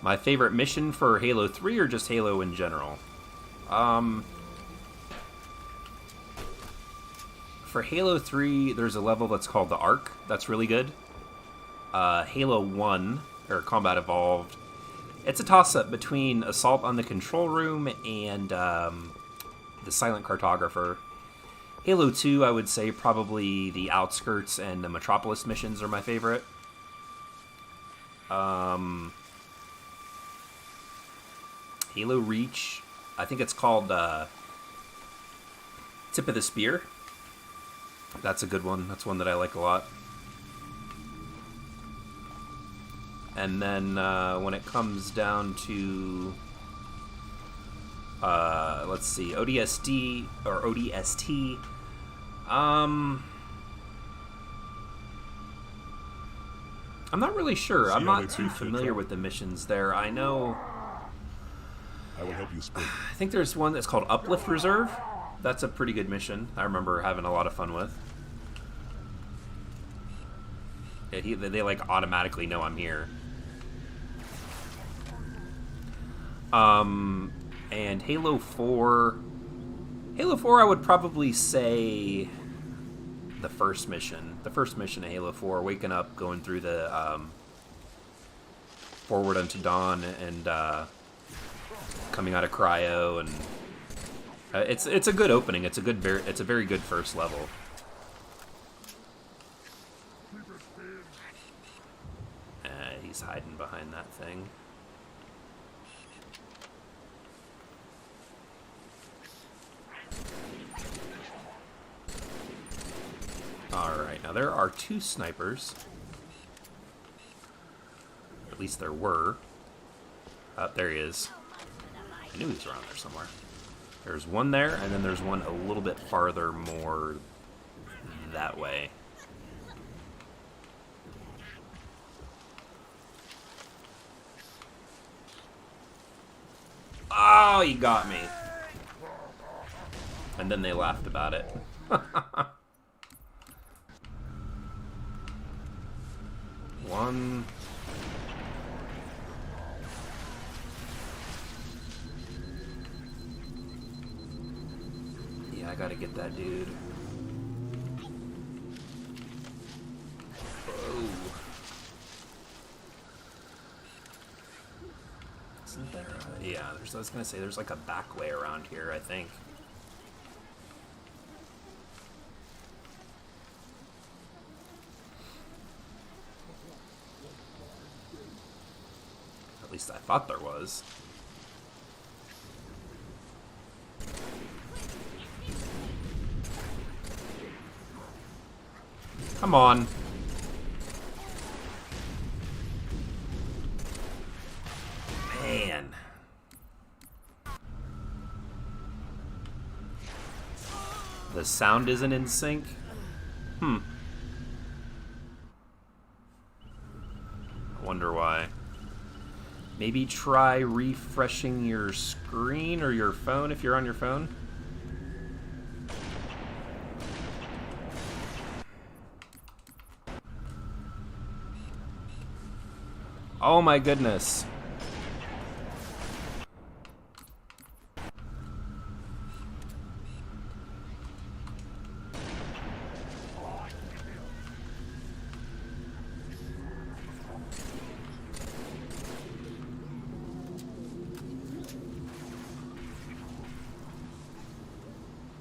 My favorite mission for Halo 3 or just Halo in general? for Halo 3, there's a level that's called the Arc. That's really good. Halo 1, or Combat Evolved, it's a toss-up between Assault on the Control Room and the Silent Cartographer. Halo 2, I would say probably the Outskirts and the Metropolis missions are my favorite. Halo Reach, I think it's called Tip of the Spear. That's a good one. That's one that I like a lot. And then when it comes down to, let's see, ODST or ODST, I'm not really sure. I'm not too familiar with the missions there. I know. I will help you split. I think there's one that's called Uplift Reserve. That's a pretty good mission. I remember having a lot of fun with. Yeah, they like automatically know I'm here. And Halo 4. Halo 4, I would probably say the first mission. The first mission of Halo 4, waking up, going through the Forward Unto Dawn, and coming out of cryo, and it's a good opening. It's a very good first level. He's hiding behind that thing. Alright, now there are 2 snipers. At least there were. Oh, there he is. I knew he was around there somewhere. There's one there, and then there's one a little bit farther more that way. Oh, you got me. And then they laughed about it. One. Yeah, I gotta get that dude. Whoa. Isn't there a... Yeah, I was gonna say, there's like a back way around here, I think. At least I thought there was. Come on. Man. The sound isn't in sync? I wonder why. Maybe try refreshing your screen or your phone if you're on your phone. Oh my goodness.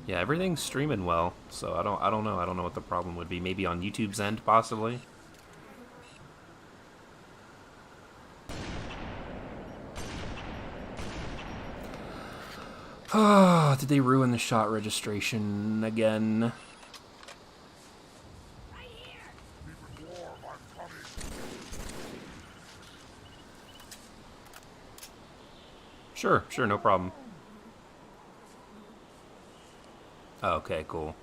Yeah, everything's streaming well, so I don't know. I don't know what the problem would be. Maybe on YouTube's end, possibly. Ah, did they ruin the shot registration again? Sure, no problem. Oh, okay, cool.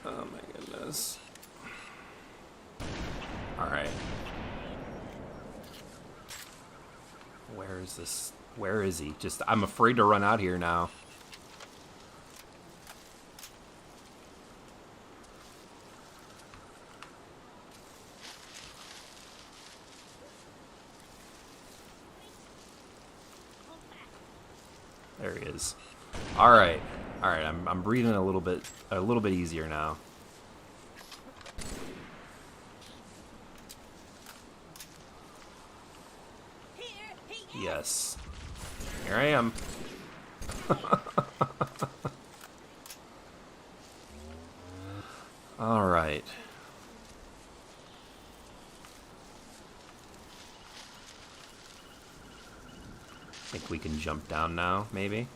Oh my goodness. Alright. Where is this? Where is he? I'm afraid to run out here now. There he is. All right. All right. I'm breathing a little bit easier now. Yes. Here I am. All right. I think we can jump down now, maybe.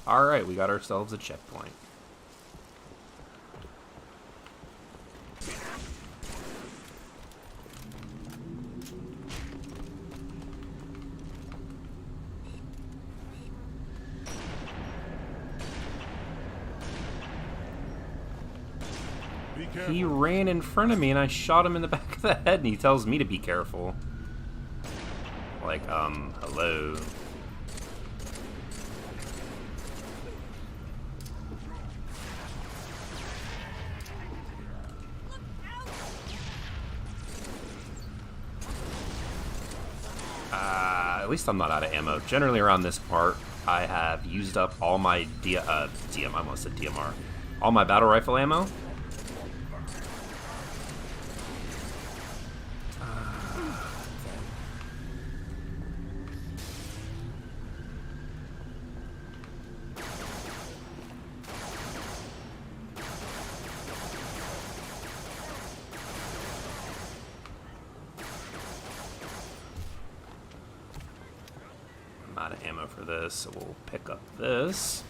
All right, we got ourselves a checkpoint. He ran in front of me and I shot him in the back of the head and he tells me to be careful. Like, hello. At least I'm not out of ammo. Generally around this part, I have used up all my I almost said DMR. All my battle rifle ammo. Out of ammo for this, so we'll pick up this.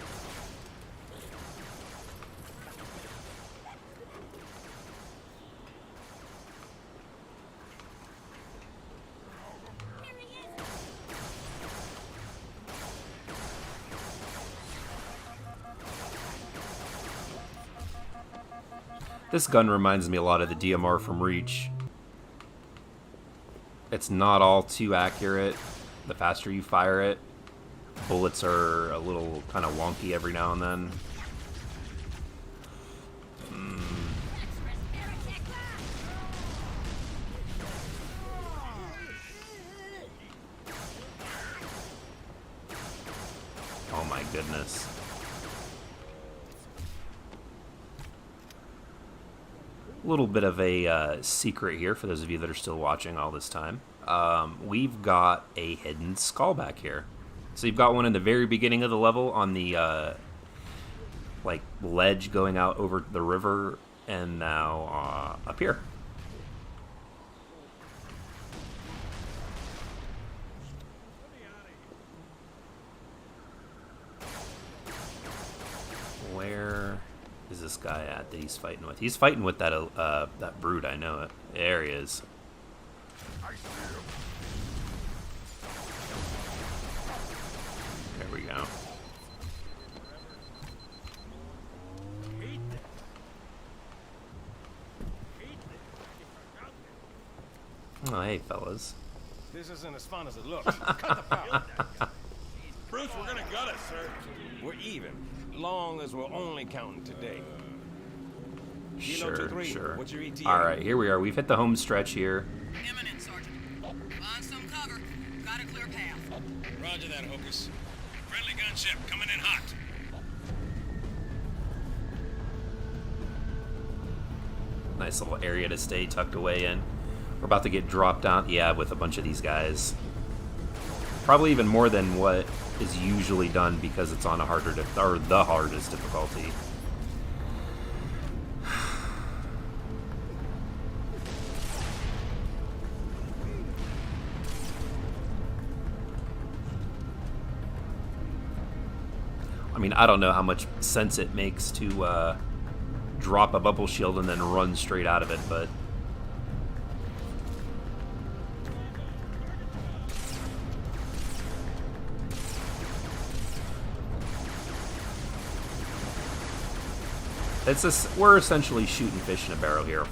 This gun reminds me a lot of the DMR from Reach. It's not all too accurate. The faster you fire it, bullets are a little kind of wonky every now and then. Oh my goodness. A little bit of a secret here for those of you that are still watching all this time. We've got a hidden skull back here. So you've got one in the very beginning of the level on the like ledge going out over the river, and now up here. Where is this guy at that he's fighting with? He's fighting with that that brute, I know it. There he is. There we go. Oh, hey, fellas. This isn't as fun as it looks. Cut the power. Bruce, we're gonna gut it, sir. We're even, long as we're only counting today. Sure, sure. What's your ETA? All right, here we are. We've hit the home stretch here. Imminent, Sergeant. Find some cover. Got a clear path. Roger that, Hocus. Friendly gunship coming in hot. Nice little area to stay tucked away in. We're about to get dropped down, yeah, with a bunch of these guys. Probably even more than what is usually done because it's on a harder, or the hardest difficulty. I mean, I don't know how much sense it makes to drop a bubble shield and then run straight out of it, but it's just, we're essentially shooting fish in a barrel here.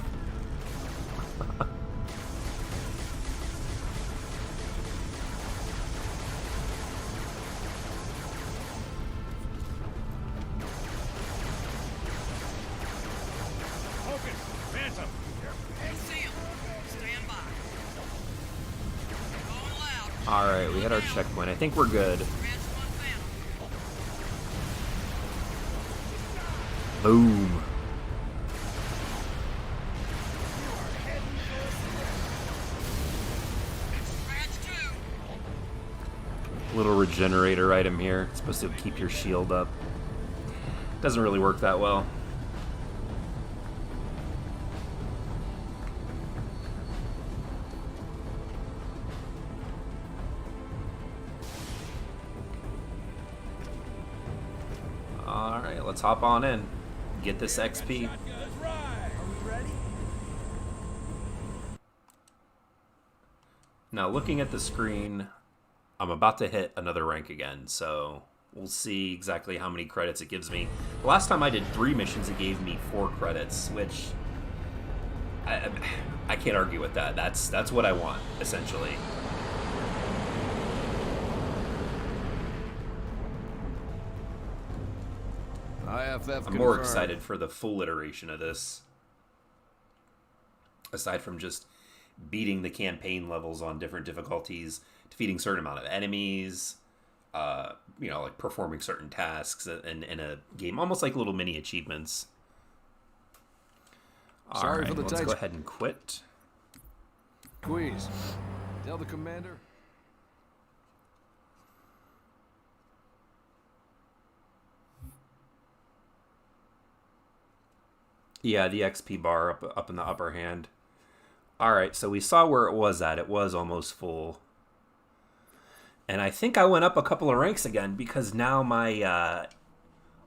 Alright, we hit our checkpoint. I think we're good. Boom. Little regenerator item here. It's supposed to keep your shield up. Doesn't really work that well. Alright, let's hop on in. Get this XP. Now, looking at the screen, I'm about to hit another rank again, so we'll see exactly how many credits it gives me. The last time I did 3 missions, it gave me 4 credits, which I can't argue with that. That's what I want, essentially. IFF I'm more excited for the full iteration of this. Aside from just beating the campaign levels on different difficulties, defeating a certain amount of enemies, you know, like performing certain tasks in a game, almost like little mini achievements. Sorry All for the right, let's tight go ahead and quit. Squeeze. Tell the commander. Yeah, the XP bar up in the upper hand. All right, so we saw where it was at. It was almost full. And I think I went up a couple of ranks again because now my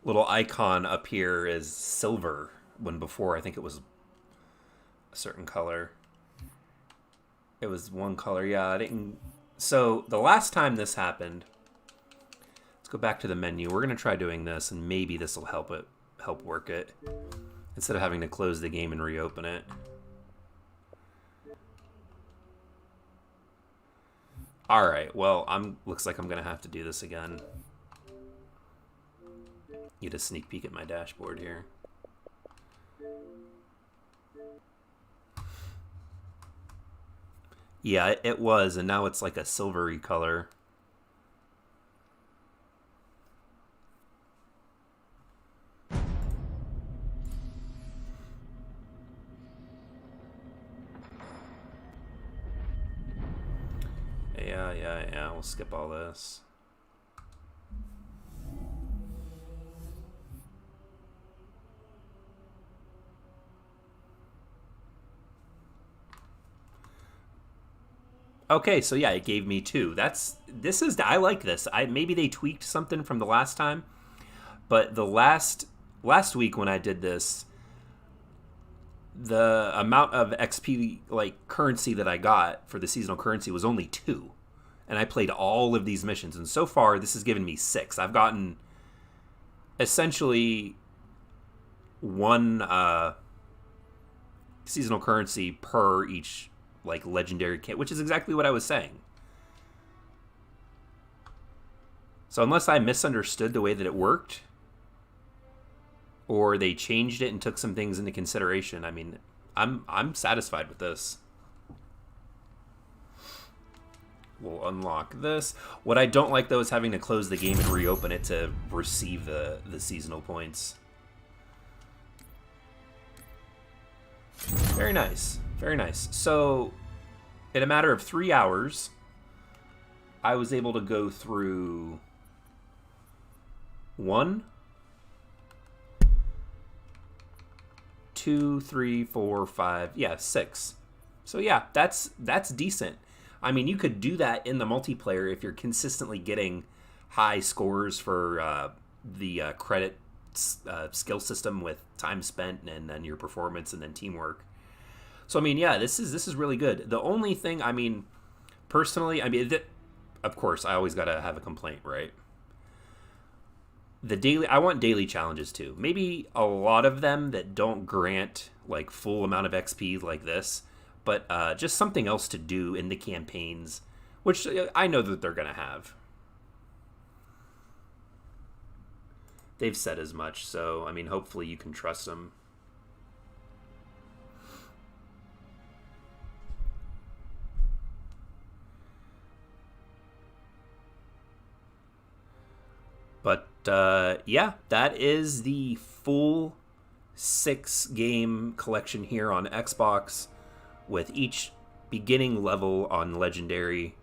little icon up here is silver, when before I think it was a certain color. It was one color, yeah. I didn't. So the last time this happened, let's go back to the menu. We're gonna try doing this, and maybe this will help work it instead of having to close the game and reopen it. All right, well, looks like I'm gonna have to do this again. Get a sneak peek at my dashboard here. Yeah, it was, and now it's like a silvery color. Yeah, we'll skip all this. Okay, so yeah, it gave me 2. I like this. Maybe they tweaked something from the last time, but the last week when I did this, the amount of XP, like currency that I got for the seasonal currency was only 2. And I played all of these missions, and so far this has given me 6. I've gotten essentially 1 seasonal currency per each like legendary kit, which is exactly what I was saying. So unless I misunderstood the way that it worked, or they changed it and took some things into consideration, I mean, I'm satisfied with this. We'll unlock this. What I don't like, though, is having to close the game and reopen it to receive the seasonal points. Very nice. Very nice. So, in a matter of 3 hours, I was able to go through 1, 2, 3, 4, 5, yeah, 6. So yeah, that's decent. I mean, you could do that in the multiplayer if you're consistently getting high scores for the credit skill system with time spent and then your performance and then teamwork. So I mean, yeah, this is really good. The only thing, I mean, personally, I mean, of course, I always gotta have a complaint, right? I want daily challenges too. Maybe a lot of them that don't grant like full amount of XP like this, but just something else to do in the campaigns, which I know that they're gonna have. They've said as much, so I mean, hopefully you can trust them. But yeah, that is the full 6-game collection here on Xbox, with each beginning level on Legendary.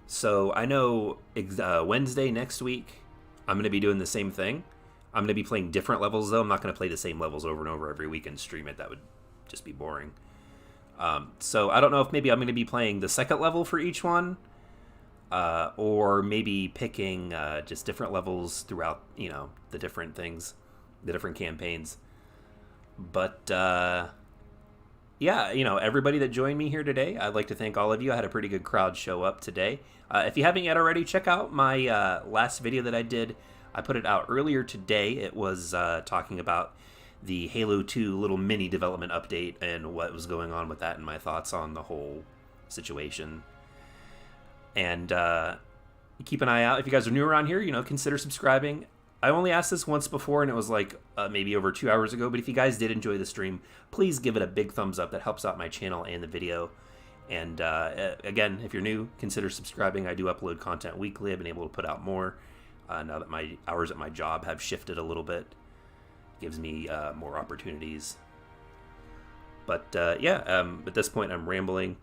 So I know Wednesday next week, I'm going to be doing the same thing. I'm going to be playing different levels, though. I'm not going to play the same levels over and over every week and stream it. That would just be boring. So I don't know if maybe I'm going to be playing the second level for each one, or maybe picking just different levels throughout, the different things, the different campaigns. But yeah, everybody that joined me here today, I'd like to thank all of you. I had a pretty good crowd show up today. If you haven't yet already, check out my last video that I did. I put it out earlier today. It was talking about the Halo 2 little mini development update and what was going on with that and my thoughts on the whole situation. And keep an eye out. If you guys are new around here, consider subscribing. I only asked this once before, and it was like maybe over 2 hours ago. But if you guys did enjoy the stream, please give it a big thumbs up. That helps out my channel and the video. And again, if you're new, consider subscribing. I do upload content weekly. I've been able to put out more now that my hours at my job have shifted a little bit. It gives me more opportunities. But yeah, at this point, I'm rambling.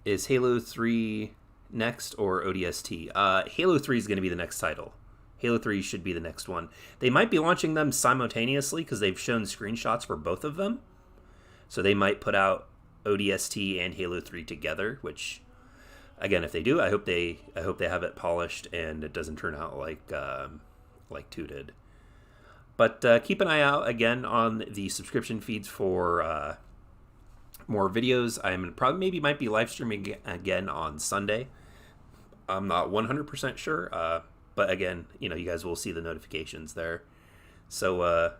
Is Halo 3 next or ODST? Halo 3 is going to be the next title. Halo 3 should be the next one. They might be launching them simultaneously because they've shown screenshots for both of them. So they might put out ODST and Halo 3 together, which, again, if they do, I hope they have it polished and it doesn't turn out like 2 did. But keep an eye out again on the subscription feeds for more videos. I'm probably might be live streaming again on Sunday. I'm not 100% sure. But again, you guys will see the notifications there. So,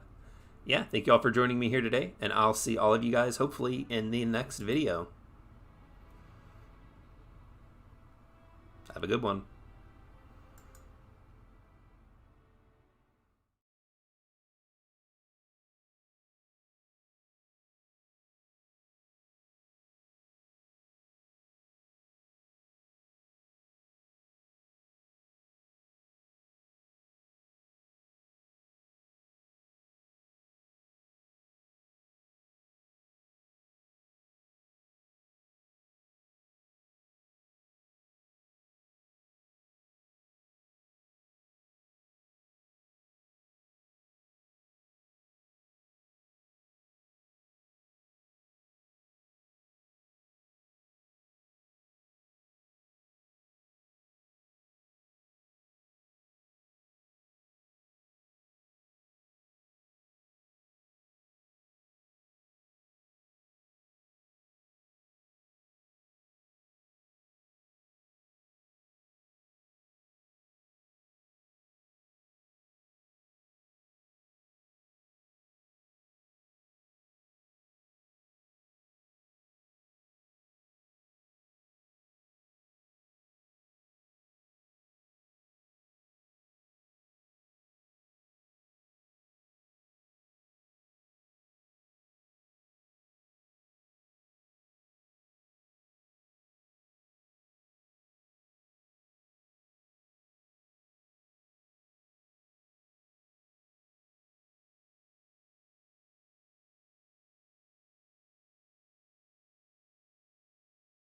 yeah, thank you all for joining me here today. And I'll see all of you guys, hopefully, in the next video. Have a good one.